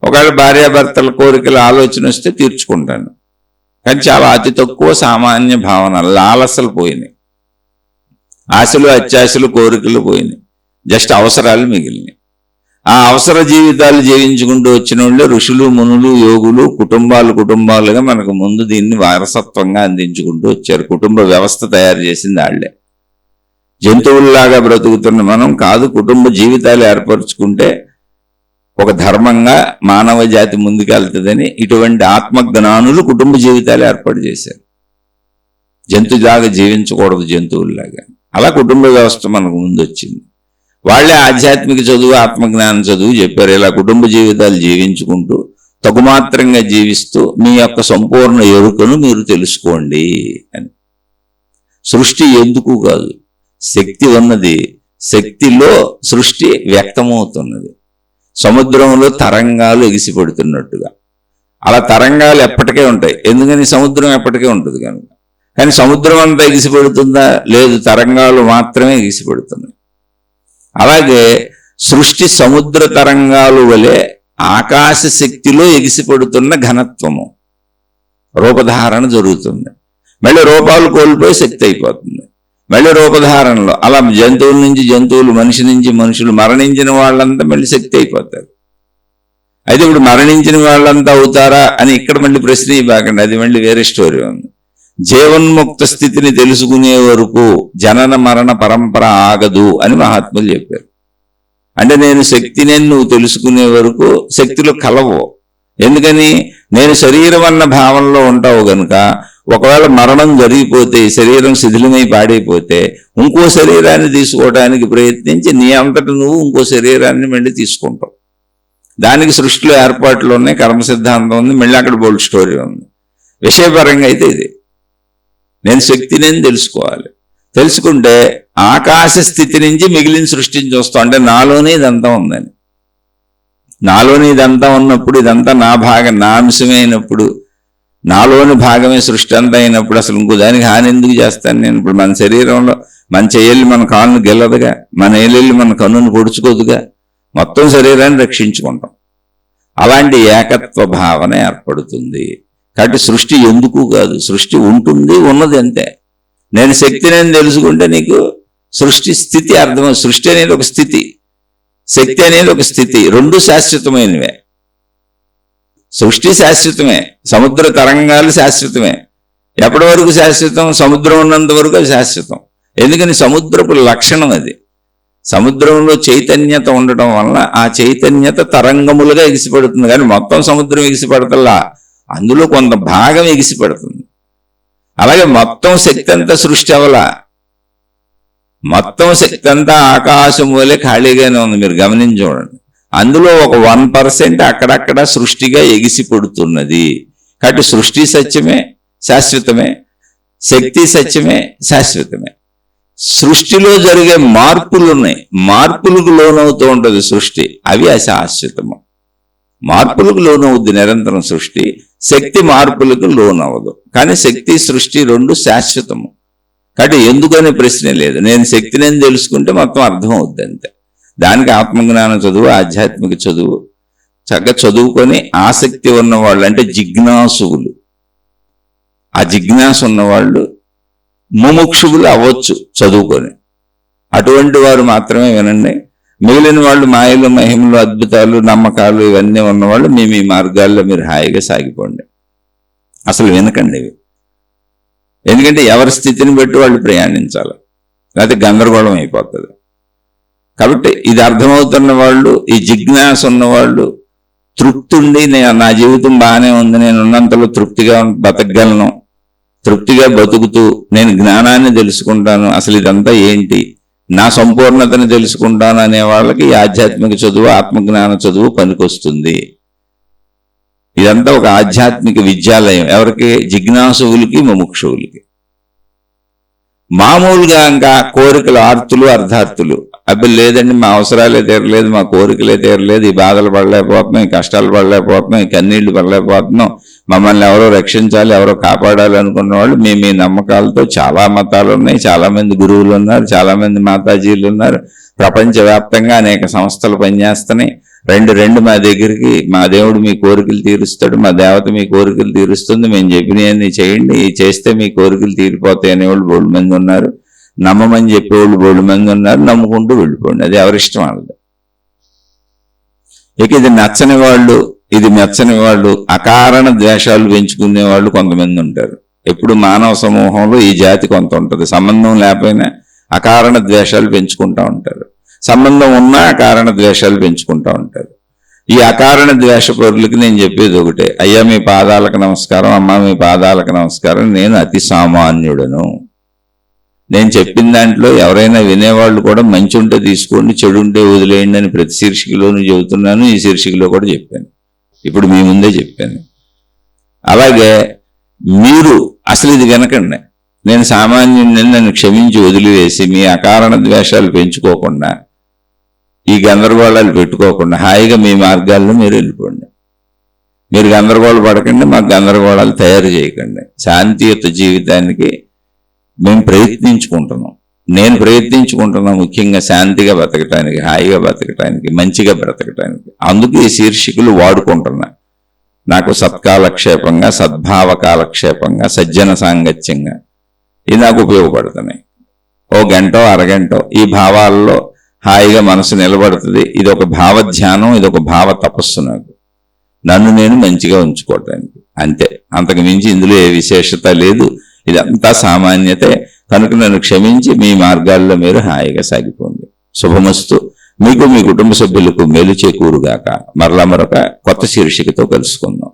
ఒకవేళ భార్యాభర్తల కోరికల ఆలోచన వస్తే తీర్చుకుంటాను. కానీ చాలా అతి తక్కువ సామాన్య భావన, లాలసలు పోయినాయి, ఆశలు, అత్యాశలు, కోరికలు పోయినాయి, జస్ట్ అవసరాలు మిగిలినాయి. ఆ అవసర జీవితాలు జీవించుకుంటూ వచ్చిన వాళ్ళు ఋషులు, మునులు, యోగులు, కుటుంబాలుగా మనకు ముందు దీన్ని వారసత్వంగా అందించుకుంటూ వచ్చారు. కుటుంబ వ్యవస్థ తయారు చేసింది వాళ్ళే. జంతువుల్లాగా బ్రతుకుతున్న మనం కాదు, కుటుంబ జీవితాలు ఏర్పరచుకుంటే ఒక ధర్మంగా మానవ జాతి ముందుకెళ్తుందని ఇటువంటి ఆత్మజ్ఞానులు కుటుంబ జీవితాలు ఏర్పాటు చేశారు. జంతువులాగా జీవించకూడదు, జంతువుల్లాగా. అలా కుటుంబ వ్యవస్థ మనకు ముందు వచ్చింది. వాళ్ళే ఆధ్యాత్మిక చదువు, ఆత్మజ్ఞానం చదువు చెప్పారు. ఇలా కుటుంబ జీవితాలు జీవించుకుంటూ తగుమాత్రంగా జీవిస్తూ మీ యొక్క సంపూర్ణ ఎరుకను మీరు తెలుసుకోండి అని. సృష్టి ఎందుకు కాదు, శక్తి ఉన్నది, శక్తిలో సృష్టి వ్యక్తమవుతున్నది. సముద్రంలో తరంగాలు ఎగిసిపడుతున్నట్టుగా. అలా తరంగాలు ఎప్పటికే ఉంటాయి, ఎందుకని సముద్రం ఎప్పటికే ఉంటుంది కనుక. కానీ సముద్రం అంతా ఎగిసిపడుతుందా? లేదు, తరంగాలు మాత్రమే ఎగిసిపడుతున్నాయి. అలాగే సృష్టి సముద్ర తరంగాలు వలె ఆకాశ శక్తిలో ఎగిసిపడుతున్న ఘనత్వము, రూపధారణ జరుగుతుంది. మళ్ళీ రూపాలు కోల్పోయి శక్తి అయిపోతుంది. మళ్ళీ రూపధారణలో అలా జంతువుల నుంచి జంతువులు, మనిషి నుంచి మనుషులు, మరణించిన వాళ్ళంతా మళ్ళీ శక్తి అయిపోతారు. అయితే ఇప్పుడు మరణించిన వాళ్ళంతా అవుతారా అని ఇక్కడ మళ్ళీ ప్రశ్న ఇవ్వకండి, అది మళ్ళీ వేరే స్టోరీ ఉంది. జీవన్ముక్త స్థితిని తెలుసుకునే వరకు జనన మరణ పరంపర ఆగదు అని మహాత్ములు చెప్పారు. అంటే నేను శక్తిని నువ్వు తెలుసుకునే వరకు శక్తులు కలవు. ఎందుకని? నేను శరీరం అన్న భావనలో ఉంటావు గనుక ఒకవేళ మరణం జరిగిపోతే, శరీరం శిథిలమై పాడైపోతే ఇంకో శరీరాన్ని తీసుకోవడానికి ప్రయత్నించి నీ అంతట నువ్వు ఇంకో శరీరాన్ని మళ్ళీ తీసుకుంటావు. దానికి సృష్టిలో ఏర్పాట్లు ఉన్నాయి, కర్మ సిద్ధాంతం ఉంది, మళ్ళీ అక్కడ బోల్డ్ స్టోరీ ఉంది. విషయపరంగా అయితే ఇది నేను శక్తిని తెలుసుకోవాలి. తెలుసుకుంటే ఆకాశ స్థితి నుంచి మిగిలిన సృష్టిని చూస్తాం. అంటే నాలోనే ఇదంతా ఉందని, నాలోనే ఇదంతా ఉన్నప్పుడు, ఇదంతా నా భాగం, నా అంశమే అయినప్పుడు, నాలోని భాగమే సృష్టి అంతా అయినప్పుడు అసలు ఇంకో దానికి హాని ఎందుకు చేస్తాను నేను? ఇప్పుడు మన శరీరంలో మన చెయ్యల్లి మన కాళ్ళను గెలదుగా, మన ఏళ్ళెళ్ళి మన కన్నును పొడుచుకోదుగా, మొత్తం శరీరాన్ని రక్షించుకుంటాం. అలాంటి ఏకత్వ భావన ఏర్పడుతుంది. కాబట్టి సృష్టి ఎందుకు కాదు, సృష్టి ఉంటుంది, ఉన్నది అంతే. నేను శక్తిని తెలుసుకుంటే నీకు సృష్టి స్థితి అర్థం. సృష్టి అనేది ఒక స్థితి, శక్తి అనేది ఒక స్థితి, రెండు శాశ్వతమైనవే. సృష్టి శాశ్వతమే, సముద్ర తరంగాలు శాశ్వతమే. ఎప్పటి వరకు శాశ్వతం? సముద్రం ఉన్నంత వరకు అది శాశ్వతం. ఎందుకని? సముద్రపు లక్షణం అది. సముద్రంలో చైతన్యత ఉండటం వలన ఆ చైతన్యత తరంగములుగా ఎగిసిపడుతుంది. కానీ మొత్తం సముద్రం ఎగిసిపడతల్లా, అందులో కొంత భాగం ఎగిసిపడుతుంది. అలాగే మొత్తం శక్తి అంతా సృష్టి అవలా, మొత్తం శక్తి అంతా ఆకాశం వలె ఖాళీగానే ఉంది. మీరు గమనించి చూడండి. అందులో ఒక 1% అక్కడక్కడ సృష్టిగా ఎగిసిపడుతున్నది. కాబట్టి సృష్టి సత్యమే, శాశ్వతమే, శక్తి సత్యమే, శాశ్వతమే. సృష్టిలో జరిగే మార్పులు ఉన్నాయి, మార్పులకు లోనవుతూ ఉంటుంది సృష్టి, అవి అశాశ్వతము. మార్పులకు లోనవుద్ది నిరంతరం సృష్టి, శక్తి మార్పులకు లోనవ్వదు. కానీ శక్తి, సృష్టి రెండు శాశ్వతము. కాబట్టి ఎందుకనే ప్రశ్నే లేదు. నేను శక్తిని తెలుసుకుంటే మొత్తం అర్థం అవుద్ది అంతే. దానికి ఆత్మజ్ఞానం చదువు, ఆధ్యాత్మిక చదువు చక్కగా చదువుకొని ఆసక్తి ఉన్నవాళ్ళు, అంటే జిజ్ఞాసువులు, ఆ జిజ్ఞాస ఉన్నవాళ్ళు ముముక్షువులు అవ్వచ్చు చదువుకొని. అటువంటి వారు మాత్రమే వినండి. మిగిలిన వాళ్ళు మాయలు, మహిమలు, అద్భుతాలు, నమ్మకాలు ఇవన్నీ ఉన్నవాళ్ళు మీ మార్గాల్లో మీరు హాయిగా సాగిపోండి. అసలు వినకండి ఇవి. ఎందుకంటే ఎవరి స్థితిని బట్టి వాళ్ళు ప్రయాణించాలి, లేకపోతే గందరగోళం అయిపోతుంది. కాబట్టి ఇది అర్థమవుతున్న వాళ్ళు, ఈ జిజ్ఞాస ఉన్నవాళ్ళు తృప్తి ఉండి నా జీవితం బాగానే ఉంది, నేను ఉన్నంతలో తృప్తిగా బతకగలను, తృప్తిగా బతుకుతూ నేను జ్ఞానాన్ని తెలుసుకుంటాను, అసలు ఇదంతా ఏంటి, నా సంపూర్ణతను తెలుసుకుంటాను అనే వాళ్ళకి ఈ ఆధ్యాత్మిక చదువు, ఆత్మజ్ఞాన చదువు పనికొస్తుంది. ఇదంతా ఒక ఆధ్యాత్మిక విద్యాలయం. ఎవరికి? జిజ్ఞాసువులకి, ముముక్షువులకి. మామూలుగా ఇంకా కోరికలు, ఆర్తులు, అర్ధార్థులు, అబ్బి లేదండి మా అవసరాలే తీరలేదు, మా కోరికలే తీరలేదు, ఈ బాధలు పడలేకపోతున్నాం, ఈ కష్టాలు పడలేకపోతున్నాం, ఈ కన్నీళ్లు పడలేకపోతున్నాం, మమ్మల్ని ఎవరో రక్షించాలి, ఎవరో కాపాడాలి అనుకున్న వాళ్ళు మీ నమ్మకాలతో, చాలా మతాలు ఉన్నాయి, చాలా మంది గురువులు ఉన్నారు, చాలా మంది మాతాజీలు ఉన్నారు, ప్రపంచవ్యాప్తంగా అనేక సంస్థలు పనిచేస్తున్నాయి. రెండు మా దగ్గరికి, మా దేవుడు మీ కోరికలు తీరుస్తాడు, మా దేవత మీ కోరికలు తీరుస్తుంది, మేము చెప్పినవన్నీ చేయండి, చేస్తే మీ కోరికలు తీరిపోతాయి అనేవాళ్ళు బోల్డ్ మంది ఉన్నారు, నమ్మమని చెప్పేవాళ్ళు బోల్డ్ మంది ఉన్నారు. నమ్ముకుంటూ వెళ్ళిపోండి, అది ఎవరిష్టం వాళ్ళది. ఇక ఇది నచ్చని వాళ్ళు, ఇది మెచ్చని వాళ్ళు, అకారణ ద్వేషాలు పెంచుకునే వాళ్ళు కొంతమంది ఉంటారు. ఎప్పుడు మానవ సమూహంలో ఈ జాతి కొంత ఉంటుంది. సంబంధం లేకపోయినా అకారణ ద్వేషాలు పెంచుకుంటూ ఉంటారు, సంబంధం ఉన్నా అకారణ ద్వేషాలు పెంచుకుంటూ ఉంటారు. ఈ అకారణ ద్వేషపరులకి నేను చెప్పేది ఒకటే, అయ్యా మీ పాదాలకు నమస్కారం, అమ్మ మీ పాదాలకు నమస్కారం, నేను అతి సామాన్యుడను. నేను చెప్పిన దాంట్లో ఎవరైనా వినేవాళ్ళు కూడా మంచి ఉంటే తీసుకోండి, చెడు ఉంటే వదిలేయండి అని ప్రతి శీర్షికలోనూ చెబుతున్నాను. ఈ శీర్షికలో కూడా చెప్పాను, ఇప్పుడు మీ ముందే చెప్పాను. అలాగే మీరు అసలు ఇది వినకండి, నేను సామాన్యుడిని, నన్ను క్షమించి వదిలివేసి మీ అకారణ ద్వేషాలు పెంచుకోకుండా, ఈ గందరగోళాలు పెట్టుకోకుండా హాయిగా మీ మార్గాల్లో మీరు వెళ్ళిపోండి. మీరు గందరగోళం పడకండి, మాకు గందరగోళాలు తయారు చేయకండి. శాంతియుత జీవితానికి మేము ప్రయత్నించుకుంటున్నాం, నేను ప్రయత్నించుకుంటున్నాం, ముఖ్యంగా శాంతిగా బతకటానికి, హాయిగా బతకటానికి, మంచిగా బ్రతకటానికి. అందుకు ఈ శీర్షికలు వాడుకుంటున్నా. నాకు సత్కాలక్షేపంగా, సద్భావ కాలక్షేపంగా, సజ్జన సాంగత్యంగా ఇది నాకు ఉపయోగపడుతున్నాయి. ఓ గంటో అరగంటో ఈ భావాల్లో హాయిగా మనసు నిలబడుతుంది. ఇది ఒక భావధ్యానం, ఇది ఒక భావ తపస్సు. నాకు నన్ను నేను మంచిగా ఉంచుకోవటానికి అంతే, అంతకు మించి ఇందులో ఏ విశేషత లేదు. ఇదంతా సామాన్యతే. కనుక నన్ను క్షమించి మీ మార్గాల్లో మీరు హాయిగా సాగిపోండి. శుభమస్తు. మీకు, మీ కుటుంబ సభ్యులకు మేలు చేకూరుగాక. మరలా మరొక కొత్త శీర్షికతో కలుసుకుందాం.